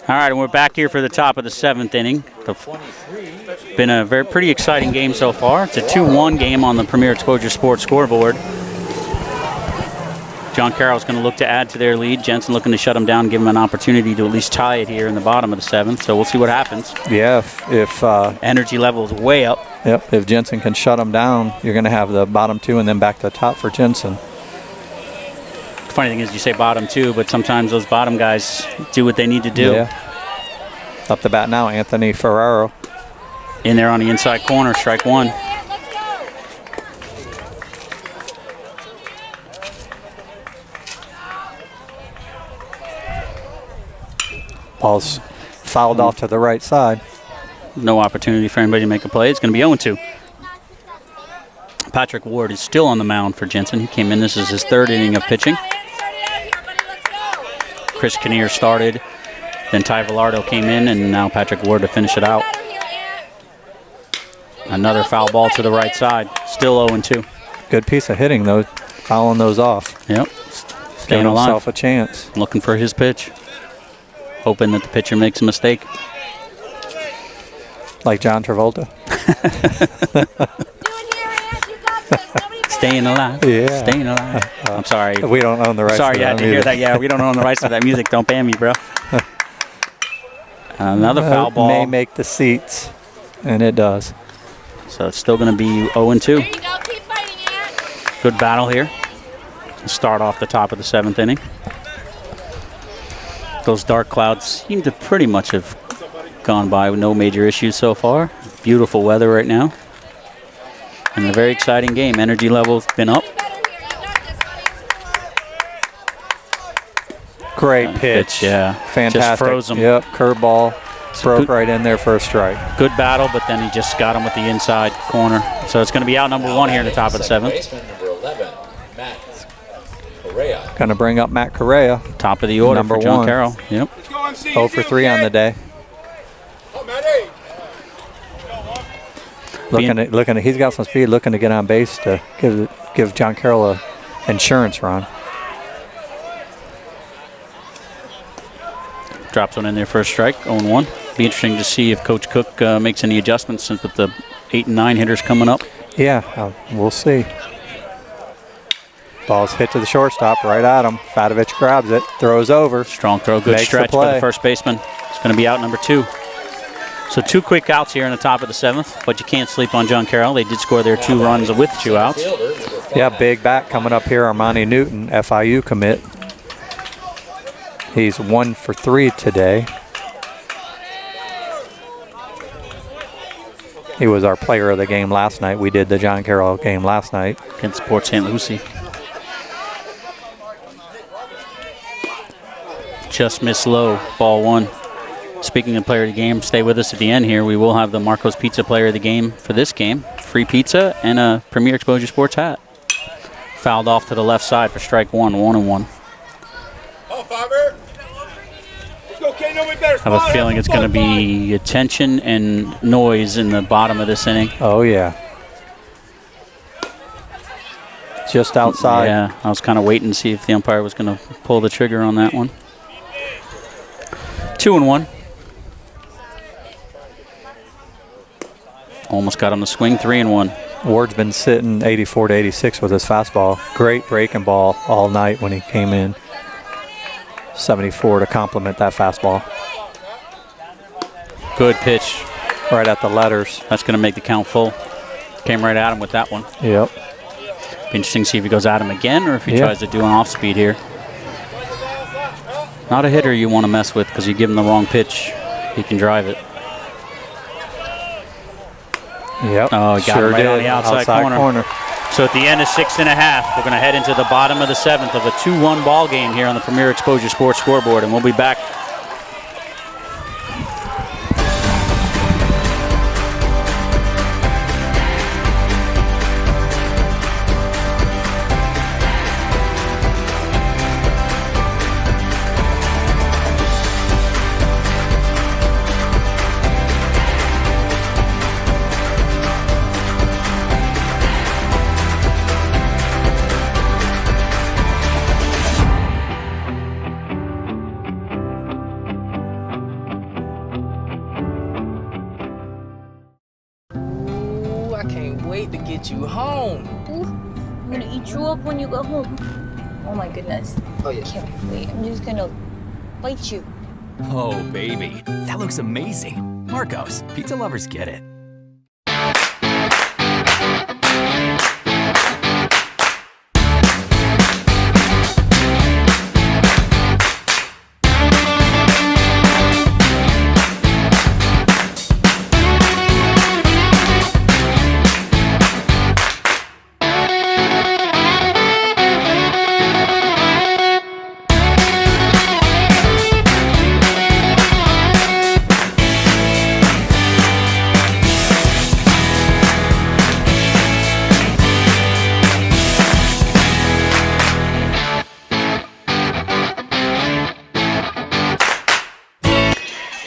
[SPEAKER 2] All right, and we're back here for the top of the 7th inning. Been a pretty exciting game so far. It's a 2-1 game on the Premier Exposure Sports scoreboard. John Carroll's going to look to add to their lead. Jensen looking to shut him down, give him an opportunity to at least tie it here in the bottom of the 7th. So we'll see what happens.
[SPEAKER 12] Yeah, if
[SPEAKER 2] energy level is way up.
[SPEAKER 12] Yep, if Jensen can shut him down, you're going to have the bottom 2 and then back to the top for Jensen.
[SPEAKER 2] Funny thing is you say bottom 2, but sometimes those bottom guys do what they need to do.
[SPEAKER 12] Yeah. Up the bat now, Anthony Ferrero.
[SPEAKER 2] In there on the inside corner, strike 1.
[SPEAKER 12] Ball's fouled off to the right side.
[SPEAKER 2] No opportunity for anybody to make a play. It's going to be 0-2. Patrick Ward is still on the mound for Jensen. He came in. This is his 3rd inning of pitching. Chris Kinnear started. Then Ty Velardo came in, and now Patrick Ward to finish it out. Another foul ball to the right side. Still 0-2.
[SPEAKER 12] Good piece of hitting, though, fouling those off.
[SPEAKER 2] Yep. Staying
[SPEAKER 12] Giving
[SPEAKER 2] alive.
[SPEAKER 12] himself a chance.
[SPEAKER 2] Looking for his pitch. Hoping that the pitcher makes a mistake.
[SPEAKER 12] Like John Travolta.
[SPEAKER 2] Staying alive.
[SPEAKER 12] Yeah.
[SPEAKER 2] Staying alive. I'm sorry.
[SPEAKER 12] We don't own the rights to
[SPEAKER 2] Sorry,
[SPEAKER 12] that
[SPEAKER 2] I had to hear
[SPEAKER 12] either.
[SPEAKER 2] that. Yeah, we don't own the rights to that music. Don't ban me, bro. Another foul ball.
[SPEAKER 12] May make the seats, and it does.
[SPEAKER 2] So it's still going to be 0-2. Good battle here. Start off the top of the 7th inning. Those dark clouds seem to pretty much have gone by with no major issues so far. Beautiful weather right now. And a very exciting game. Energy level's been up.
[SPEAKER 12] Great pitch.
[SPEAKER 2] Yeah.
[SPEAKER 12] Fantastic.
[SPEAKER 2] Just froze him.
[SPEAKER 12] Yep, curveball. Broke right in there for a strike.
[SPEAKER 2] Good battle, but then he just got him with the inside corner. So it's going to be out number 1 here in the top of the 7th.
[SPEAKER 1] Baseman number 11, Matt Correa.
[SPEAKER 12] Going to bring up Matt Correa.
[SPEAKER 2] Top of the order
[SPEAKER 12] number
[SPEAKER 2] for John
[SPEAKER 12] 1.
[SPEAKER 2] Carroll. Yep.
[SPEAKER 12] 0 for 3 on the day. Looking at, he's got some speed. Looking to get on base to give John Carroll a insurance run.
[SPEAKER 2] Drops one in there for a strike. 0-1. Be interesting to see if Coach Cook makes any adjustments since with the 8 and 9 hitters coming up.
[SPEAKER 12] Yeah, we'll see. Ball's hit to the shortstop, right at him. Fadovich grabs it, throws over.
[SPEAKER 2] Strong throw, good
[SPEAKER 12] Makes
[SPEAKER 2] stretch
[SPEAKER 12] the
[SPEAKER 2] by
[SPEAKER 12] play.
[SPEAKER 2] the first baseman. It's going to be out number 2. So 2 quick outs here in the top of the 7th, but you can't sleep on John Carroll. They did score their 2 runs with 2 outs.
[SPEAKER 12] Yeah, big bat coming up here, Armani Newton, FIU commit. He's 1 for 3 today. He was our player of the game last night. We did the John Carroll game last night.
[SPEAKER 2] Against Port St. Lucie. Just missed low, ball 1. Speaking of player of the game, stay with us at the end here. We will have the Marco's Pizza player of the game for this game. Free pizza and a Premier Exposure Sports hat. Fouled off to the left side for strike 1, 1-1.
[SPEAKER 10] Oh, Fiver. Let's go, K. Nobody better.
[SPEAKER 2] I have a feeling it's going to be tension and noise in the bottom of this inning.
[SPEAKER 12] Oh, yeah. Just outside.
[SPEAKER 2] Yeah, I was kind of waiting to see if the umpire was going to pull the trigger on that one. 2-1. Almost got him to swing. 3-1.
[SPEAKER 12] Ward's been sitting 84 to 86 with his fastball. Great breaking ball all night when he came in. 74 to complement that fastball.
[SPEAKER 2] Good pitch.
[SPEAKER 12] Right at the letters.
[SPEAKER 2] That's going to make the count full. Came right at him with that one.
[SPEAKER 12] Yep.
[SPEAKER 2] Be interesting to see if he goes at him again or if he tries to do an off speed here. Not a hitter you want to mess with because you give him the wrong pitch, he can drive it.
[SPEAKER 12] Yep.
[SPEAKER 2] Oh, he got him right on the outside corner. So at the end of 6 1/2, we're going to head into the bottom of the 7th of a 2-1 ball game here on the Premier Exposure Sports scoreboard, and we'll be back.
[SPEAKER 7] You home.
[SPEAKER 8] Ooh, I'm gonna eat you up when you go home. Oh my goodness.
[SPEAKER 7] Oh yeah.
[SPEAKER 8] Can't wait. I'm just gonna bite you.
[SPEAKER 9] Oh, baby. That looks amazing. Marco's, pizza lovers get it.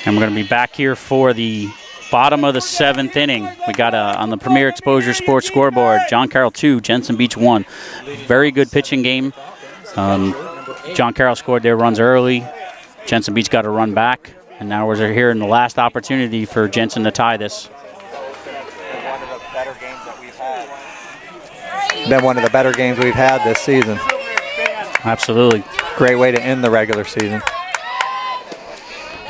[SPEAKER 2] And we're going to be back here for the bottom of the 7th inning. We got on the Premier Exposure Sports scoreboard, John Carroll 2, Jensen Beach 1. Very good pitching game. John Carroll scored their runs early. Jensen Beach got a run back. And now we're here in the last opportunity for Jensen to tie this.
[SPEAKER 12] Been one of the better games we've had this season.
[SPEAKER 2] Absolutely.
[SPEAKER 12] Great way to end the regular season.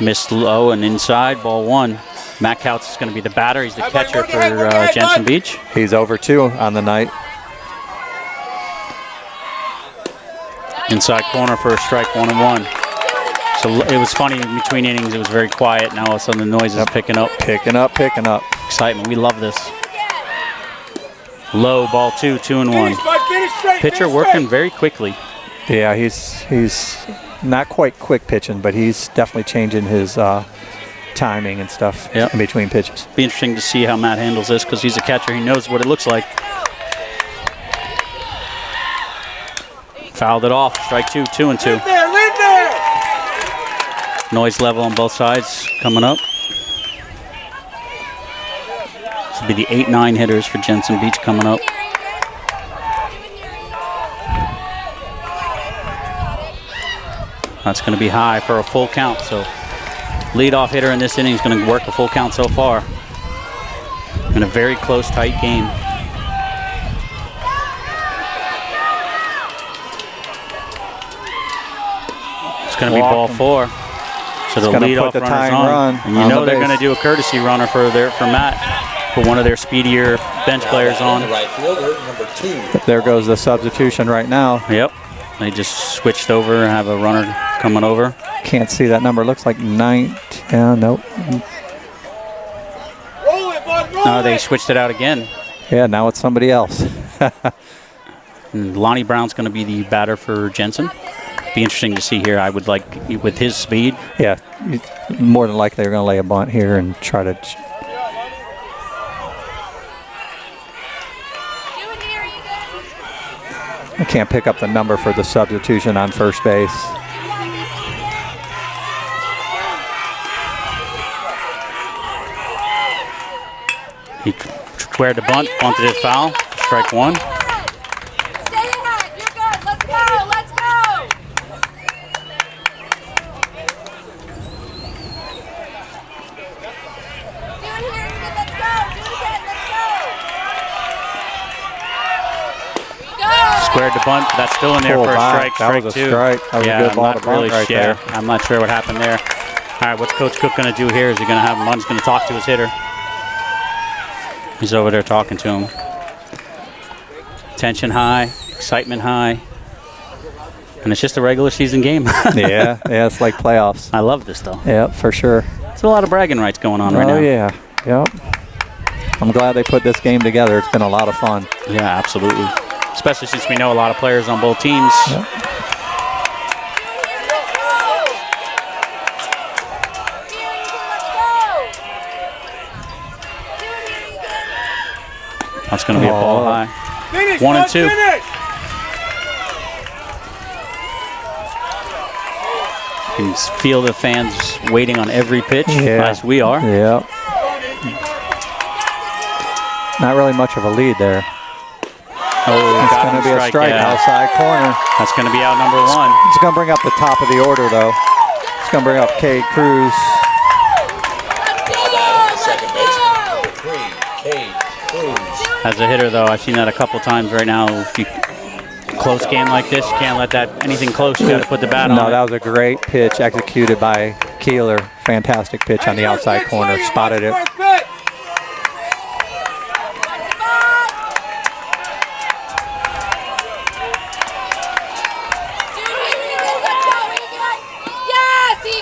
[SPEAKER 2] Missed low and inside, ball 1. Matt Couts is going to be the batter. He's the catcher for Jensen Beach.
[SPEAKER 12] He's over 2 on the night.
[SPEAKER 2] Inside corner for a strike, 1-1. So it was funny in between innings. It was very quiet. Now all of a sudden the noise is picking up.
[SPEAKER 12] Picking up.
[SPEAKER 2] Excitement. We love this. Low, ball 2, 2-1. Pitcher working very quickly.
[SPEAKER 12] Yeah, he's not quite quick pitching, but he's definitely changing his timing and stuff in between pitches.
[SPEAKER 2] Be interesting to see how Matt handles this because he's a catcher. He knows what it looks like. Fouled it off. Strike 2, 2-2.
[SPEAKER 10] Lead there.
[SPEAKER 2] Noise level on both sides coming up. This will be the 8-9 hitters for Jensen Beach coming up. That's going to be high for a full count. So leadoff hitter in this inning is going to work a full count so far. In a very close, tight game. It's going to be ball 4. So the leadoff runner's on. And you know they're going to do a courtesy runner for Matt. Put one of their speedier bench players on.
[SPEAKER 1] Right fielder, number 2.
[SPEAKER 12] There goes the substitution right now.
[SPEAKER 2] Yep. They just switched over and have a runner coming over.
[SPEAKER 12] Can't see that number. Looks like 9. Nope.
[SPEAKER 2] No, they switched it out again.
[SPEAKER 12] Yeah, now it's somebody else.
[SPEAKER 2] And Lonnie Brown's going to be the batter for Jensen. Be interesting to see here. I would like, with his speed.
[SPEAKER 12] Yeah, more than likely they're going to lay a bunt here and try to. I can't pick up the number for the substitution on first base.
[SPEAKER 2] He squared the bunt, bunted it foul, strike 1. Squared the bunt, but that's still in there for a strike.
[SPEAKER 12] That was a
[SPEAKER 2] 2.
[SPEAKER 12] strike. That was a good ball to bunt right there.
[SPEAKER 2] I'm not sure what happened there. All right, what's Coach Cook going to do here? Is he going to have him? He's going to talk to his hitter. He's over there talking to him. Tension high, excitement high. And it's just a regular season game.
[SPEAKER 12] yeah, it's like playoffs.
[SPEAKER 2] I love this, though.
[SPEAKER 12] Yeah, for sure.
[SPEAKER 2] There's a lot of bragging rights going on right now.
[SPEAKER 12] Oh, yeah. Yep. I'm glad they put this game together. It's been a lot of fun.
[SPEAKER 2] Yeah, absolutely. Especially since we know a lot of players on both teams.
[SPEAKER 12] Yep.
[SPEAKER 2] That's going to be a ball high. 1 and 2. You can feel the fans waiting on every pitch, as we are.
[SPEAKER 12] Yeah. Not really much of a lead there.
[SPEAKER 2] Oh,
[SPEAKER 12] it's going to be a strike outside corner.
[SPEAKER 2] That's going to be out number 1.
[SPEAKER 12] It's going to bring up the top of the order, though. It's going to bring up Cade Cruz.
[SPEAKER 1] Second baseman, 3, Cade Cruz.
[SPEAKER 2] As a hitter, though, I've seen that a couple times right now. If you close game like this, you can't let that anything close. You got to put the bat on.
[SPEAKER 12] No, that was a great pitch executed by Keeler. Fantastic pitch on the outside corner. Spotted it.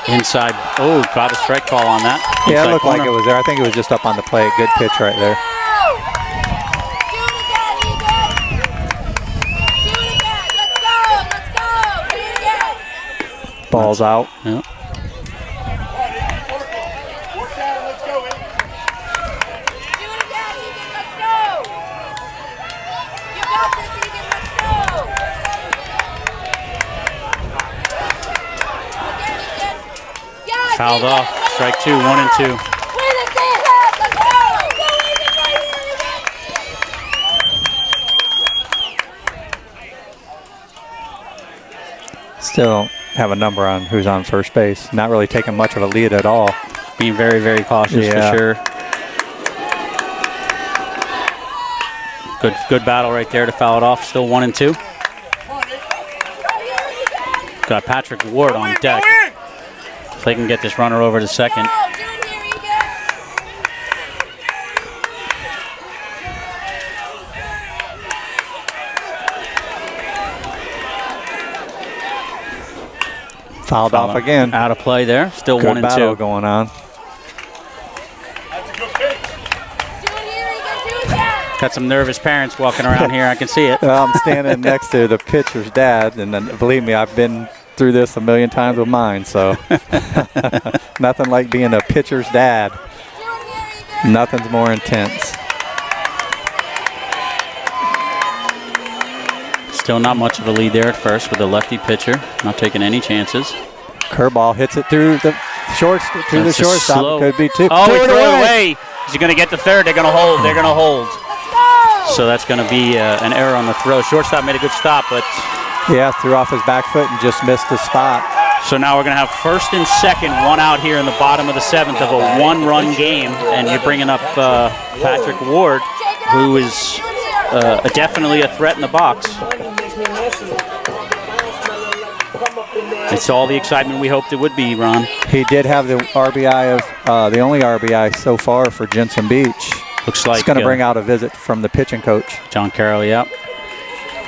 [SPEAKER 2] Inside. Oh, got a strike call on that.
[SPEAKER 12] Yeah, it looked
[SPEAKER 2] corner.
[SPEAKER 12] like it was there. I think it was just up on the plate. Good pitch right there. Ball's out.
[SPEAKER 2] Yeah. Fouled off. Strike 2, 1 and 2.
[SPEAKER 12] Still don't have a number on who's on first base. Not really taking much of a lead at all.
[SPEAKER 2] Being very, very cautious for sure. Good battle right there to foul it off. Still 1 and 2. Got Patrick Ward on deck. If they can get this runner over to second.
[SPEAKER 12] Fouled off again.
[SPEAKER 2] Out of play there. Still
[SPEAKER 12] Good
[SPEAKER 2] 1 and 2.
[SPEAKER 12] battle going on.
[SPEAKER 2] Got some nervous parents walking around here. I can see it.
[SPEAKER 12] Well, I'm standing next to the pitcher's dad, and then, believe me, I've been through this a million times with mine, so nothing like being a pitcher's dad. Nothing's more intense.
[SPEAKER 2] Still not much of a lead there at first with a lefty pitcher. Not taking any chances.
[SPEAKER 12] Curveball hits it through the shortstop. Could be two.
[SPEAKER 2] Oh, he threw it away. Is he going to get the third? They're going to hold. They're going to hold. So that's going to be an error on the throw. Shortstop made a good stop, but
[SPEAKER 12] yeah, threw off his back foot and just missed the spot.
[SPEAKER 2] So now we're going to have first and second, 1 out here in the bottom of the 7th of a 1-run game, and you're bringing up Patrick Ward, who is definitely a threat in the box. It's all the excitement we hoped it would be, Ron.
[SPEAKER 12] He did have the RBI of the only RBI so far for Jensen Beach.
[SPEAKER 2] Looks like
[SPEAKER 12] it's going to bring out a visit from the pitching coach,
[SPEAKER 2] John Carroll. Yep.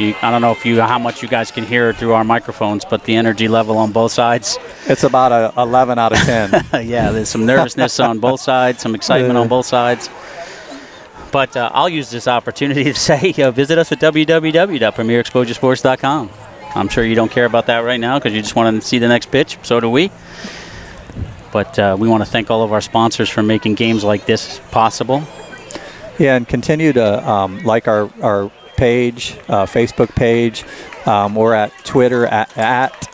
[SPEAKER 2] I don't know how much you guys can hear through our microphones, but the energy level on both sides.
[SPEAKER 12] It's about a 11 out of 10.
[SPEAKER 2] Yeah, there's some nervousness on both sides, some excitement on both sides. But I'll use this opportunity to say, visit us at www.premierexposuresports.com. I'm sure you don't care about that right now because you just want to see the next pitch. So do we. But we want to thank all of our sponsors for making games like this possible.
[SPEAKER 12] Yeah, and continue to like our page, Facebook page. We're at Twitter at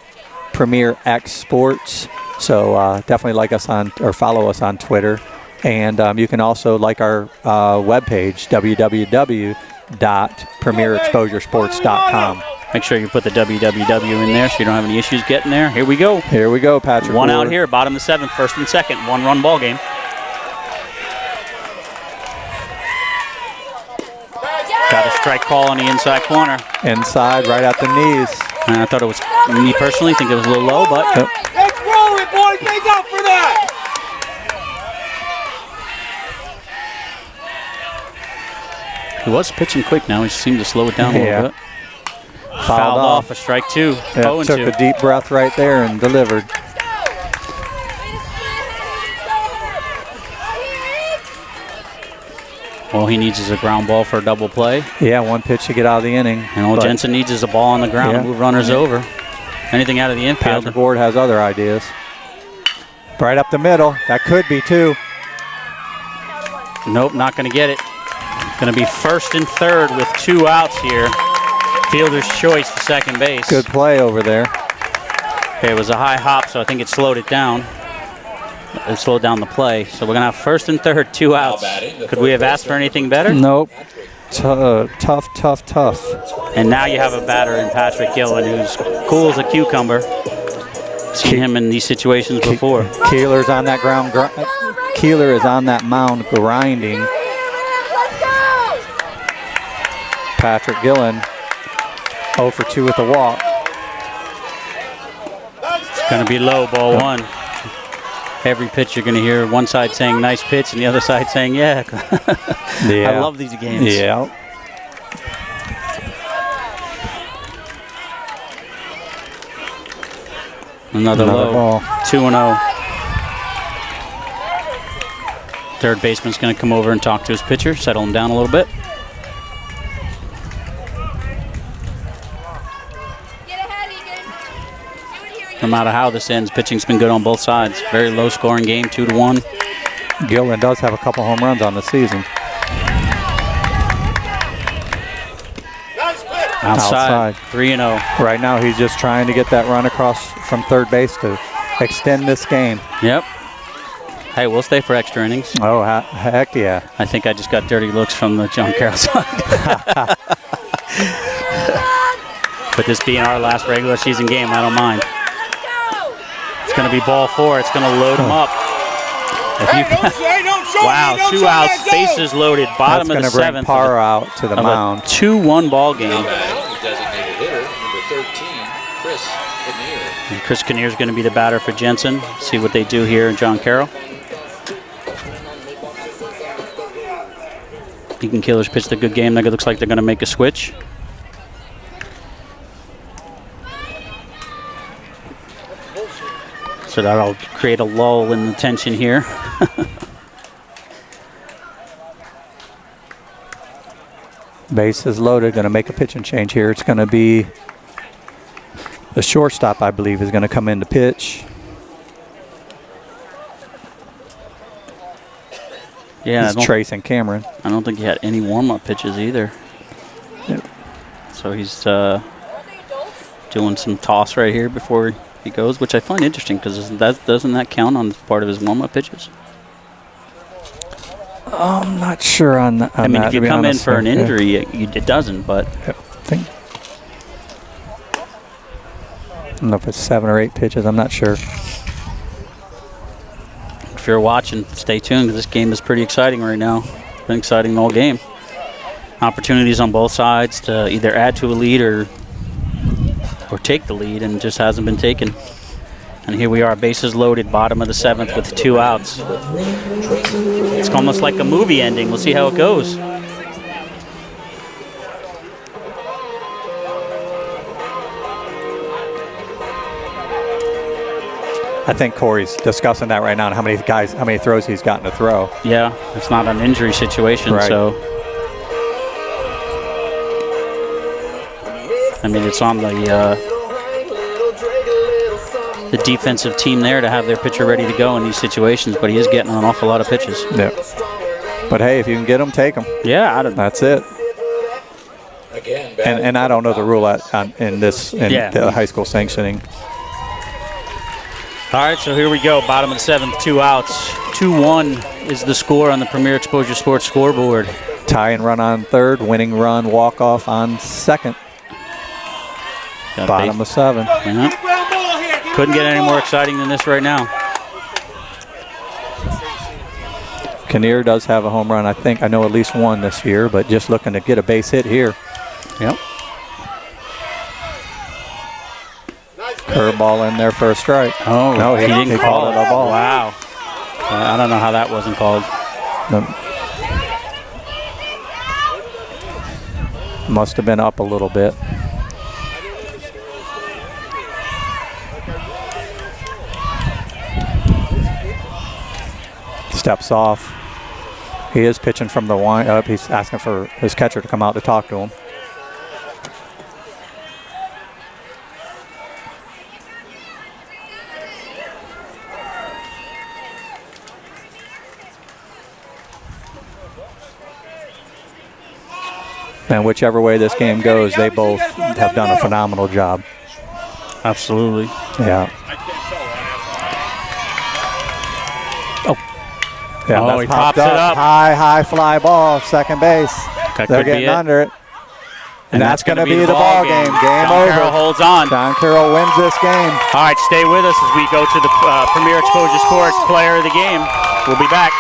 [SPEAKER 12] Premier X Sports. So definitely like us or follow us on Twitter. And you can also like our webpage, www.premierexposuresports.com.
[SPEAKER 2] Make sure you put the www in there so you don't have any issues getting there. Here we go.
[SPEAKER 12] Here we go, Patrick.
[SPEAKER 2] One out here, bottom of the 7th, first and second, 1-run ball game. Got a strike call on the inside corner.
[SPEAKER 12] Inside, right at the knees.
[SPEAKER 2] And I thought it was, me personally, think it was a little low, but.
[SPEAKER 10] Let's roll it, boys. Make up for that.
[SPEAKER 2] He was pitching quick now. He seemed to slow it down a little bit. Fouled off, a strike 2.
[SPEAKER 12] Yeah, took a deep breath right there and delivered.
[SPEAKER 2] All he needs is a ground ball for a double play.
[SPEAKER 12] Yeah, one pitch to get out of the inning.
[SPEAKER 2] And all Jensen needs is a ball on the ground to move runners over. Anything out of the infield.
[SPEAKER 12] Patrick Ward has other ideas. Right up the middle. That could be 2.
[SPEAKER 2] Nope, not going to get it. Going to be first and third with 2 outs here. Fielder's choice to second base.
[SPEAKER 12] Good play over there.
[SPEAKER 2] Okay, it was a high hop, so I think it slowed it down. It slowed down the play. So we're going to have first and third, 2 outs. Could we have asked for anything better?
[SPEAKER 12] Nope. Tough.
[SPEAKER 2] And now you have a batter in Patrick Gillan who's cool as a cucumber. Seen him in these situations before.
[SPEAKER 12] Keeler's on that ground. Keeler is on that mound grinding. Patrick Gillan 0 for 2 with the walk.
[SPEAKER 2] It's going to be low, ball 1. Every pitch you're going to hear one side saying nice pitch and the other side saying yeah. I love these games.
[SPEAKER 12] Yeah.
[SPEAKER 2] Another low
[SPEAKER 12] ball.
[SPEAKER 2] 2-0. Third baseman's going to come over and talk to his pitcher, settle him down a little bit. No matter how this ends, pitching's been good on both sides. Very low scoring game, 2-1.
[SPEAKER 12] Gillan does have a couple home runs on the season.
[SPEAKER 2] Outside. 3-0.
[SPEAKER 12] Right now he's just trying to get that run across from third base to extend this game.
[SPEAKER 2] Yep. Hey, we'll stay for extra innings.
[SPEAKER 12] Oh, heck yeah.
[SPEAKER 2] I think I just got dirty looks from the John Carroll side. But this being our last regular season game, I don't mind. It's going to be ball 4. It's going to load him up. Wow, 2 outs, bases loaded, bottom of the 7th.
[SPEAKER 12] That's going to bring Parra out to the mound.
[SPEAKER 2] 2-1 ball game.
[SPEAKER 1] Designated hitter, number 13, Chris Kinnear.
[SPEAKER 2] And Chris Kinnear is going to be the batter for Jensen. See what they do here in John Carroll. Deacon Killers pitched a good game. It looks like they're going to make a switch. So that'll create a lull in the tension here.
[SPEAKER 12] Base is loaded. Going to make a pitching change here. It's going to be the shortstop, I believe, is going to come in to pitch.
[SPEAKER 2] Yeah,
[SPEAKER 12] it's Trace and Cameron.
[SPEAKER 2] I don't think he had any warm-up pitches either.
[SPEAKER 12] Yep.
[SPEAKER 2] So he's doing some toss right here before he goes, which I find interesting because doesn't that count on part of his warm-up pitches?
[SPEAKER 12] I'm not sure on that.
[SPEAKER 2] I mean, if you come in for an injury, it doesn't, but...
[SPEAKER 12] I don't know if it's 7 or 8 pitches. I'm not sure.
[SPEAKER 2] If you're watching, stay tuned because this game is pretty exciting right now. It's been exciting all game. Opportunities on both sides to either add to a lead or or take the lead, and just hasn't been taken. And here we are, bases loaded, bottom of the 7th with 2 outs. It's almost like a movie ending. We'll see how it goes.
[SPEAKER 12] I think Corey's discussing that right now, and how many throws he's gotten to throw.
[SPEAKER 2] Yeah, it's not an injury situation,
[SPEAKER 12] Right.
[SPEAKER 2] so. I mean, it's on the defensive team there to have their pitcher ready to go in these situations, but he is getting an awful lot of pitches.
[SPEAKER 12] Yeah. But hey, if you can get them, take them.
[SPEAKER 2] Yeah,
[SPEAKER 12] that's it.
[SPEAKER 1] Again,
[SPEAKER 12] And I don't know the rule in the high school sanctioning.
[SPEAKER 2] All right, so here we go. Bottom of the 7th, 2 outs. 2-1 is the score on the Premier Exposure Sports scoreboard.
[SPEAKER 12] Tie and run on 3rd, winning run, walk off on 2nd. Bottom of 7.
[SPEAKER 2] Yeah. Couldn't get any more exciting than this right now.
[SPEAKER 12] Kinnear does have a home run. I know at least one this year, but just looking to get a base hit here.
[SPEAKER 2] Yep.
[SPEAKER 12] Curveball in there for a strike.
[SPEAKER 2] Oh,
[SPEAKER 12] no, he didn't call it a ball.
[SPEAKER 2] Wow. I don't know how that wasn't called.
[SPEAKER 12] Must have been up a little bit. Steps off. He is pitching from the wind up. He's asking for his catcher to come out to talk to him. And whichever way this game goes, they both have done a phenomenal job.
[SPEAKER 2] Absolutely.
[SPEAKER 12] Yeah. Yeah,
[SPEAKER 2] Oh,
[SPEAKER 12] that's
[SPEAKER 2] he pops
[SPEAKER 12] popped
[SPEAKER 2] it up.
[SPEAKER 3] High fly ball, second base.
[SPEAKER 2] That
[SPEAKER 3] They're
[SPEAKER 2] could be
[SPEAKER 3] getting
[SPEAKER 2] it.
[SPEAKER 3] under it. And that's going to be the
[SPEAKER 2] ball
[SPEAKER 3] ball game. Game
[SPEAKER 2] John
[SPEAKER 3] over.
[SPEAKER 2] Carroll holds on.
[SPEAKER 3] John Carroll wins this game.
[SPEAKER 2] All right, stay with us as we go to the Premier Exposure Sports Player of the Game. We'll be back.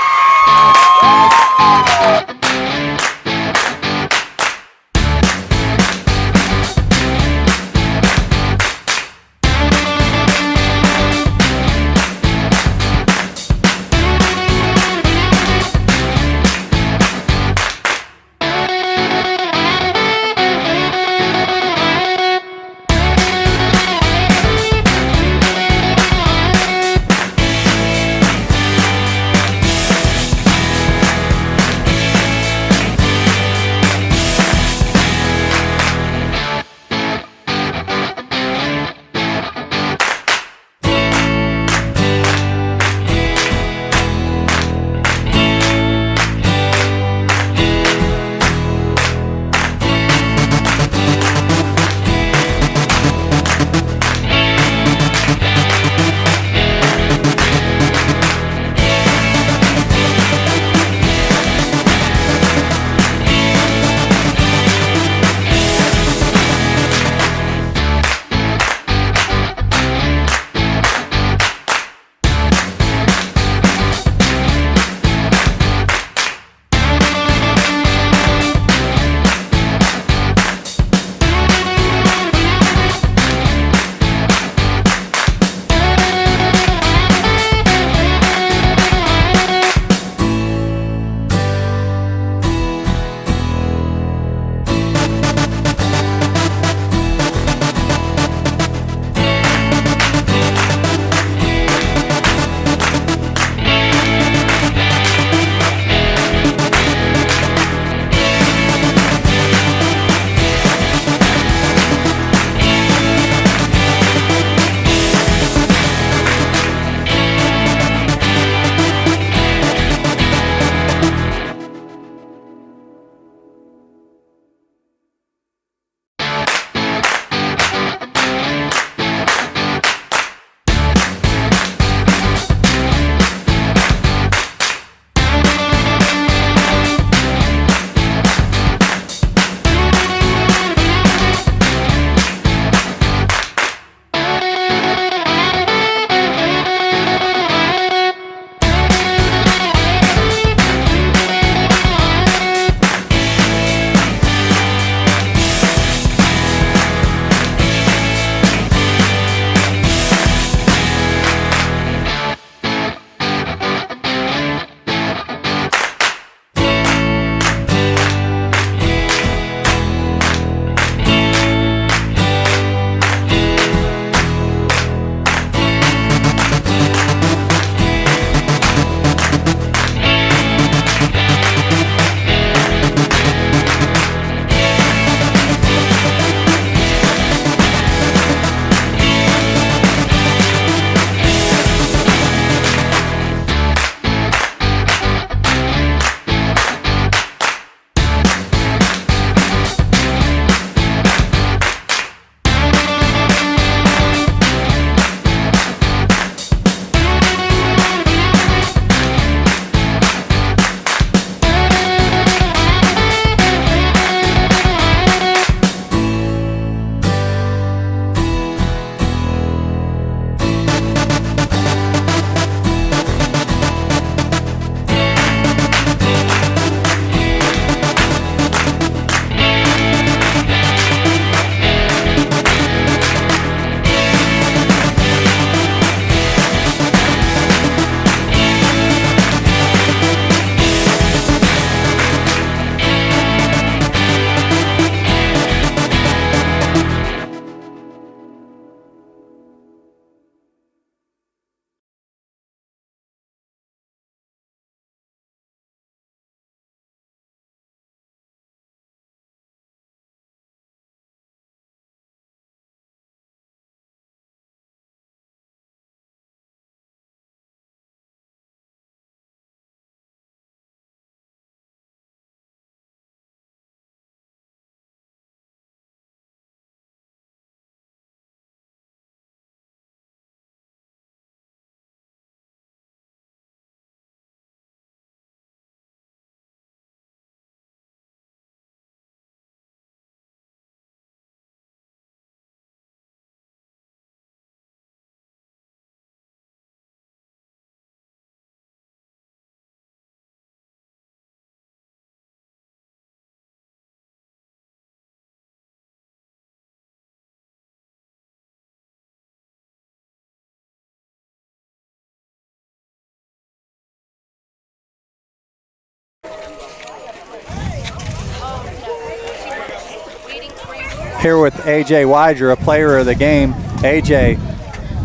[SPEAKER 12] Here with AJ Wider, a player of the game. AJ,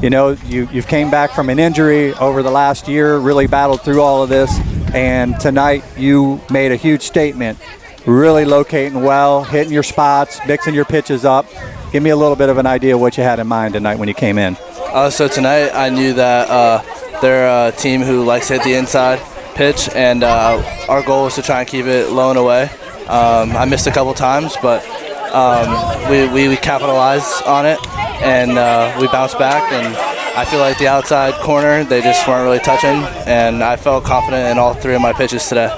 [SPEAKER 12] you know, you've came back from an injury over the last year, really battled through all of this, and tonight you made a huge statement, really locating well, hitting your spots, mixing your pitches up. Give me a little bit of an idea of what you had in mind tonight when you came in.
[SPEAKER 15] So tonight I knew that they're a team who likes to hit the inside pitch, and our goal was to try and keep it low and away. I missed a couple times, but we capitalized on it, and we bounced back, and I feel like the outside corner, they just weren't really touching, and I felt confident in all three of my pitches today.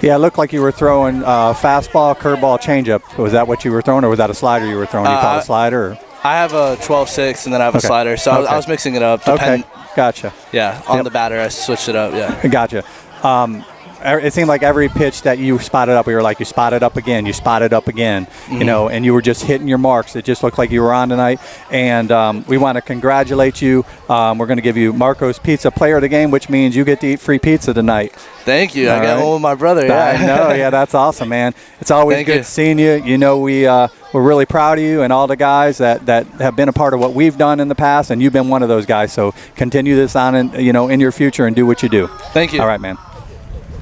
[SPEAKER 12] Yeah, it looked like you were throwing fastball, curveball, changeup. Was that what you were throwing, or was that a slider you were throwing? You caught a slider? Or?
[SPEAKER 15] I have a 12-6, and then I have a slider, so I was mixing it up.
[SPEAKER 12] Okay, gotcha.
[SPEAKER 15] Yeah, on the batter, I switched it up, yeah.
[SPEAKER 12] Gotcha. It seemed like every pitch that you spotted up, we were like, you spotted up again, you know, and you were just hitting your marks. It just looked like you were on tonight. And we want to congratulate you. We're going to give you Marco's Pizza Player of the Game, which means you get to eat free pizza tonight.
[SPEAKER 15] Thank you. I got one with my brother. Yeah.
[SPEAKER 12] I know. Yeah, that's awesome, man. It's always good seeing you. You know, we're really proud of you and all the guys that have been a part of what we've done in the past, and you've been one of those guys. So continue this on, in your future and do what you do.
[SPEAKER 15] Thank you.
[SPEAKER 12] All right, man.